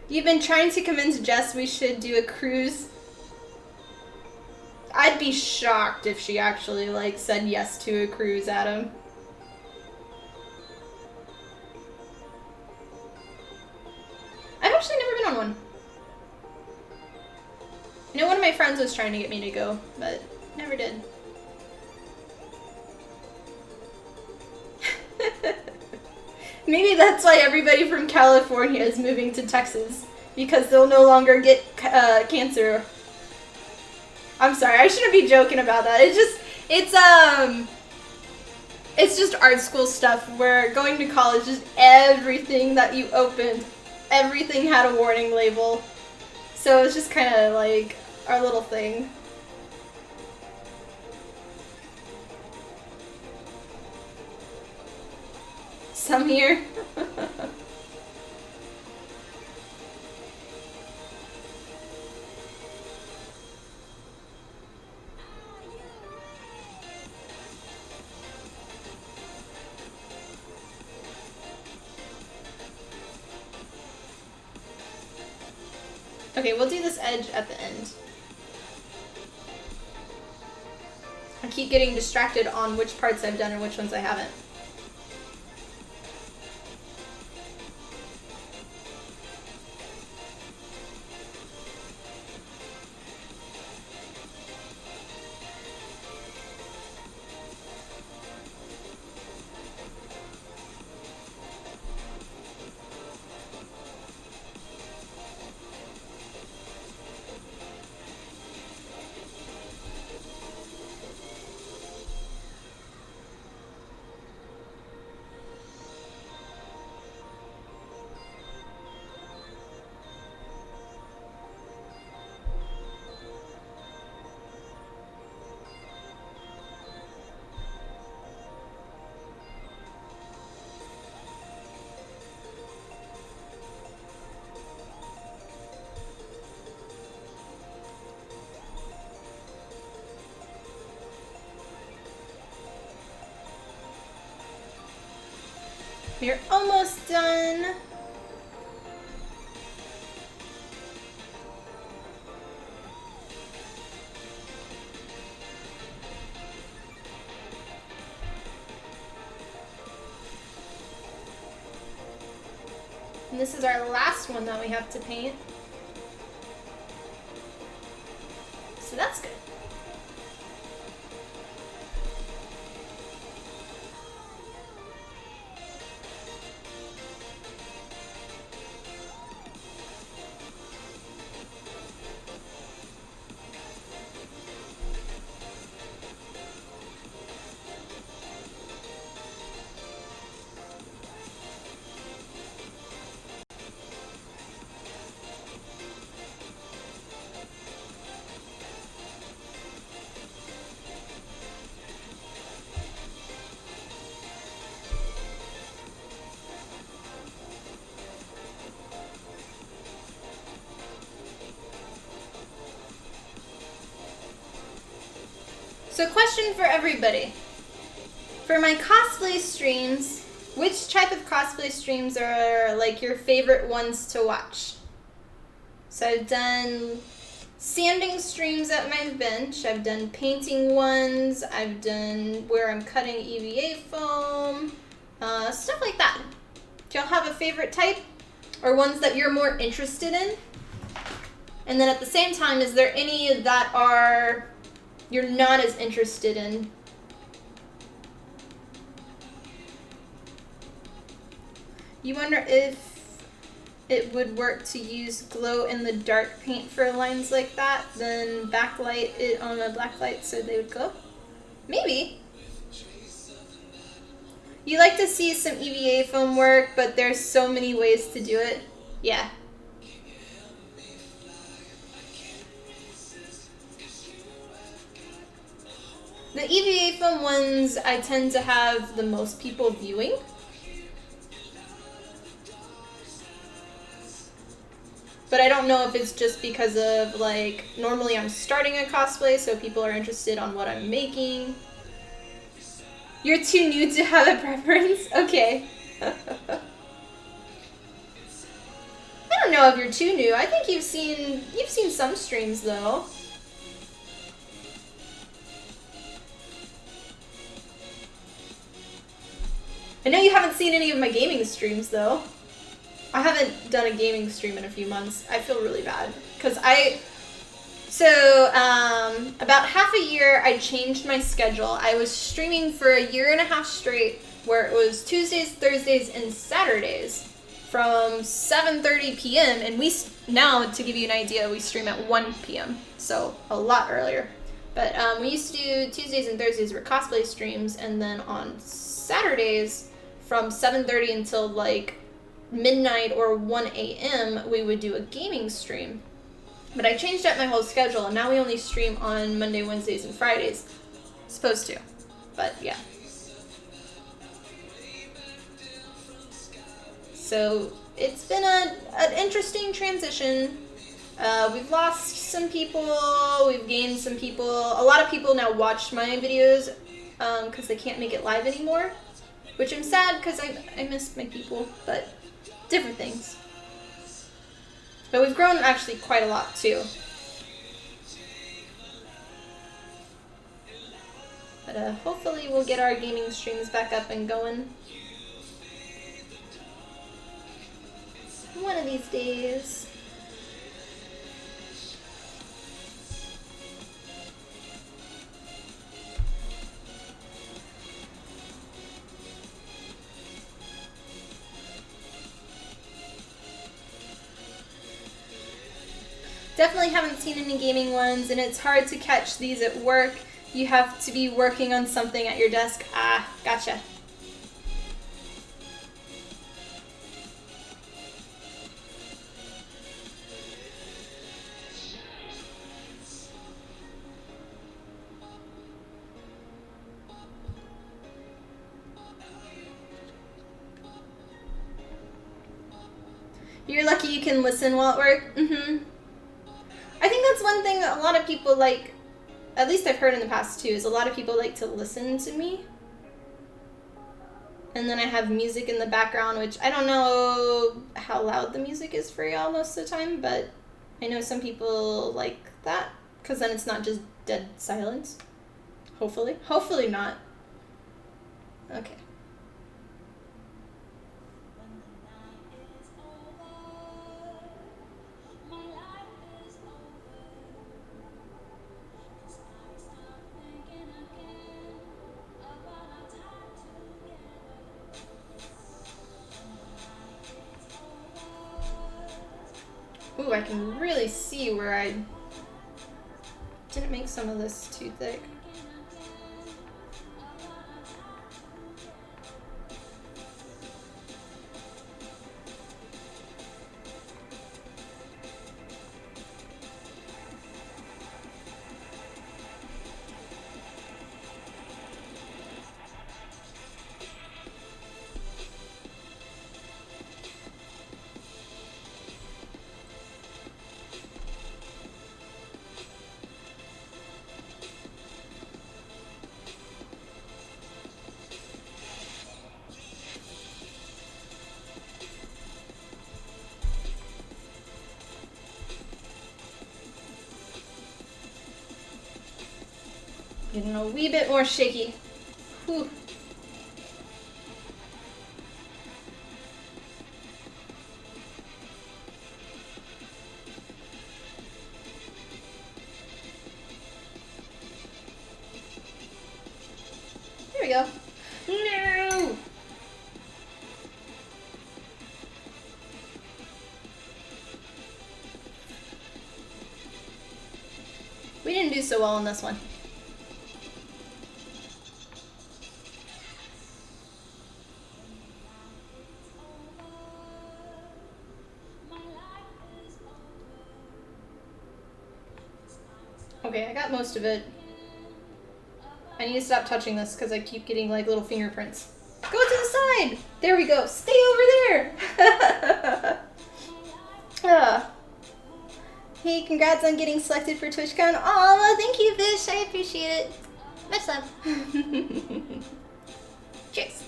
You've been trying to convince Jess we should do a cruise. I'd be shocked if she actually, like, said yes to a cruise, Adam. I've actually never been on one. I know one of my friends was trying to get me to go, but never did. Maybe that's why everybody from California is moving to Texas, because they'll no longer get cancer. I'm sorry, I shouldn't be joking about that. It's just art school stuff where going to college is everything that you opened, everything had a warning label. So it's just kind of like our little thing. some year. Okay, we'll do this edge at the end. I keep getting distracted on which parts I've done and which ones I haven't. We're almost done. And this is our last one that we have to paint. So that's good. So question for everybody. For my cosplay streams, which type of cosplay streams are like your favorite ones to watch? So I've done sanding streams at my bench, I've done painting ones, I've done where I'm cutting EVA foam, stuff like that. Do y'all have a favorite type? Or ones that you're more interested in? And then at the same time, is there any that are you're not as interested in? You wonder if it would work to use glow-in-the-dark paint for lines like that, then backlight it on a black light so they would glow? Maybe. You like to see some EVA foam work, but there's so many ways to do it. Yeah. The EVA foam ones I tend to have the most people viewing. But I don't know if it's just because of, like, normally I'm starting a cosplay, so people are interested on what I'm making. You're too new to have a preference? Okay. I don't know if you're too new. I think you've seen some streams, though. I know you haven't seen any of my gaming streams, though. I haven't done a gaming stream in a few months. I feel really bad. Because about half a year, I changed my schedule. I was streaming for a year and a half straight, where it was Tuesdays, Thursdays, and Saturdays from 7:30 p.m. And now, to give you an idea, we stream at 1 p.m. So a lot earlier. But we used to do Tuesdays and Thursdays were cosplay streams, and then on Saturdays from 7:30 until like midnight or 1 a.m. we would do a gaming stream. But I changed up my whole schedule, and now we only stream on Monday, Wednesdays, and Fridays. Supposed to. But yeah. So it's been an interesting transition. We've lost some people, we've gained some people. A lot of people now watch my videos because they can't make it live anymore, which I'm sad because I miss my people, but different things. But we've grown actually quite a lot too. But hopefully we'll get our gaming streams back up and going one of these days. Definitely haven't seen any gaming ones, and it's hard to catch these at work. You have to be working on something at your desk. Ah, gotcha. You're lucky you can listen while at work. Mm-hmm. I think that's one thing that a lot of people like, at least I've heard in the past too, is a lot of people like to listen to me. And then I have music in the background, which I don't know how loud the music is for y'all most of the time, but I know some people like that, because then it's not just dead silence. Hopefully. Hopefully not. Okay. Ooh, I can really see where I didn't make some of this too thick. Getting a wee bit more shaky. Whew. There we go. No! We didn't do so well on this one. Okay, I got most of it. I need to stop touching this because I keep getting like little fingerprints. Go to the side! There we go. Stay over there! Hey, congrats on getting selected for TwitchCon. Aw, thank you, Fish. I appreciate it. Much love. Cheers.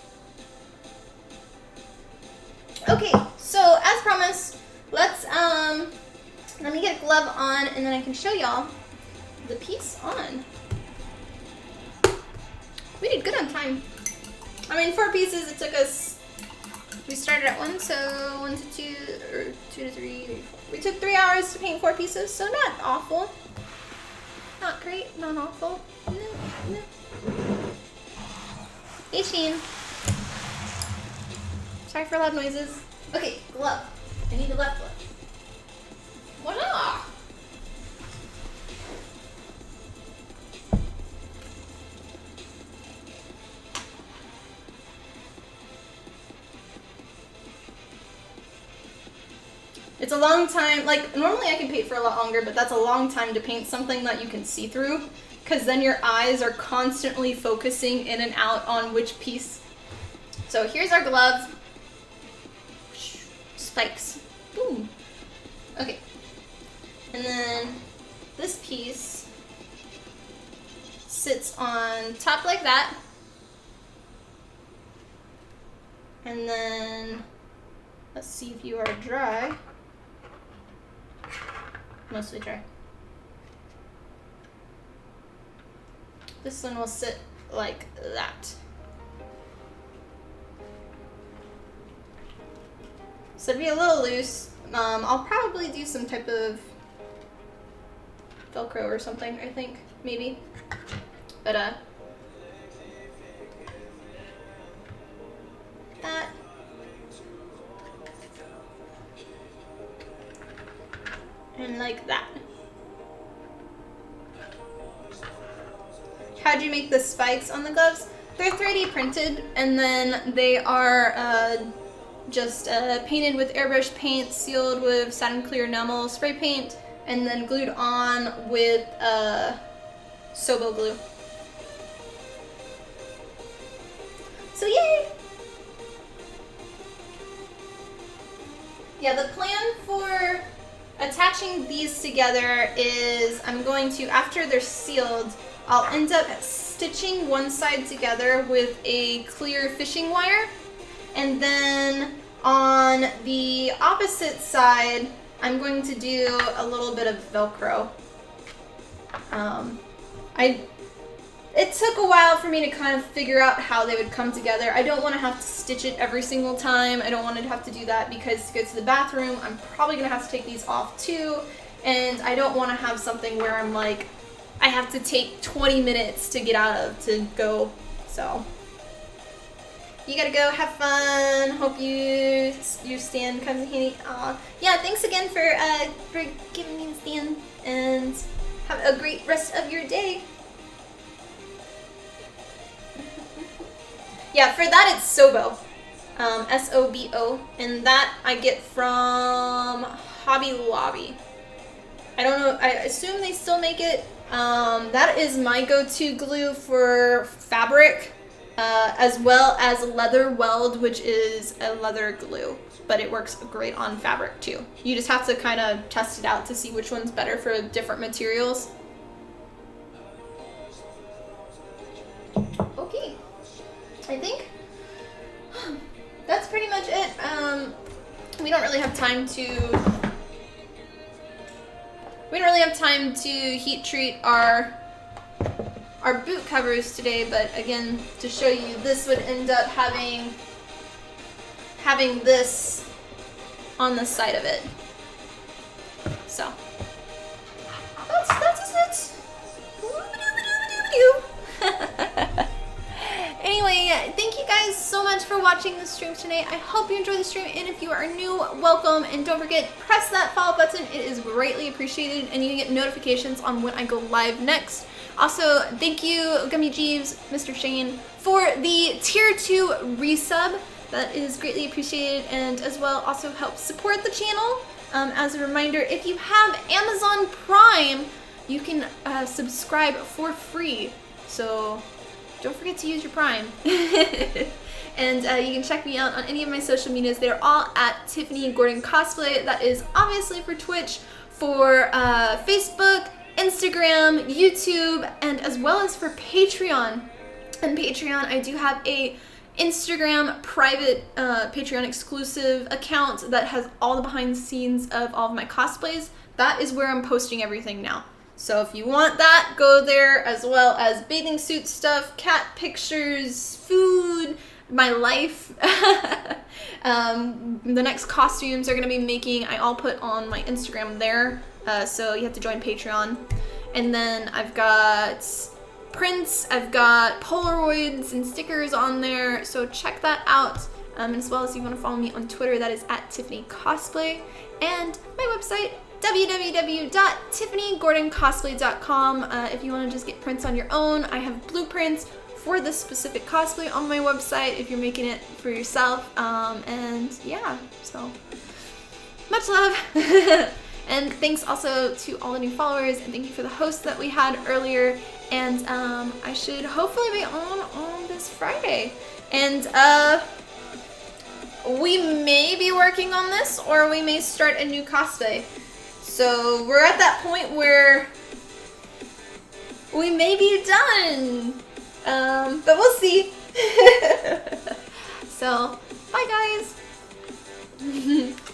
Okay, so as promised, let's let me get a glove on and then I can show y'all the piece on. We did good on time. I mean, 4 pieces, it took us, we started at 1, so 1 to 2, or 2 to 3, 4. We took 3 hours to paint 4 pieces, so not awful. Not great, not awful. No, no. Hey, Sheen. Sorry for loud noises. Okay, glove. I need the left glove. Voila! It's a long time, like normally I can paint for a lot longer, but that's a long time to paint something that you can see through, because then your eyes are constantly focusing in and out on which piece. So here's our glove. spikes. Boom. Okay. And then this piece sits on top like that. And then, let's see if you are dry. Mostly dry. This one will sit like that. So it'll be a little loose. I'll probably do some type of Velcro or something, I think, maybe. But that. And like that. How'd you make the spikes on the gloves? They're 3D printed, and then they are just painted with airbrush paint, sealed with satin clear enamel spray paint, and then glued on with Sobo glue. So yay! Yeah, the plan for attaching these together is I'm going to, after they're sealed, I'll end up stitching one side together with a clear fishing wire, and then on the opposite side I'm going to do a little bit of Velcro. It took a while for me to kind of figure out how they would come together. I don't want to have to stitch it every single time. I don't want to have to do that because to go to the bathroom, I'm probably going to have to take these off too. And I don't want to have something where I'm like, I have to take 20 minutes to get out of to go. So you gotta go have fun. Hope your stand comes in handy. Yeah, thanks again for giving me the stand, and have a great rest of your day. Yeah, for that it's Sobo, S-O-B-O, and that I get from Hobby Lobby. I don't know, I assume they still make it. That is my go-to glue for fabric, as well as leather weld, which is a leather glue, but it works great on fabric too. You just have to kind of test it out to see which one's better for different materials. Okay, I think that's pretty much it. We don't really have time to heat treat our boot covers today, but again, to show you, this would end up having this on the side of it. So that's it. Anyway, thank you guys so much for watching the stream today. I hope you enjoyed the stream, and if you are new, welcome, and don't forget, press that follow button. It is greatly appreciated, and you get notifications on when I go live next. Also, thank you, Gummy Jeeves, Mr. Shane, for the tier 2 resub. That is greatly appreciated, and as well also helps support the channel. As a reminder, if you have Amazon Prime, you can subscribe for free. So don't forget to use your Prime. And you can check me out on any of my social medias. They're all at Tiffany Gordon Cosplay. That is obviously for Twitch, for Facebook, Instagram, YouTube, and as well as for Patreon. And Patreon, I do have a Instagram private Patreon exclusive account that has all the behind the scenes of all of my cosplays. That is where I'm posting everything now. So if you want that, go there, as well as bathing suit stuff, cat pictures, food, my life. The next costumes are going to be making, I all put on my Instagram there. So you have to join Patreon. And then I've got prints, I've got Polaroids and stickers on there. So check that out. As well as if you want to follow me on Twitter, that is at Tiffany Cosplay. And my website, www.tiffanygordoncosplay.com. If you want to just get prints on your own, I have blueprints for this specific cosplay on my website if you're making it for yourself. And yeah, so much love. And thanks also to all the new followers, and thank you for the host that we had earlier. And I should hopefully be on this Friday. And we may be working on this, or we may start a new cosplay. So we're at that point where we may be done, but we'll see. So, bye guys.